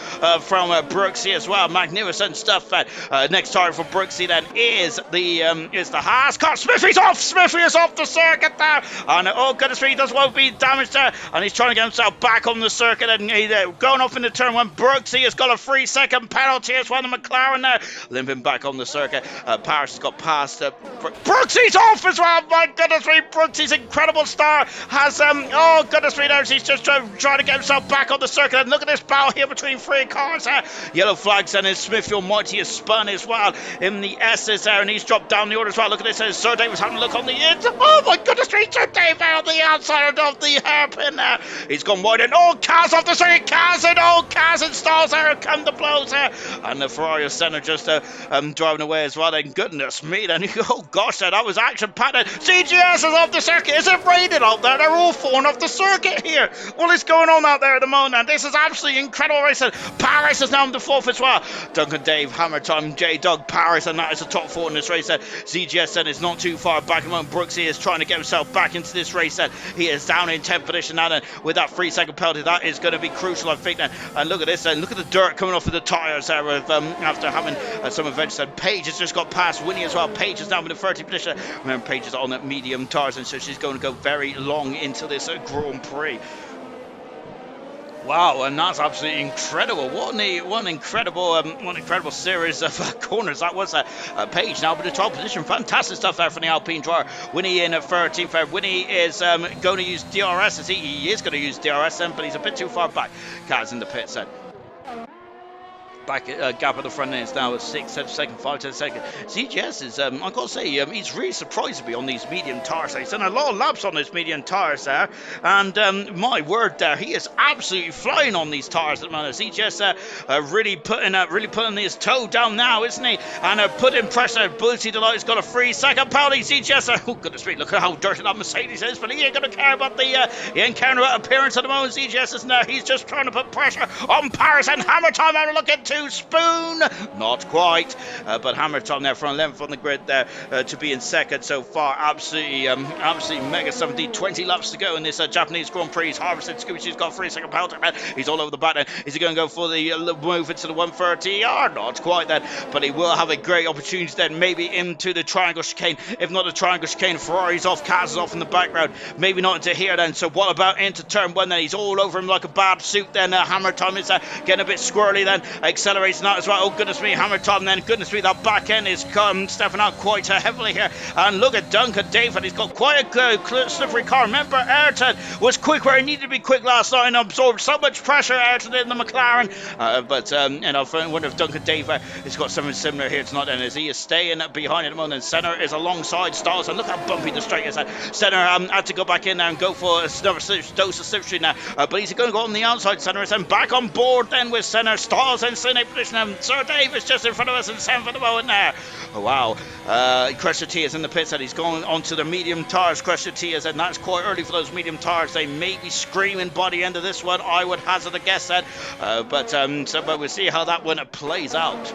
from Brooksy as well. Magnificent stuff. Next target for Brooksy then is the Haas car. Smithy's off. Smithy is off the circuit there, and oh goodness me, he doesn't want to be damaged there, and he's trying to get himself back on the circuit, and he's going off in the turn one. Brooksy has got a 3-second penalty as well. The McLaren there limping back on the circuit. Paris has got past Brooksy's off as well. My goodness me, Brooksy's incredible star has oh goodness me, there he's just trying to get himself back on the circuit, and look at this battle here between 3 cars. Yellow flags, and his Smithfield Mighty has spun as well in the S's there, and he's dropped down the order as well. Look at this, Sir Dave was having a look on the ends. Oh my goodness me, Sir Dave out on the outside of the hairpin there. He's gone wide, and oh, Kaz off the circuit. Kaz and stalls there, come to blows there, and the Ferrari Senna just driving away as well. Then goodness me, then oh gosh, that was action packed. CGS is off the circuit. Is it raining out there? They're all falling off the circuit here. What is going on out there at the moment? This is absolutely incredible racing. Paris is now in the 4th as well. Duncan Dave, Hammer Time, J-Dog, Paris, and that is the top 4 in this race. ZGS then is not too far back at the moment. Brooksy is trying to get himself back into this race. He is down in 10th position now, and with that 3-second penalty, that is going to be crucial, I think. And look at this, and look at the dirt coming off of the tyres there after having some events. And Paige has just got past Winnie as well. Paige is now in the 30th position. Remember, Paige is on that medium tyres, and so she's going to go very long into this Grand Prix. Wow, and that's absolutely incredible. What an incredible series of corners that was. Page now in the 12th position. Fantastic stuff there from the Alpine driver. Winnie in at 13th. Winnie is going to use DRS. He is going to use DRS then, but he's a bit too far back. Kaz in the pit set. Back gap at the front end is now at 6, 7 seconds, 5, 10 seconds. ZGS is, I've got to say, he's really surprised me on these medium tires. He's done a lot of laps on those medium tires there, and my word, there he is absolutely flying on these tires at the moment. ZGS really putting his toe down now, isn't he? And putting pressure. Booty Delight has got a 3-second penalty. ZGS, oh goodness me, look at how dirty that Mercedes is, but he ain't going to care about he ain't caring about appearance at the moment. ZGS is now, he's just trying to put pressure on Paris, and Hammer Time having a look into Spoon, not quite, but Hammer Time there from 11th on the grid there to be in 2nd so far. Absolutely mega 17, 20 laps to go in this Japanese Grand Prix. He's harvested. Scooby-Doo's got 3-second penalty. He's all over the back then. Is he going to go for the move into the 130? Not quite then, but he will have a great opportunity then, maybe into the triangle chicane. If not the triangle chicane, Ferrari's off, Kaz is off in the background, maybe not into here then. So what about into turn 1 then? He's all over him like a bad suit then. Hammer Time is getting a bit squirrely then, except accelerating out as well. Oh, goodness me, hammer top, and then goodness me, that back end is stepping out quite heavily here. And look at Duncan David, he's got quite a good slippery car. Remember, Ayrton was quick where he needed to be quick last night and absorbed so much pressure, Ayrton, in the McLaren. But I wonder if Duncan David has got something similar here tonight, and as he is staying behind at the moment. Senna is alongside Stiles, and look how bumpy the straight is. Senna had to go back in there and go for another dose of slipstream now, but he's going to go on the outside. Senna is then back on board then with Senna. Stiles in second position, and Sir Dave is just in front of us in 7th at the moment now. Oh, wow. Crusher T is in the pits, and he's going onto the medium tyres. Crusher T is, and that's quite early for those medium tyres. They may be screaming by the end of this one, I would hazard a guess that. But we'll see how that one plays out.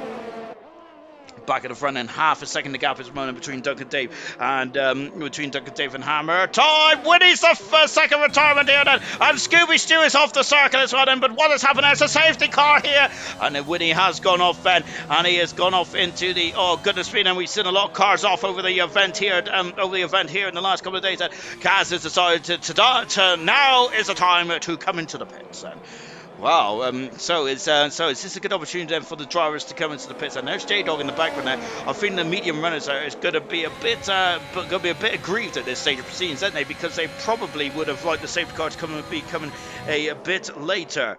Back at the front end, half a second the gap is moment between Duncan Dave and Hammer. Time! Winnie's the second retirement here then, and Scooby Stew is off the circle as well then, but what has happened? There's a safety car here, and then Winnie has gone off then, and he has gone off into the, oh goodness me, and we've seen a lot of cars off over the event here in the last couple of days. Kaz has decided to now is the time to come into the pits. Wow, so is this a good opportunity then for the drivers to come into the pits? And there's J-Dog in the background now. I think the medium runners are going to be a bit aggrieved at this stage of proceedings, aren't they? Because they probably would have liked the safety car to come a bit later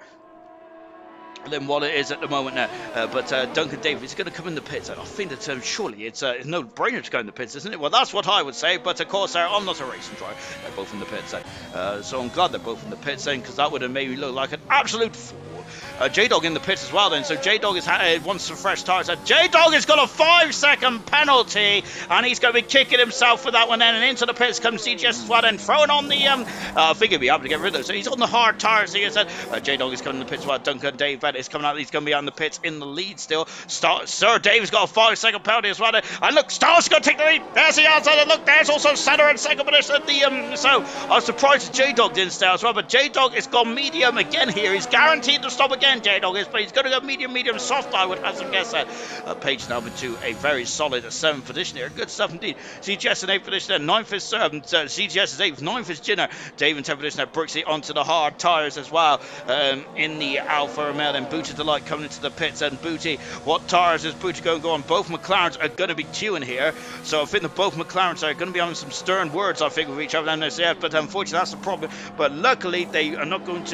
than what it is at the moment now. But Duncan Davis is going to come in the pits, and I think that surely it's a no-brainer to go in the pits, isn't it? Well, that's what I would say, but of course I'm not a racing driver. They're both in the pits, so I'm glad they're both in the pits then, because that would have made me look like an absolute fool. J-Dog in the pits as well then, so J-Dog wants some fresh tyres. J-Dog has got a 5-second penalty, and he's going to be kicking himself with that one then, and into the pits comes CGS as well then, throwing on the, I think he'll be able to get rid of those. So he's on the hard tyres here, so J-Dog is coming in the pits as well. Duncan Dave is coming out, he's going to be on the pits in the lead still. Sir Dave's got a 5-second penalty as well then, and look, Star's going to take the lead. There's the outside, and look, there's also Senna in second position. So I was surprised that J-Dog didn't stay as well, but J-Dog has gone medium again here. He's guaranteed to stop again, J-Dog is, but he's going to go medium, soft, I would have some guess that. Page number 2, a very solid 7th position here. Good stuff indeed. CGS in 8th position, 9th is CGS is 8th, 9th is Jinner. Dave in 10th position, Brooksy onto the hard tyres as well. In the Alpha Romeo, and Booty Delight coming into the pits, and Booty, what tyres is Booty going to go on? Both McLarens are going to be queuing here, so I think that both McLarens are going to be having some stern words, I think, with each other, but unfortunately that's the problem. But luckily they are not going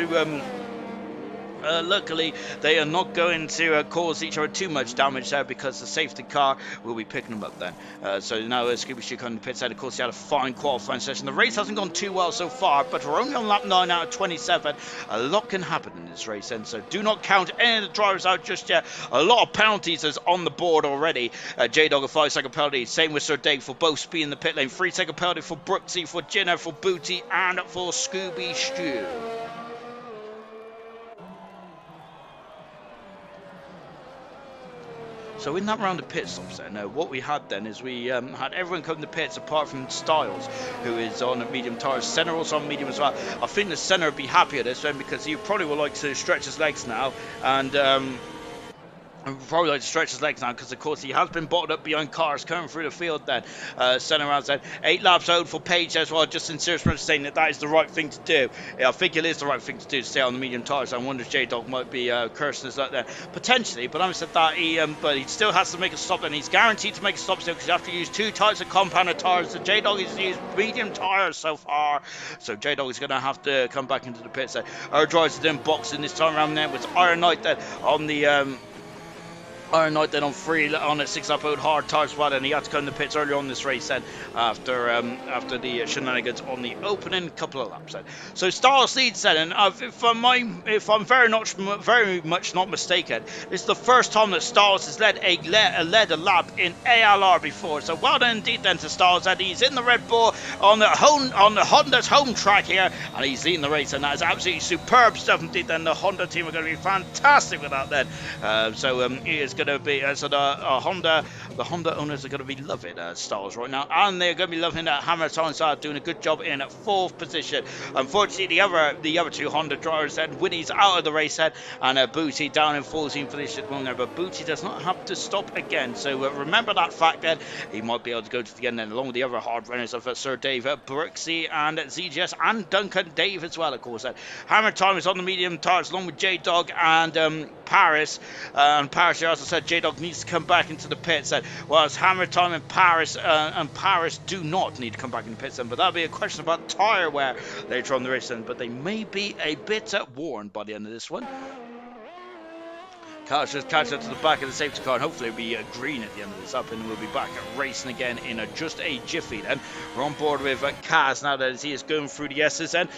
to cause each other too much damage there, because the safety car will be picking them up then. So now Scooby Stew on the pit side. Of course, he had a fine qualifying session. The race hasn't gone too well so far, but we're only on lap 9 out of 27. A lot can happen in this race, and so do not count any of the drivers out just yet. A lot of penalties is on the board already. J-Dog a 5-second penalty. Same with Sir Dave for both speed in the pit lane. 3-second penalty for Brooksy, for Jinner, for Booty, and for Scooby Stew. So in that round of pit stops then, what we had then is we had everyone come to pits apart from Stiles, who is on medium tyres. Senna also on medium as well. I think the Senna would be happy at this one, because he probably would like to stretch his legs now, and probably like to stretch his legs now, because of course he has been bottled up behind cars coming through the field then. Senna around said 8 laps out for Page as well, just in serious terms saying that is the right thing to do. Yeah, I think it is the right thing to do, to stay on the medium tyres. I wonder if J-Dog might be cursing us like that potentially, but I said that but he still has to make a stop, and he's guaranteed to make a stop still, because you have to use 2 types of compounded tyres. So J-Dog has used medium tyres so far, so J-Dog is going to have to come back into the pits. Our drivers are then boxing this time around. There was Iron Knight then on the Iron Knight then on a 6-lap out hard tyres spot, and he had to come in the pits earlier on this race then, after the shenanigans on the opening couple of laps then. So Stiles leads then, and if I'm very much not mistaken, it's the first time that Stiles has led a lap in ALR before. So well done indeed then to Stiles, and he's in the Red Bull on the Honda's home track here, and he's leading the race, and that is absolutely superb stuff indeed. Then the Honda team are going to be fantastic with that then. So he is going to be so the Honda owners are going to be loving Styles right now, and they're going to be loving Hammer Time doing a good job in 4th position. Unfortunately, the other 2 Honda drivers Winnie's out of the race and Booty down in 14th position at the moment, but Booty does not have to stop again. So remember that fact that he might be able to go to the end then, along with the other hard runners of Sir Dave, Brooksy, and ZGS, and Duncan Dave as well, of course. Hammer Time is on the medium tires along with J-Dog and Paris. And Paris, as I said, J-Dog needs to come back into the pits. Whilst Hammer Time and Paris do not need to come back in the pits. But that'll be a question about tyre wear later on the race. But they may be a bit worn by the end of this one. Cars just catch up to the back of the safety car, and hopefully it'll be green at the end of this up, and we'll be back racing again in just a jiffy then. We're on board with Kaz now that he is going through the S's then.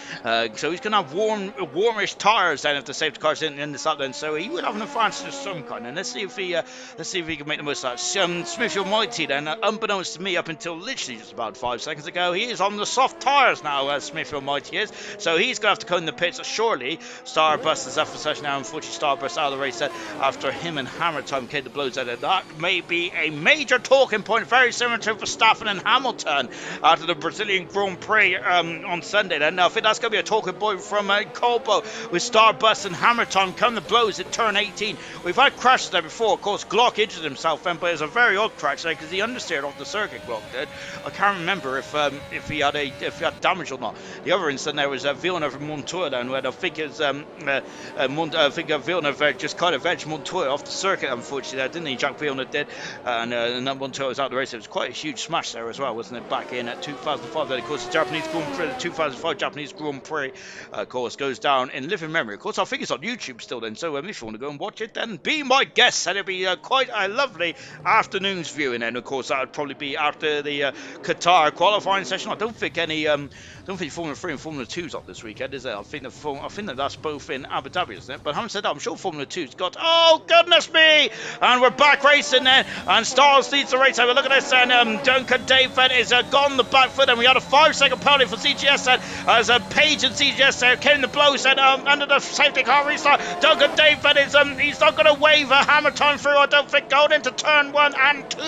So he's going to have warmish tyres then if the safety car's in this up then, so he would have an advantage of some kind. And let's see if he can make the most of that. Smithfield Mighty then, unbeknownst to me up until literally just about 5 seconds ago, he is on the soft tyres now, Smithfield Mighty is. So he's going to have to come in the pits shortly. Starbust is up for session now, unfortunately Starbust out of the race then, after him and Hammer Time came to blows at it. That may be a major talking point, very similar to Verstappen and Hamilton after the Brazilian Grand Prix on Sunday. Then now I think that's going to be a talking point from Cobalt with Starbust and Hammer Time come to blows at turn 18. We've had crashes there before. Of course, Glock injured himself then, but it was a very odd crash there because he understeered off the circuit. Glock did. I can't remember if he had damage or not. The other incident there was Villeneuve and Montoya then, where I think Villeneuve just kind of edged Montoya off the circuit, unfortunately, didn't he? Jack Villeneuve did, and Montoya was out of the race. It was quite a huge smash there as well, wasn't it? Back in 2005. Then, of course, the Japanese Grand Prix, the 2005 Japanese Grand Prix, of course, goes down in living memory. Of course, I think it's on YouTube still then, so if you want to go and watch it, then be my guest, and it'll be quite a lovely afternoon's viewing. And of course, that would probably be after the Qatar qualifying session. I don't think Formula 3 and Formula 2's up this weekend, is it? I think that that's both in Abu Dhabi, isn't it? But having said that, I'm sure Formula 2's got. Oh goodness me! And we're back racing then, and Stars leads the race over. Look at this, and Duncan David is gone the back foot, and we had a 5-second penalty for CGS then, as Page and CGS there came the blows and under the safety car restart. Duncan David is he's not going to wave a Hammer Time through, I don't think, going into turn 1 and 2.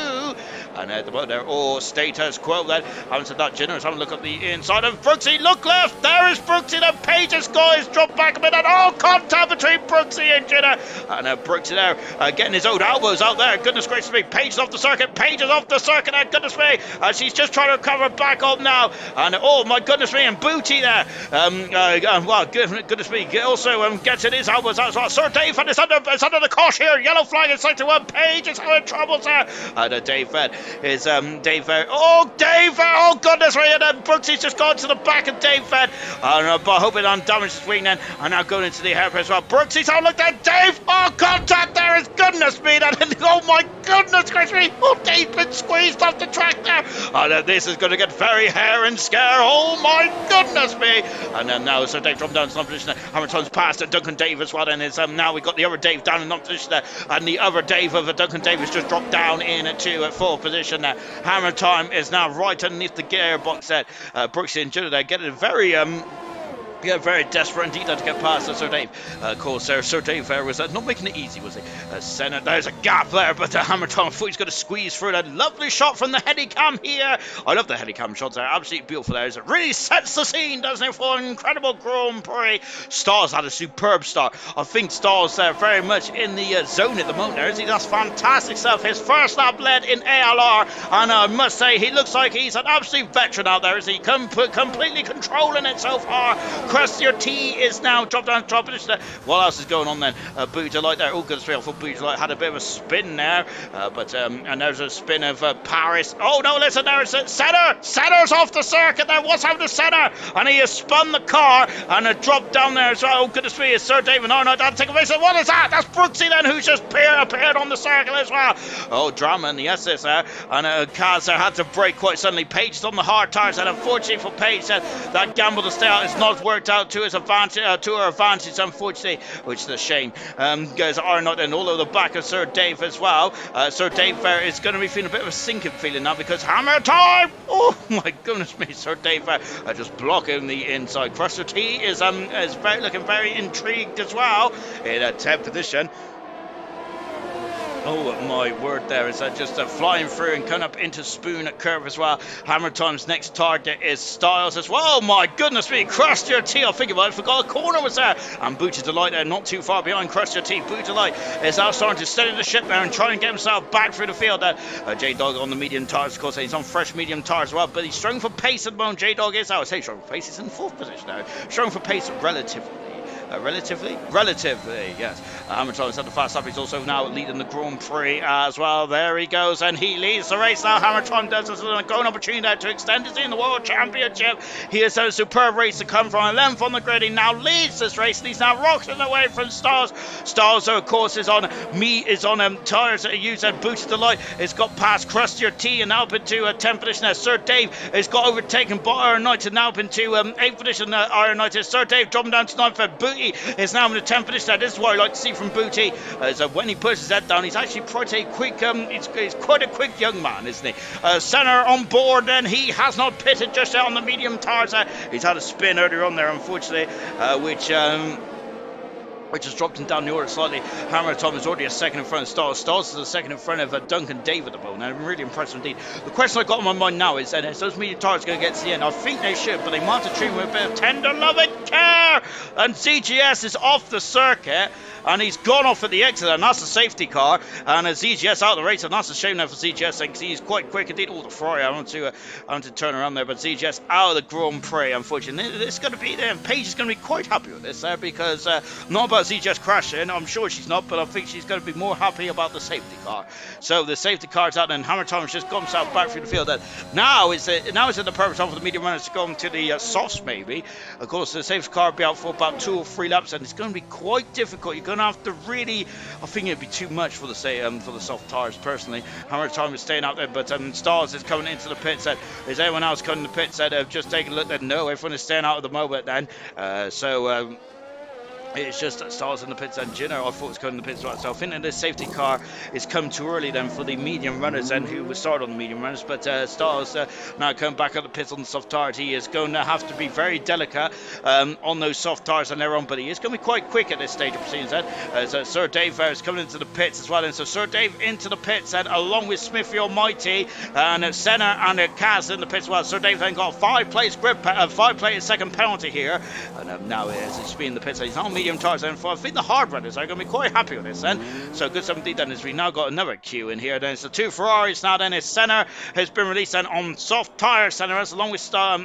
And at the moment they're all status quo then. Having said that, Jenner is having a look at the inside of Brooksy. Look left, there is Brooksy. The Page's guys drop back a bit, and contact between Brooksy and Jenner. And Brooksy there getting his own elbows out there. Goodness gracious me, Page is off the circuit. Page is off the circuit there, goodness me. She's just trying to recover back up now. And oh my goodness me, and Booty there. Well, goodness me, also gets in his elbows as well. Sir Dave is under the cosh here. Yellow flag inside to 1. Page is having troubles there. And Dave is Dave. Oh, Dave! Oh, goodness me! And then Brooksy's just gone to the back of Dave. But hoping on damage his wing then. And now going into the hairpin as well. Brooksy's out. Look at Dave! Oh, contact there is goodness me! Oh my goodness gracious me! Oh, Dave's been squeezed off the track there. And this is going to get very hair and scare. Oh my goodness me! And then now so Dave dropped down to non position. Hamilton's passed and Duncan Dave as well. And it's now we've got the other Dave down in non position there. And the other Dave of Duncan Dave has just dropped down into 4th position there. Hammer Time is now right underneath the gearbox there. Brooksy and Jenner there getting very desperate indeed to get past Sir Dave. Of course, Sir Dave was not making it easy, was he? Senna, there's a gap there, but Hammer Time, I thought he's going to squeeze through that. Lovely shot from the Headicam here. I love the Headicam shots there, absolutely beautiful there. It really sets the scene, doesn't it, for an incredible Grand Prix. Stars had a superb start. I think Stars very much in the zone at the moment there, isn't he? That's fantastic stuff. His first lap led in ALR, and I must say, he looks like he's an absolute veteran out there, is he? Completely controlling it so far. Your T is now dropped down to top position. What else is going on then? Booty Light there. Oh, good straight off. Booty Light had a bit of a spin there, and there's a spin of Paris. Oh no, listen, there's Senna. Senna's off the circuit there. What's happened to Senna? And he has spun the car and dropped down there as well. Oh goodness me, it's Sir David Arnold. I'll take a race. What is that? That's Brooksy then, who's just appeared on the circle as well. Oh, drama in the SS there, and Kaz had to brake quite suddenly. Page is on the hard tires, and unfortunately for Page, that gamble to stay out has not worked out to his advantage, to her advantage, unfortunately, which is a shame. Guys are not in all over the back of Sir Dave as well. Sir Dave is going to be feeling a bit of a sinking feeling now because Hammer Time! Oh my goodness me, Sir Dave just blocking the inside. Crusher T is looking very intrigued as well in 10th position. Oh my word, there is just flying through and coming up into Spoon at curve as well. Hammer Time's next target is Styles as well. Oh my goodness me, Crushed Your Tea. I think about it, forgot a corner was there. And Booty Delight there, not too far behind Crushed Your Tea. Booty Delight is now starting to steady the ship there and try and get himself back through the field there. J-Dog on the medium tires, of course, he's on fresh medium tires as well, but he's struggling for pace at the moment. J-Dog is, I would say struggling for pace, he's in 4th position now. Struggling for pace relatively. Relatively, yes. Hammertime's at the fast lap. He's also now leading the Grand Prix as well. There he goes, and he leads the race now. Hammertime does this with a golden opportunity there to extend his in the World Championship. He has a superb race to come from a length on the grid. He now leads this race, and he's now rocking away from Stars. Stars, of course, is on tires that are used at Boost Delight. It's got past Crust Your Tea and now up into 10th position there. Sir Dave has got overtaken by Iron Knight and now up into 8th position. Iron Knight is Sir Dave dropping down to 9th. Booty is now in the 10th position. This is what I like to see from Booty. So when he puts his head down, he's actually quite a quick. He's quite a quick young man, isn't he? Senna on board, and he has not pitted just out on the medium tires. He's had a spin earlier on there, unfortunately, which has dropped him down the order slightly. Hammer Tom is already a second in front of Stars. Stars is a second in front of Duncan Dave at the moment. I'm really impressed indeed. The question I got on my mind now is those medium tires going to get to the end? I think they should, but they might have to treat him with a bit of tender love and care. And ZGS is off the circuit, and he's gone off at the exit, and that's a safety car. And ZGS out of the race, and that's a shame now for ZGS, because he's quite quick indeed. Oh, the Ferrari, I want to turn around there, but ZGS out of the Grand Prix, unfortunately. It's going to be, Paige is going to be quite happy with this, because not about ZGS crashing, I'm sure she's not, but I think she's going to be more happy about the safety car. So the safety car's out, and Hammer Time's just got himself back through the field. And now is at the perfect time for the medium runners to go into the softs, maybe. Of course, the safety car will be out for about 2 or 3 laps, and it's going to be quite difficult. You're going to have to really, I think it'd be too much for the soft tires, personally. Hammer Time is staying out there, but Stars is coming into the pits. Is anyone else coming to the pits? Just taking a look there. No, everyone is staying out at the moment then. It's just that Stars in the pits and Jenner, I thought was coming in the pits right. So I think that this safety car is come too early then for the medium runners and who will start on the medium runners. But Stars now coming back at the pits on the soft tires. He is going to have to be very delicate on those soft tires and they're on, but he is going to be quite quick at this stage of proceedings then. As Sir Dave is coming into the pits as well. And so Sir Dave into the pits and along with Smithy Almighty and Senna and Kaz in the pits as well. Sir Dave then got a 5-plate second penalty here. And now he's being in the pits. He's not medium tires, and I think the hard runners are going to be quite happy with this then. So good stuff indeed then, as we now got another queue in here. Then it's the 2 Ferraris now. Then his Senna has been released then on soft tire centers along with Star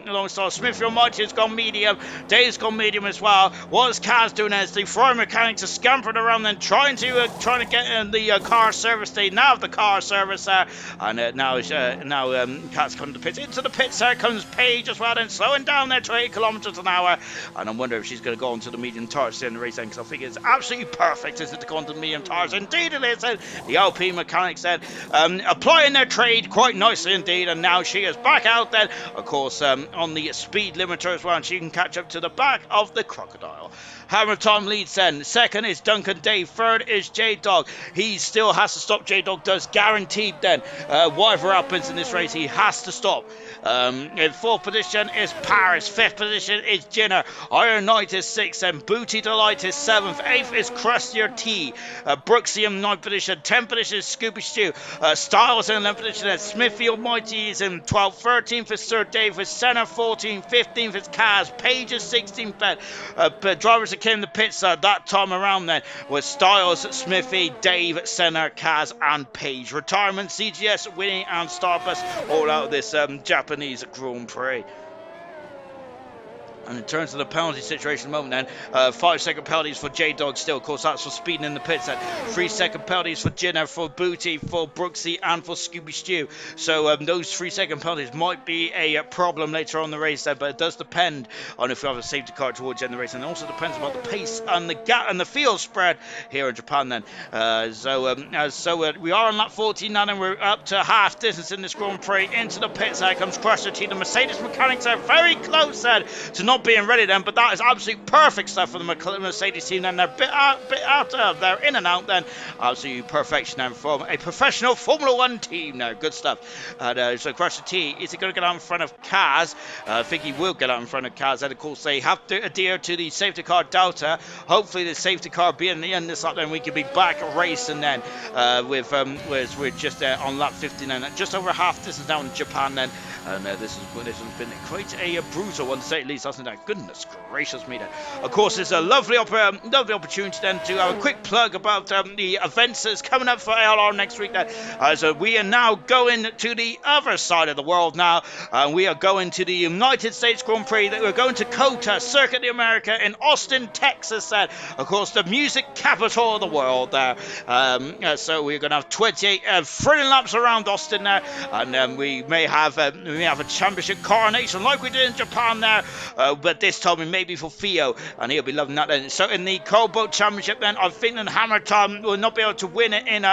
Smith Almighty has gone medium. Dave's gone medium as well. What is Kaz doing as the Ferrari mechanics are scampering around then trying to get in the car service. They now have the car service there, and now Kaz coming to the pits. Into the pits there comes Paige as well, then slowing down there to 8 kilometers an hour. And I wonder if she's going to go onto the medium tires in the race, because I think it's absolutely perfect, is it, to go onto the medium tires? Indeed it is. The LP mechanics said applying their trade quite nicely indeed, and now she is back out then, of course, on the speed limiter as well, and she can catch up to the back of the Crocodile. Hammer Time leads then. Second is Duncan Dave. Third is J-Dog. He still has to stop. J-Dog does, guaranteed then. Whatever happens in this race, he has to stop. In 4th position is Paris. 5th position is Jenner. Iron Knight is 6th, and Booty Delight is 7th. 8th is Crust Your Tea. Brooksium 9th position. 10th position is Scooby Stew. Styles in 11th position, and Smithy Almighty is in 12th. 13th is Sir Dave with Senna. 14th. 15th is Kaz. Page is 16th. Drivers that came in the pits that time around then was Styles, Smithy, Dave, Senna, Kaz, and Page. Retirement, CGS, Winnie, and Starbus all out of this Japanese Grand Prix. And in terms of the penalty situation at the moment then, 5-second penalties for J-Dog still. Of course, that's for speeding in the pits. 3-second penalties for Jenner, for Booty, for Brooksy, and for Scooby Stew. So those 3-second penalties might be a problem later on in the race there, but it does depend on if we have a safety car towards the end of the race. And it also depends about the pace and the gap and the field spread here in Japan then. We are on lap 14 now, and we're up to half distance in this Grand Prix. Into the pits, there comes Crusher T. The Mercedes mechanics are very close then to not not being ready then, but that is absolutely perfect stuff for the Mercedes team. Then they're bit out they're in and out then. Absolutely perfection then from a professional Formula 1 team now. Good stuff. And so Crusher T, is he going to get out in front of Kaz? I think he will get out in front of Kaz. And of course, they have to adhere to the safety car Delta. Hopefully, the safety car be in the end this lap, then we can be back racing then with we're just on lap 59, just over half distance down in Japan then. And this has been quite a brutal one to say at least, hasn't it? Goodness gracious me then. Of course, it's a lovely opportunity then to have a quick plug about the events that's coming up for ALR next week then. As we are now going to the other side of the world now. We are going to the United States Grand Prix. We're going to COTA, Circuit of America in Austin, Texas then. Of course, the music capital of the world there. So we're going to have 28 thrilling laps around Austin there. And we may have a championship coronation like we did in Japan there. But this time it may be for Theo, and he'll be loving that then. So in the Cobalt Championship then, I think that Hamilton will not be able to win it in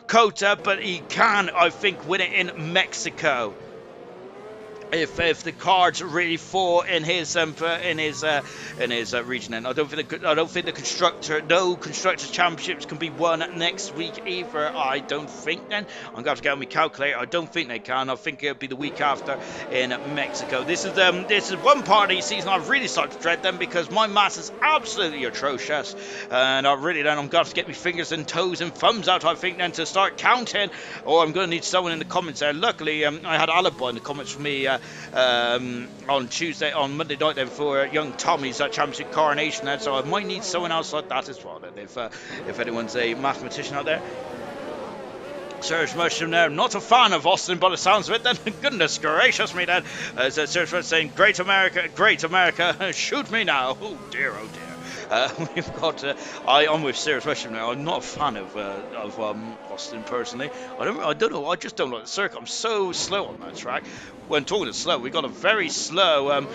COTA, but he can, I think, win it in Mexico. If the cards really fall in his region, then I don't think the constructors championships can be won next week either. I don't think. Then I'm going to have to get on my calculator. I don't think they can. I think it'll be the week after in Mexico. This is one part of the season I really start to dread them, because my maths is absolutely atrocious, and I'm going to have to get my fingers and toes and thumbs out, I think, then to start counting, or I'm going to need someone in the comments there. Luckily, I had Alibi in the comments for me on Monday night then for young Tommy's championship coronation then, so I might need someone else like that as well then, if anyone's a mathematician out there. Serge Mushroom there, not a fan of Austin by the sounds of it then. Goodness gracious me then. Serge Mushroom saying, great America, shoot me now. Oh dear, oh dear. We've got. I'm with Serious Mushroom now. I'm not a fan of Austin personally. I don't know. I just don't like the circuit. I'm so slow on that track. When talking of slow, we got a very slow.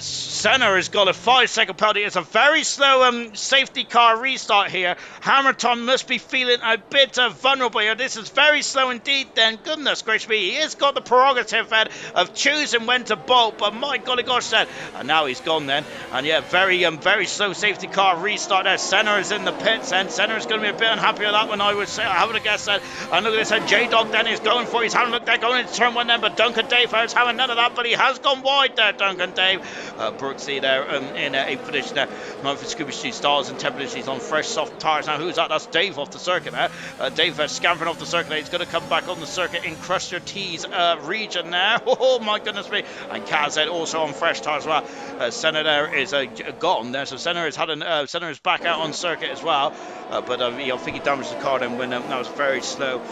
Senna has got a 5-second penalty. It's a very slow safety car restart here. Hamilton must be feeling a bit vulnerable here. This is very slow indeed. Then goodness gracious me, he has got the prerogative then of choosing when to bolt. But my golly gosh, then, and now he's gone then. And yeah, very slow safety car restart there. Senna is in the pits, and Senna is going to be a bit unhappy with that one, I would say. I haven't guessed that. And look at this, J-Dog then is going for. He's having a look there, going into turn one then, but Duncan Dave is having none of that, but he has gone wide there, Duncan Dave. Brooksy there in 8th position there. 9th for Scooby Street Stars and 10th position. He's on fresh soft tyres now. Who's that? That's Dave off the circuit there. Dave scampering off the circuit. He's going to come back on the circuit in Crusher T's region there. Oh my goodness me. And Kaz also on fresh tyres as well. Senna there is gone there, so Senna is back out on circuit as well. But I think he damaged the car then when that was very slow.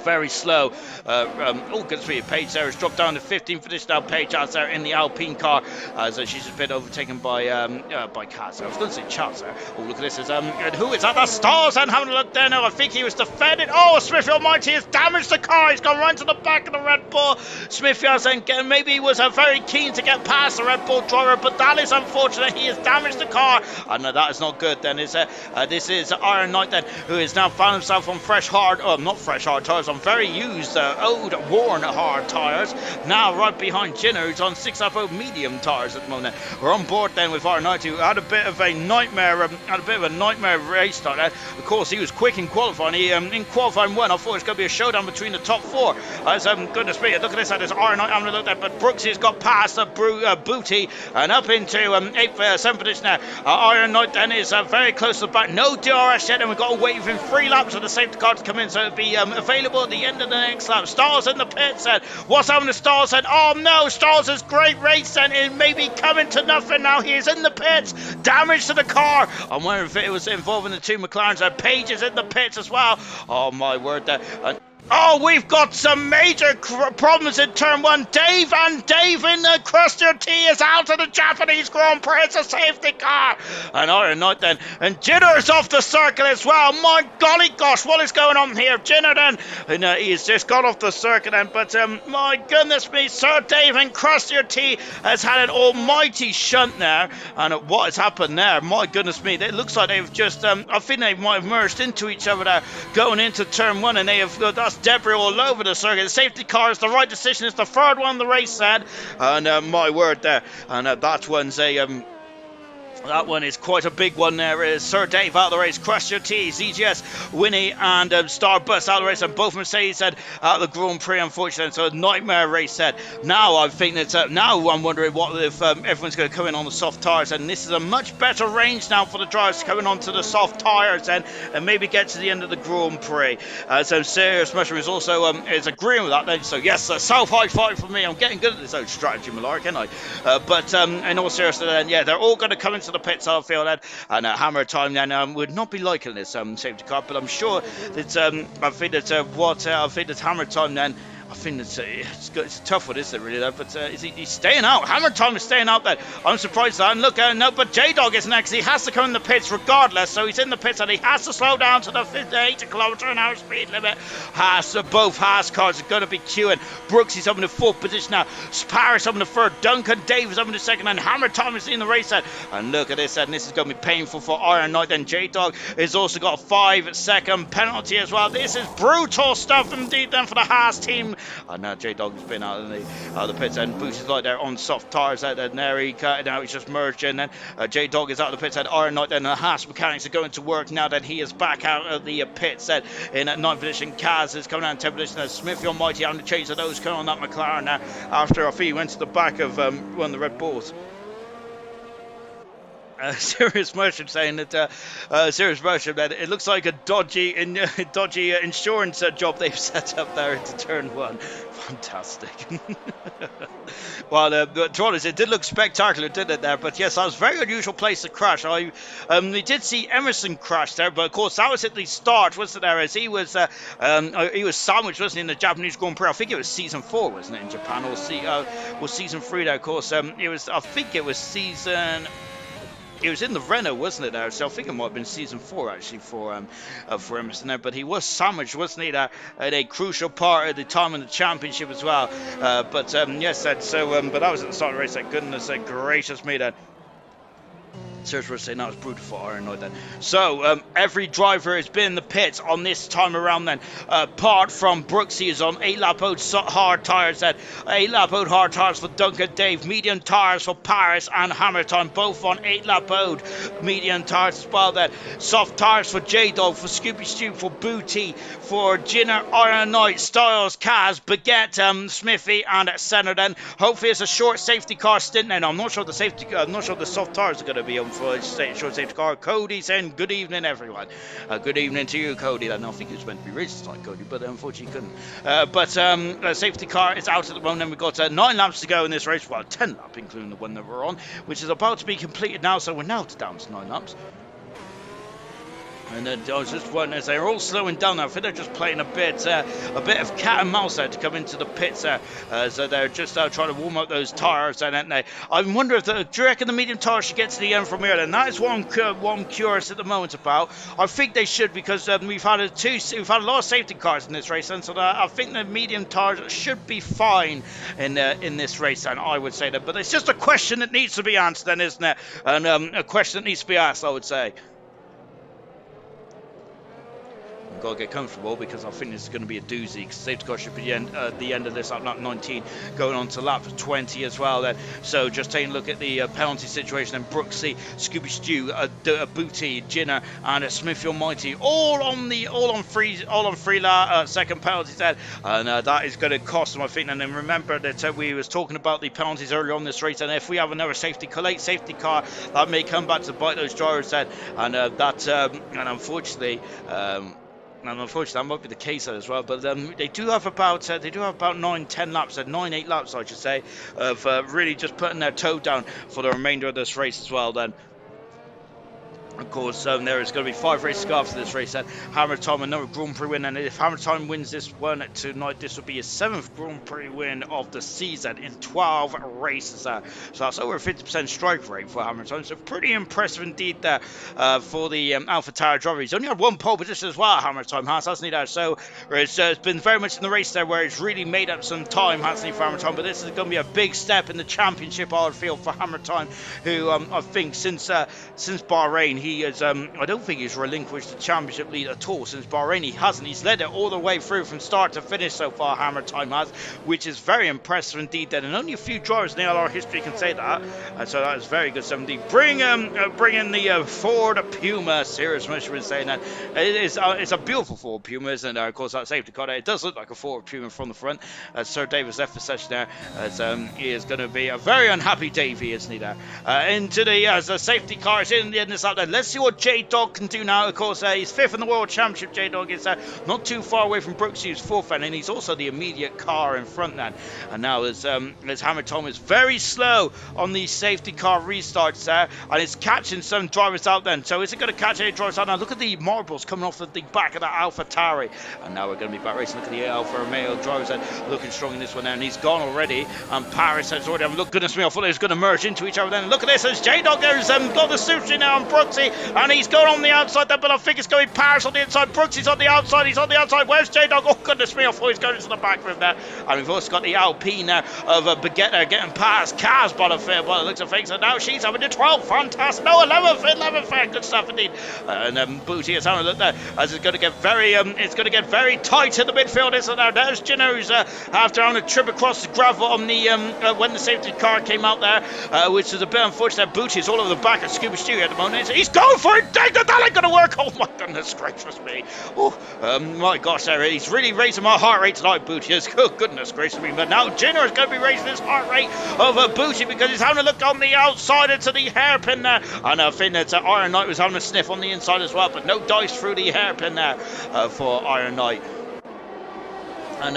Very slow. Good for you. Paige there has dropped down to 15th position now. Paige out there in the Alpine car as she's just been overtaken by Kaz. I was going to say Charles there. Oh, look at this. And who is that? That's Stars and having a look there now. I think he was defended. Oh, Smithy Almighty has damaged the car. He's gone right to the back of the Red Bull. Smithy and maybe he was very keen to get past the Red Bull driver, but that is unfortunate. He has damaged the car. And that is not good then. This is Iron Knight then, who has now found himself on not fresh hard tyres, on very used, old, worn hard tyres. Now right behind Jinner, who's on 6.5 medium tyres at the moment. We're on board then with R90, who had a bit of a nightmare race start there. Of course, he was quick in qualifying. He in qualifying one, I thought it was going to be a showdown between the top four. Goodness me, look at this. There's R9 having a look there, but Brooksy's got past Booty and up into 7th position there. Iron Knight then is very close to the back. No DRS yet, and we've got to wait within 3 laps for the safety car to come in, so it'll be available at the end of the next lap. Stars in the pits then. What's happening to Stars then? Oh no, Stars has great race then. It may be coming to nothing now. He is in the pits. Damage to the car. I'm wondering if it was involving the 2 McLarens. Page is in the pits as well. Oh my word there. Oh, we've got some major problems in turn 1. Dave in the Crusher T is out of the Japanese Grand Prix. It's a safety car. And Iron Knight then. And Jinner's off the circuit as well. My golly gosh, what is going on here? Jinner then. And he's just got off the circuit then. But my goodness me, Sir Dave in Crusher T has had an almighty shunt there. And what has happened there? My goodness me. It looks like they've just, I think they might have merged into each other there going into turn 1. And they have, that's dust, debris all over the circuit. The safety car is the right decision. It's the third one the race said. And my word there. And that one's a... that one is quite a big one there. Is Sir Dave out of the race, Crusher T, ZGS, Winnie and Starbus out of the race, and both Mercedes said out of the Grand Prix, unfortunately. So a nightmare race said. Now I think that now I'm wondering what if everyone's going to come in on the soft tyres, and this is a much better range now for the drivers coming onto the soft tyres and maybe get to the end of the Grand Prix. So Serious Mushroom is also is agreeing with that then. So yes, South high five for me. I'm getting good at this old strategy malark, ain't I? But in all seriousness, then yeah, they're all going to come into the pits, I feel that, and Hammer Time then would not be liking this safety car, but I'm sure that I think that Hammer Time then. I think it's a tough one, isn't it, really, though? But he's staying out. Hammer Time is staying out there. I'm surprised that. And look, no, but J-Dog isn't next. He has to come in the pits regardless, so he's in the pits and he has to slow down to the 80 km/h speed limit. Both Haas cars are going to be queuing. Brooks is up in the fourth position now. Paris up in the third. Duncan Davis up in the second. And Hammer Time is in the race set. And look at this, and this is going to be painful for Iron Knight. Then J-Dog has also got a 5-second penalty as well. This is brutal stuff indeed then for the Haas team. And now J-Dog has been out of the pits, and Boots is like there on soft tyres out there. There he cut, now he's just merged in. Then J-Dog is out of the pits, and Iron Knight and the Haas mechanics are going to work now that he is back out of the pits. Then in 9th position, Kaz is coming out in 10th position. Smithy Almighty on the chase of those coming on that McLaren now after I think he went to the back of one of the Red Bulls. Serious Merchant saying that Serious Merchant that it looks like a dodgy insurance job they've set up there into turn one. Fantastic. Well, to be honest, it did look spectacular, didn't it there? But yes, that was a very unusual place to crash. We did see Emerson crash there, but of course that was at the start, wasn't there? As he was sandwiched, wasn't he, in the Japanese Grand Prix? I think it was season 4, wasn't it, in Japan, or season 3 there? Of course, I think it was season. It was in the Renault, wasn't it, there? So I think it might have been season 4, actually, for Emerson there. But he was sandwiched, wasn't he, there, at a crucial part at the time in the championship as well. But yes, but that was at the start of the race. Thank goodness gracious me, then. Serge was saying that was brutal for Iron Knight then. So every driver has been in the pits on this time around then. Apart from Brooksy is on 8-lap old hard tyres then. 8-lap old hard tyres for Duncan Dave. Medium tyres for Paris and Hammer Time. Both on 8-lap old medium tyres as well then. Soft tyres for J-Dog, for Scooby Stew, for Booty, for Jinner, Iron Knight, Styles, Kaz, Baguette, Smithy and Senna then. Hopefully it's a short safety car stint then. I'm not sure the soft tyres are going to be on for a short safety car. Cody saying good evening everyone. Good evening to you, Cody. I think it was meant to be racing tonight, Cody, but unfortunately couldn't. But safety car is out at the moment, and we've got 9 laps to go in this race. Well, 10 laps including the one that we're on, which is about to be completed now, so we're now down to 9 laps. And I was just wondering, as they're all slowing down now, I think they're just playing a bit of cat and mouse there to come into the pits there. So they're just trying to warm up those tyres, aren't they? I wonder if do you reckon the medium tyres should get to the end from here? Then that is what I'm curious at the moment about. I think they should, because we've had a lot of safety cars in this race, and so I think the medium tyres should be fine in this race. And I would say that, but it's just a question that needs to be answered, then, isn't it? And a question that needs to be asked, I would say. Got to get comfortable, because I think this is going to be a doozy, because safety car should be the end of this at lap 19, going on to lap 20 as well then. So just taking a look at the penalty situation, and Brooksy, Scooby Stew, Booty, Jinner and Smithy Almighty all on free second penalties then, and that is going to cost them, I think. And then remember that we was talking about the penalties earlier on this race, and if we have another late safety car, that may come back to bite those drivers then, and unfortunately that might be the case as well. But they do have about 9-10 laps, 9-8 laps, I should say, of really just putting their toe down for the remainder of this race as well. Then, of course, there is going to be 5 races after this race. And Hammer Time, another Grand Prix win. And if Hammer Time wins this one tonight, this will be his 7th Grand Prix win of the season in 12 races. So that's over a 50% strike rate for Hammer Time. So pretty impressive indeed there for the Alpha Tower driver. He's only had 1 pole position as well, Hammer Time has, hasn't he, there? So it's been very much in the race there where he's really made up some time, hasn't he, for Hammer Time? But this is going to be a big step in the championship, I would feel, for Hammer Time, who I think since Bahrain, he is, I don't think he's relinquished the championship lead at all since Bahrain. He hasn't. He's led it all the way through from start to finish so far, Hammer Time has, which is very impressive indeed then. And only a few drivers in the LR history can say that. So that is very good. Somebody bring in the Ford Puma. Serious Mush was saying that. It's a beautiful Ford Puma, isn't it? Of course, that safety car, it does look like a Ford Puma from the front. Sir Davis left the session there, as he is going to be a very unhappy Davey, isn't he there? Into the safety car is in the end of this lap there. Let's see what J-Dog can do now. Of course, he's 5th in the World Championship. J-Dog is not too far away from Brooks, who's 4th, and he's also the immediate car in front then. And now as Hammer Tom is very slow on the safety car restarts there, and it's catching some drivers out then. So is it going to catch any drivers out now? Look at the marbles coming off of the back of that Alpha Tauri. And now we're going to be back racing. Look at the Alfa Romeo drivers looking strong in this one there, and he's gone already. And Paris has already, look, goodness me, I thought they was going to merge into each other then. Look at this, as J-Dog there's got the sushi now on Brooksy, and he's gone on the outside there, but I think it's going Paris on the inside. Brooksy's on the outside, he's on the outside. Where's J-Dog? Oh, goodness me, I thought he's going into the back room there. And we've also got the Alpine of Baguette there getting past Kaz by the looks of things, and now she's having the 12th. Fantastic. No, 11th there. Good stuff indeed. And Booty is having a look there, as it's going to get very tight in the midfield, isn't it? There's Gino, who's after having a trip across the gravel on the when the safety car came out there, which is a bit unfortunate. Booty is all over the back of Scuba Stewie at the moment. He's going for it. Dang, that ain't going to work. Oh my goodness gracious me. Oh my gosh, there, he's really raising my heart rate tonight, Booty is. Oh, goodness gracious me. But now Gino is going to be raising his heart rate over Booty, because he's having a look on the outside into the hairpin there. And I think that Iron Knight was having a sniff on the inside as well, but no dice through the hairpin there for Iron Knight. And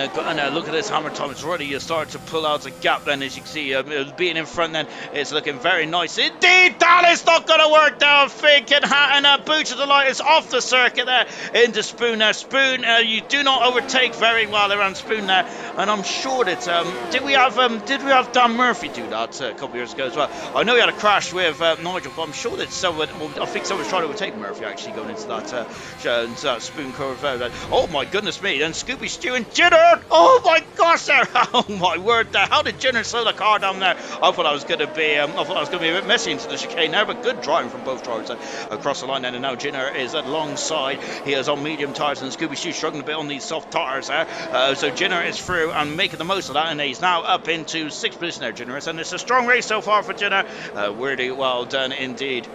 look at this, Hammer Time is already starting to pull out a gap then, as you can see, being in front then, it's looking very nice indeed. That is not going to work there, I'm thinking. And Boots of the Light is off the circuit there into Spoon there. Spoon, you do not overtake very well around Spoon there, and I'm sure that, did we have Dan Murphy do that a couple of years ago as well? I know he had a crash with Nigel, but I'm sure that someone, I think someone's trying to overtake Murphy actually going into that Spoon curve there. Oh my goodness me, and Scooby Stew and Jitter. Oh my gosh there. Oh my word there. How did Jenner slow the car down there? I thought I was going to be a bit messy into the chicane there, but good driving from both drivers across the line then. And now Jenner is alongside. He is on medium tyres, and Scooby Stew struggling a bit on these soft tyres there. So Jenner is through and making the most of that, and he's now up into 6th position there, Jenner. And it's a strong race so far for Jenner. Really well done indeed.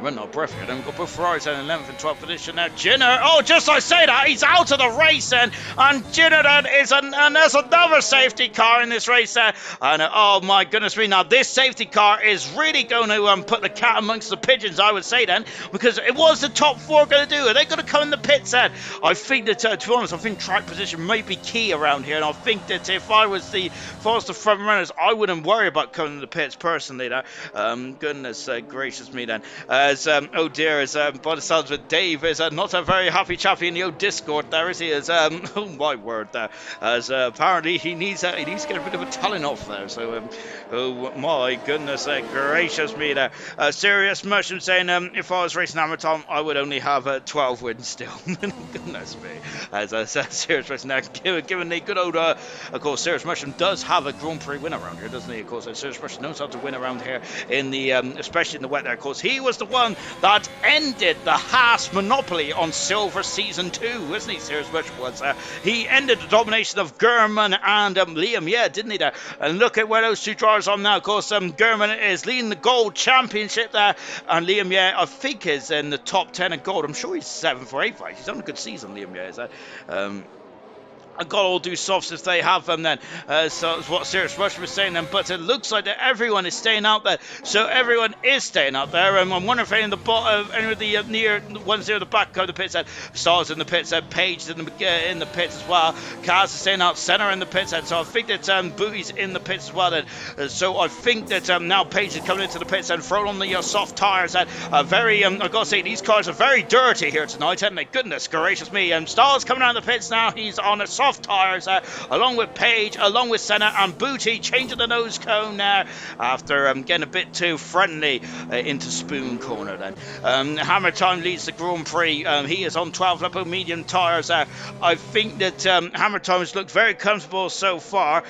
Running out of breath here. Then we've got both Ferraris in 11th and 12th position now. Jenner, oh, just I say that, he's out of the race then. And Jenner then and there's another safety car in this race there. And oh my goodness me, now this safety car is really going to put the cat amongst the pigeons, I would say then, because it was the top 4 going to do. Are they going to come in the pits then? I think that, to be honest, I think track position might be key around here, and I think that if I was the front runners, I wouldn't worry about coming in the pits personally there. Goodness gracious me then. Oh dear, as by the sounds of it, Dave is not a very happy chappy in the old Discord there, is he? As oh my word there, as apparently he needs to get a bit of a talent off there. So oh my goodness gracious me there. Serious Mushroom saying if I was racing Hammer Time, I would only have 12 wins still. Goodness me. As I said, Serious Mushroom now, given the good old of course Serious Mushroom does have a Grand Prix win around here, doesn't he? Of course, Serious Mushroom knows how to win around here in the especially in the wet there. Of course, he was the one that ended the Haas monopoly on Silver Season 2, wasn't he? Serious Mushroom was. He ended the domination of German and Liam, yeah, didn't he there? And look at where those two drivers are now. Of course, German is leading the gold championship there, and Liam, yeah, I think is in the top 10 in gold. I'm sure he's 7th or 8th. Right? He's on a good season, Liam, yeah, is that? I've got all do softs if they have them then. So that's what Serious Rush was saying then. But it looks like that everyone is staying out there. So everyone is staying out there. I'm wondering if any of the bottom, any of the near ones near the back of the pits, Stars in the pits, Page in the pits as well. Cars is staying out center in the pits. So I think that Booty's in the pits as well then. So I think that now Page is coming into the pits and throwing on the soft tyres. I've got to say, these cars are very dirty here tonight, haven't they? Goodness gracious me. Stars coming out of the pits now. He's on a soft soft tyres along with Page, along with Senna and Booty, changing the nose cone now after getting a bit too friendly into Spoon Corner then. Hammer Time leads the Grand Prix. He is on 12 Leopard medium tyres. I think that Hammer Time has looked very comfortable so far.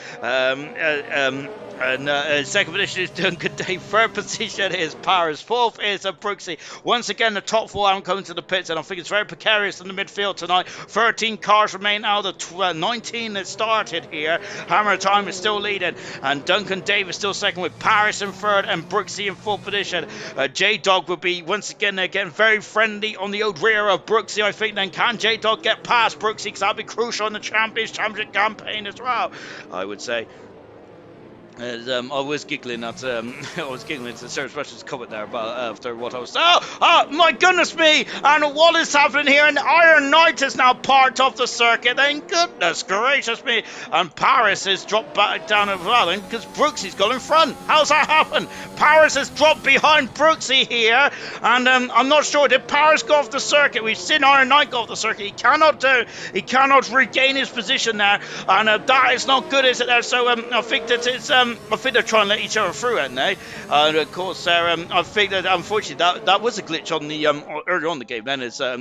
Second position is Duncan Dave. Third position is Paris. Fourth is Brooksy. Once again, the top four haven't come to the pits, and I think it's very precarious in the midfield tonight. 13 cars remain out of the 19 that started here. Hammer Time is still leading, and Duncan Dave is still second with Paris in third and Brooksy in fourth position. J-Dog will be once again very friendly on the old rear of Brooksy. I think then can J-Dog get past Brooksy, because that'll be crucial in the championship campaign as well, I would say. I was giggling at the Serious Russians comment there about after what I was. Oh my goodness me! And what is happening here? And Iron Knight is now part of the circuit. And goodness gracious me! And Paris has dropped back down as well. And because Brooksy's got in front. How's that happen? Paris has dropped behind Brooksy here, and I'm not sure. Did Paris go off the circuit? We've seen Iron Knight go off the circuit. He cannot regain his position there, and that is not good, is it? There. So I think that it's I think they're trying to let each other through, aren't they? And of course, I think that unfortunately that was a glitch on the earlier on the game. Then as I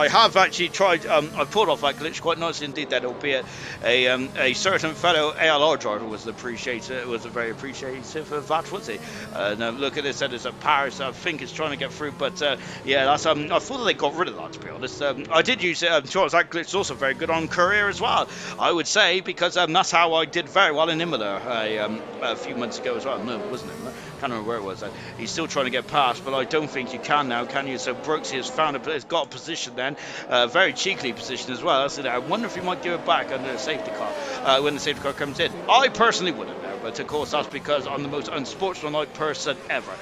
have actually tried. I pulled off that glitch quite nicely indeed. That albeit a certain fellow Alr driver was very appreciative of that, was he? Now look at this. There's a Paris. I think is trying to get through, but yeah, that's I thought that they got rid of that, to be honest. I did use it. Charles, that glitch is also very good on career as well, I would say, because that's how I did very well in Imola a few months ago as well. No, wasn't it? I can't remember where it was. He's still trying to get past, but I don't think you can now, can you? So Brooksy has got a position then, very cheekily position as well. I wonder if he might give it back under the safety car when the safety car comes in. I personally wouldn't know, but of course that's because I'm the most unsportsmanlike person ever.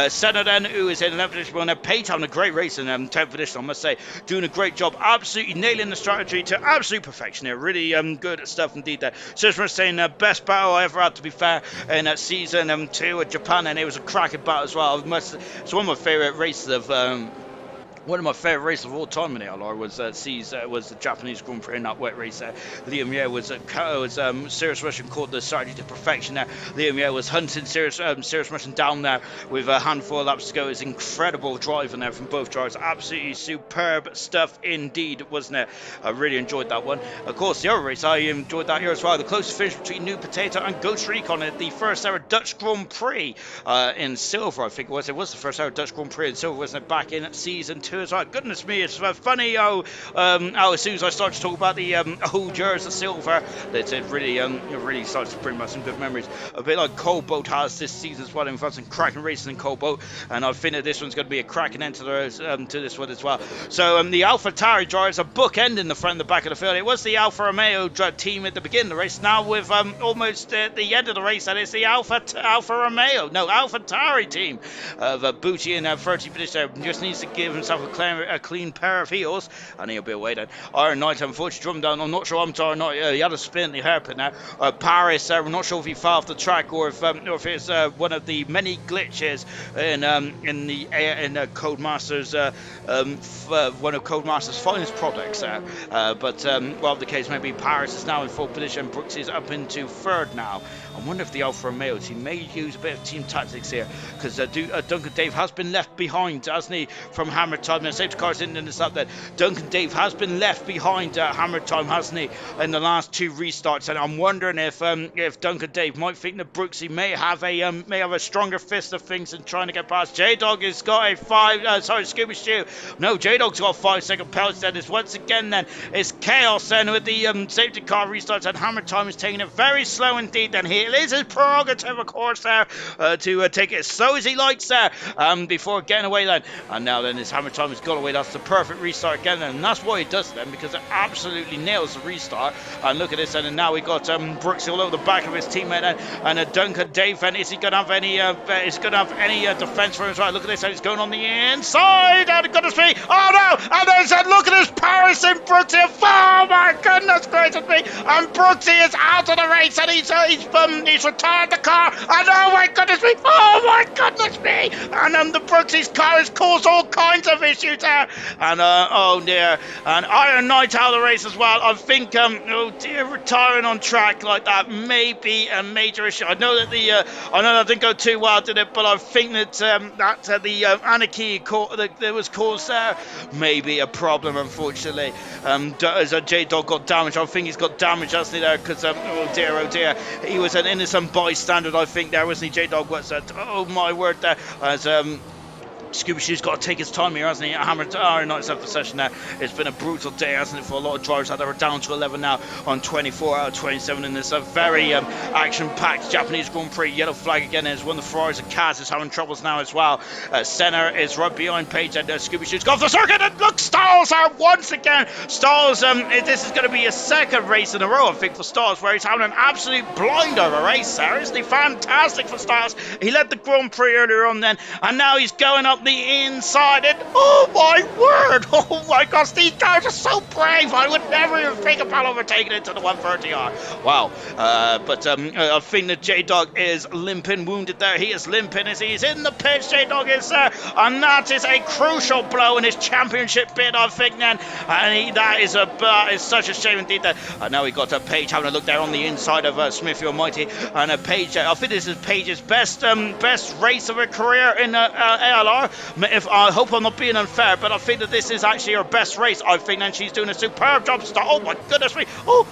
Senna then, who is in 11th position, and Pate having a great race in 10th position, I must say, doing a great job, absolutely nailing the strategy to absolute perfection here. Really good stuff indeed there. Seriously saying best battle I ever had, to be fair, in season 2 at Japan, and it was a cracking battle as well. It's one of my favourite races of one of my favourite races of all time in the Alr was the Japanese Grand Prix in that wet race. Liam Ye was Serious Russian caught the strategy to perfection there. Liam Ye was hunting Serious Russian down there with a handful of laps to go. It's incredible driving there from both drivers. Absolutely superb stuff indeed, wasn't it? I really enjoyed that one. Of course, the other race I enjoyed that here as well. The closest finish between New Potato and Ghost Recon at the first ever Dutch Grand Prix in silver, I think it was. It was the first ever Dutch Grand Prix in silver, wasn't it? Back in season 2 as well. Goodness me, it's funny how as soon as I start to talk about the old years of silver, that it really starts to bring back some good memories. A bit like Cobalt has this season as well. In fact, some cracking racing in Cobalt, and I think that this one's going to be a cracking end to this one as well. So the Alpha Tauri drivers are bookending the front and the back of the field. It was the Alfa Romeo team at the beginning of the race. Now with almost at the end of the race, that is the Alpha Tauri team of Booty in 30 position. Just needs to give himself a clean pair of heels, and he'll be away then. Iron Knight unfortunately drummed down. I'm not sure I'm Iron Knight. He had a spin in the hairpin now. Paris, we're not sure if he fell off the track or if it's one of the many glitches in Codemasters, one of Codemasters' finest products there. But well, the case may be, Paris is now in fourth position. Brooks is up into third now. I wonder if the Alfa Romeo team may use a bit of team tactics here, because Duncan Dave has been left behind, hasn't he, from Hammer Time. And safety cars in this up there. Duncan Dave has been left behind Hammer Time, hasn't he, in the last 2 restarts. And I'm wondering if Duncan Dave might think that Brooksy may have a stronger fist of things in trying to get past. J-Dog has got a Scooby Stew. No, J-Dog's got a 5-second penalty. Then it's once again then it's chaos then with the safety car restarts, and Hammer Time is taking it very slow indeed. Then he is his prerogative, of course, there to take it as slow as he likes there before getting away then. And now then his Hammer Time has got away. That's the perfect restart again, and that's what he does then, because it absolutely nails the restart. And look at this, and now we got Brooks all over the back of his teammate, and Duncan Dave. And is he going to have any? Defense for him as well? Look at this, and he's going on the inside. Oh, goodness me! Oh no! And then look at this, Paris and Brooksy. Oh my goodness gracious me! And Brooksy is out of the race, and he's he's retired the car, and oh my goodness me, and the Brooksy's car has caused all kinds of issues there, and oh dear, and Iron Knight out of the race as well. I think, oh dear, retiring on track like that may be a major issue. I know that that didn't go too well, did it? But I think that the anarchy that was caused there may be a problem, unfortunately. As J-Dog got damaged, I think he's got damage, hasn't he, there? Because, oh dear, he was an innocent bystander, I think, there, wasn't he? J-Dog was, oh my word, there, as, Scuba Shoe's got to take his time here, hasn't he? Hammered Iron Knight's up the session now. It's been a brutal day, hasn't it, for a lot of drivers out there. We're down to 11 now on 24 out of 27 in this very action-packed Japanese Grand Prix. Yellow flag again is one of the Ferraris, and Kaz is having troubles now as well. Senna is right behind Page, and Scuba Shoe's got off the circuit, and look, Stalls out once again. Stalls, this is going to be a second race in a row, I think, for Stalls, where he's having an absolute blinder of a race there, isn't he? Fantastic for Stalls. He led the Grand Prix earlier on then, and now he's going up the inside, and oh my word, oh my gosh, these guys are so brave. I would never even think about overtaking into the 130R. Wow. But I think that J-Dog is limping, wounded there. He is limping as he's in the pitch. J-Dog is there, and that is a crucial blow in his championship bid, I think, then. And that is such a shame indeed. That now we got Page having a look there on the inside of Smithy Almighty, and Page. I think this is Page's best race of her career in ALR. If I hope I'm not being unfair, but I think that this is actually her best race, I think, and she's doing a superb job. Oh my goodness me! Oh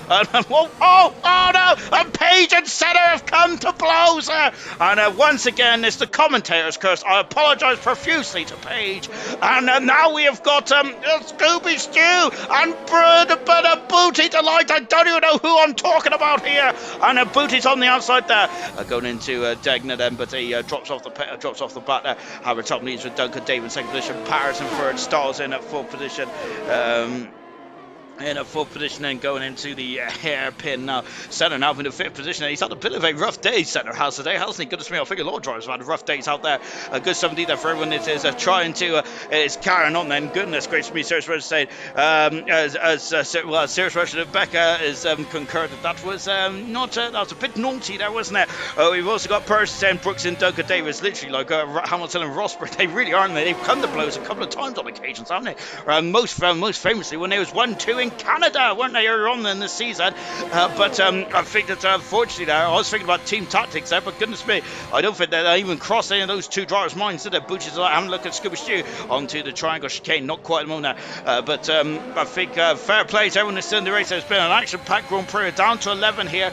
no! And Page and Senna have come to blows, and once again, it's the commentator's curse. I apologise profusely to Page, and now we have got Scooby Stew and Booty Delight. I don't even know who I'm talking about here, and Booty's on the outside there, going into Degner then, but he drops off the back there. Howard top leads with Duncan Dave in second position, Paris in third, Stalls in at fourth position. In a fourth position and going into the hairpin now. Senna now in the fifth position. He's had a bit of a rough day, Senna has today, hasn't he? Goodness me, I think a lot of drivers have had rough days out there. A good 70 there for everyone that is trying to is carrying on then. Goodness gracious me, Serious Rush saying, Serious Rush and Becca is concurred that was that was a bit naughty there, wasn't it? We've also got Percy saying Brooks and Duncan Davis, literally like Hamilton and Rosberg. They really aren't they? They've come to blows a couple of times on occasions, haven't they? Most famously when there was 1-2 in Canada, weren't they, earlier on in this season? But I think that unfortunately there, I was thinking about team tactics there, but goodness me, I don't think that they even crossed any of those two drivers' minds, did they? Butch's having a look at Scuba Stew onto the triangle chicane, not quite a moment now, but I think fair play to everyone that's still in the race. There's been an action-packed Grand Prix, down to 11 here.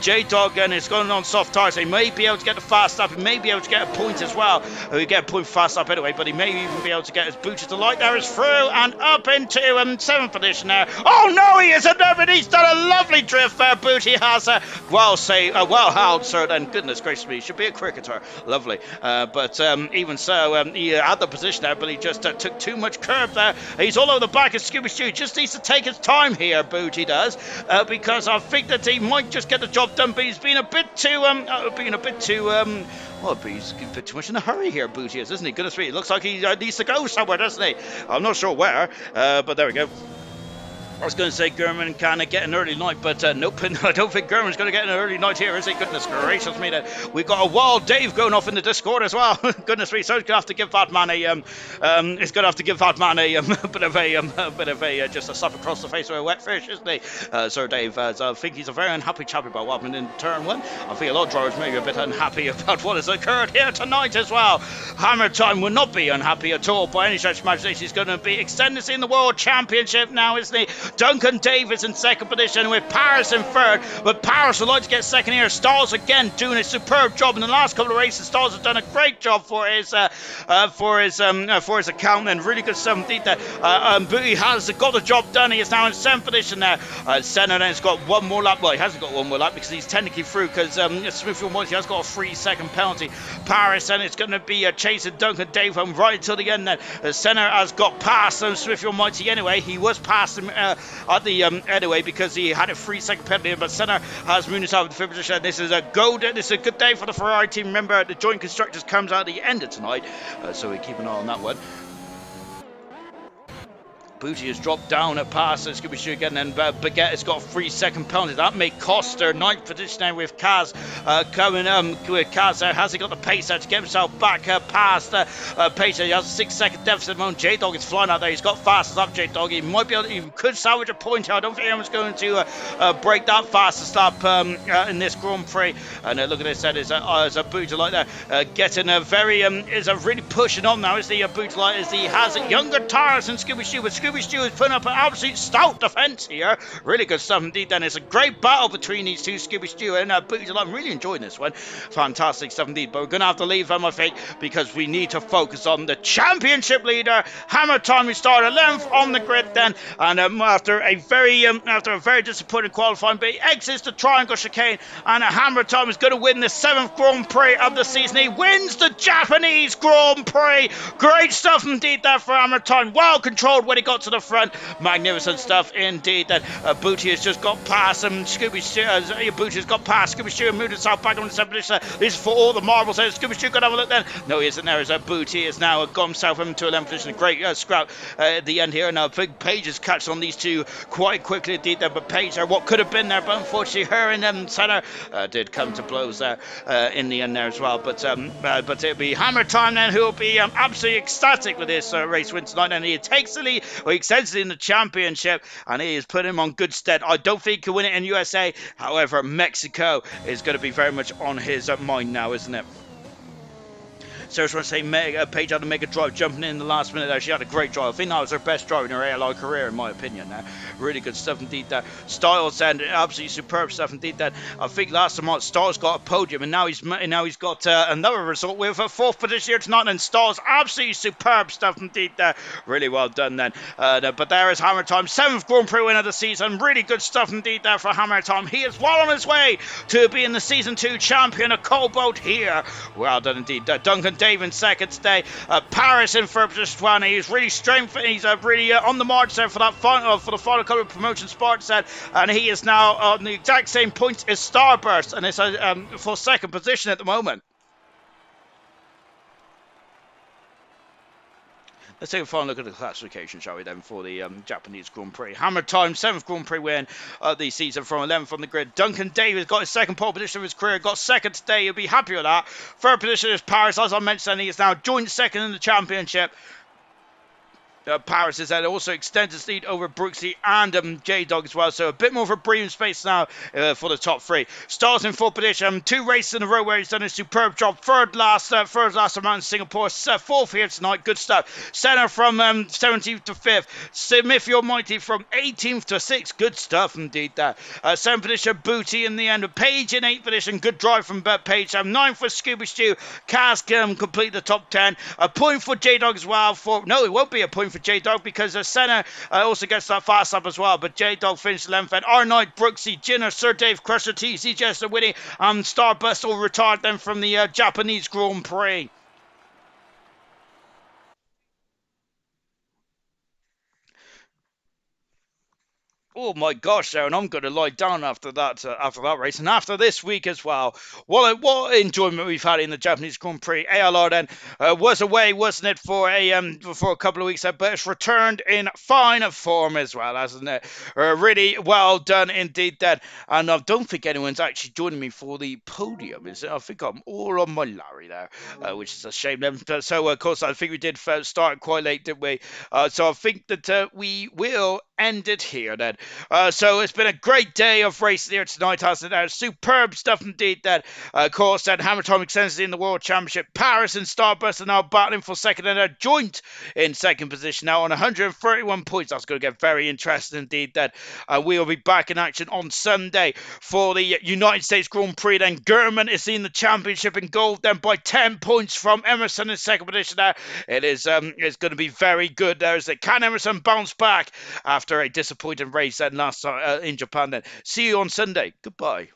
J-Dog and is going on soft tires. He may be able to get the fast lap, he may be able to get a point as well. We get a point fast lap anyway, but he may even be able to get his Butch's Delight there is through and up into 7th position there. Oh no, he isn't there, but he's done a lovely drift there. Booty has well held, sir, and goodness gracious me, he should be a cricketer. Lovely. But even so, he had the position there, but he just took too much curb there. He's all over the back of Scooby Stew. Just needs to take his time here, Booty does, because I think that he might just get the job done, but he's been a bit too well, he's a bit too much in a hurry here, Booty is, isn't he? Goodness me, it looks like he needs to go somewhere, doesn't he? I'm not sure where, but there we go. I was going to say Gurman can get an early night, but nope, I don't think Gurman's going to get an early night here, is he? Goodness gracious me, we've got a wild Dave going off in the Discord as well. Goodness me, so he's going to have to give that man a bit of a just a slap across the face with a wet fish, isn't he? Sir Dave, I think he's a very unhappy chappy about what happened in turn one. I think a lot of drivers may be a bit unhappy about what has occurred here tonight as well. Hammer Time will not be unhappy at all by any stretch of imagination. He's going to be extending this in the World Championship now, isn't he? Duncan Davis in second position with Paris in third, but Paris would like to get second here. Stalls again doing a superb job in the last couple of races. Stalls has done a great job for his account, and really good 17th there. Booty has got the job done. He is now in 7th position there. Senna then has got one more lap. Well, he hasn't got one more lap because he's technically through, because Smithfield Moisey has got a 3-second penalty. Paris then is going to be chasing Duncan Davis home right until the end then. Senna has got past Smithfield Mighty anyway. He was past him at the anyway, because he had a 3-second penalty, but Senna has moved himself in the 5th position. This is a good day for the Ferrari team. Remember, the joint constructors comes out at the end of tonight, so we keep an eye on that one. Booty has dropped down at pass. It's going to be sure again. And Baguette has got a 3-second penalty. That may cost her ninth position now with Kaz coming with Kaz there. Has he got the pace there to get himself back past Pace? He has a 6-second deficit at the moment. J-Dog is flying out there. He's got fastest up, J-Dog. He might be able to, he could salvage a point here. I don't think anyone's going to break that fastest up in this Grand Prix. And look at this, that is a Booty like that. Getting a very, is a really pushing on now. Is the Booty like as he has younger tires than Scooby Stew, but Scooby Stew is putting up an absolute stout defence here. Really good stuff indeed. Then it's a great battle between these two, Scooby Stew and Booty. I'm really enjoying this one. Fantastic stuff indeed. But we're going to have to leave them, I think, because we need to focus on the championship leader, Hammer Time. We started 11th on the grid then, and after a very disappointing qualifying, but he exits the Triangle Chicane, and Hammer Time is going to win the 7th Grand Prix of the season. He wins the Japanese Grand Prix. Great stuff indeed there for Hammer Time. Well controlled when he got to the front. Magnificent stuff indeed. That Booty has just got past him. Scooby Stew, Booty has got past Scooby Stew and moved himself back on the 7th position. This is for all the marbles. Scooby Stew got to have a look then. No, he isn't there. As Booty has now got himself into 11th position. A great scrap at the end here. Now Paige has catched on these two quite quickly indeed there. But Paige, what could have been there, but unfortunately her and Senna did come to blows there in the end there as well. But it'll be Hammer Time then, who will be absolutely ecstatic with this race win tonight, and he takes the lead, or he extends it in the championship, and he has put him on good stead. I don't think he can win it in USA. However, Mexico is going to be very much on his mind now, isn't it? So I just want to say Paige had to make a drive jumping in the last minute there. She had a great drive. I think that was her best drive in her ALI career, in my opinion. Really good stuff indeed there. Styles and absolutely superb stuff indeed there. I think last time Styles got a podium, and now he's got another result with a 4th position here tonight. And Styles, absolutely superb stuff indeed there. Really well done then. But there is Hammer Time, 7th Grand Prix win of the season. Really good stuff indeed there for Hammer Time. He is well on his way to being the Season 2 champion of Cobalt here. Well done indeed. Duncan Dave in second today. Paris in third position. He's really strengthened. He's really on the march there for that final, for the final couple of promotion spots set, and he is now on the exact same points as Starburst, and it's for second position at the moment. Let's take a final look at the classification, shall we, then, for the Japanese Grand Prix. Hammer Time, 7th Grand Prix win of the season from 11th on the grid. Duncan Davis got his second pole position of his career, got second today. He'll be happy with that. Third position is Paris, as I mentioned, he is now joint second in the championship. Paris has also extended his lead over Brooksy and J-Dog as well, so a bit more of a breathing space now for the top three. Stars in 4th position, 2 races in a row where he's done a superb job. Third last amount in Singapore, 4th here tonight, good stuff. Senna from 17th to 5th, Smith Almighty from 18th to 6th, good stuff indeed there. 7th position, Booty in the end, Page in 8th position, good drive from Page. 9th for Scooby Stew, Kaz complete the top 10, a point for J-Dog as well. No, it won't be a point for J-Dog because Senna also gets that fast up as well, but J-Dog finished 11th, and R-Knight, Brooksy, Jinner, Sir Dave, Crusher, TC, Jester, Winnie, and Starburst all retired then from the Japanese Grand Prix. Oh my gosh, Aaron, I'm going to lie down after that race, and after this week as well. What enjoyment we've had in the Japanese Grand Prix. ALR then was away, wasn't it, for a couple of weeks, but it's returned in fine form as well, hasn't it? Really well done indeed then. And I don't think anyone's actually joining me for the podium, is it? I think I'm all on my Larry there, which is a shame then. So, of course, I think we did start quite late, didn't we? So I think that we will end it here then. So it's been a great day of racing here tonight, hasn't it? Superb stuff indeed then. Of course, then Hammer Time extends in the World Championship. Paris and Starburst are now battling for second, and are joint in second position now on 131 points. That's going to get very interesting indeed then. We will be back in action on Sunday for the United States Grand Prix. Then German is in the championship in gold then by 10 points from Emerson in second position there. It's going to be very good there. Can Emerson bounce back after a disappointing race then last in Japan then? See you on Sunday. Goodbye.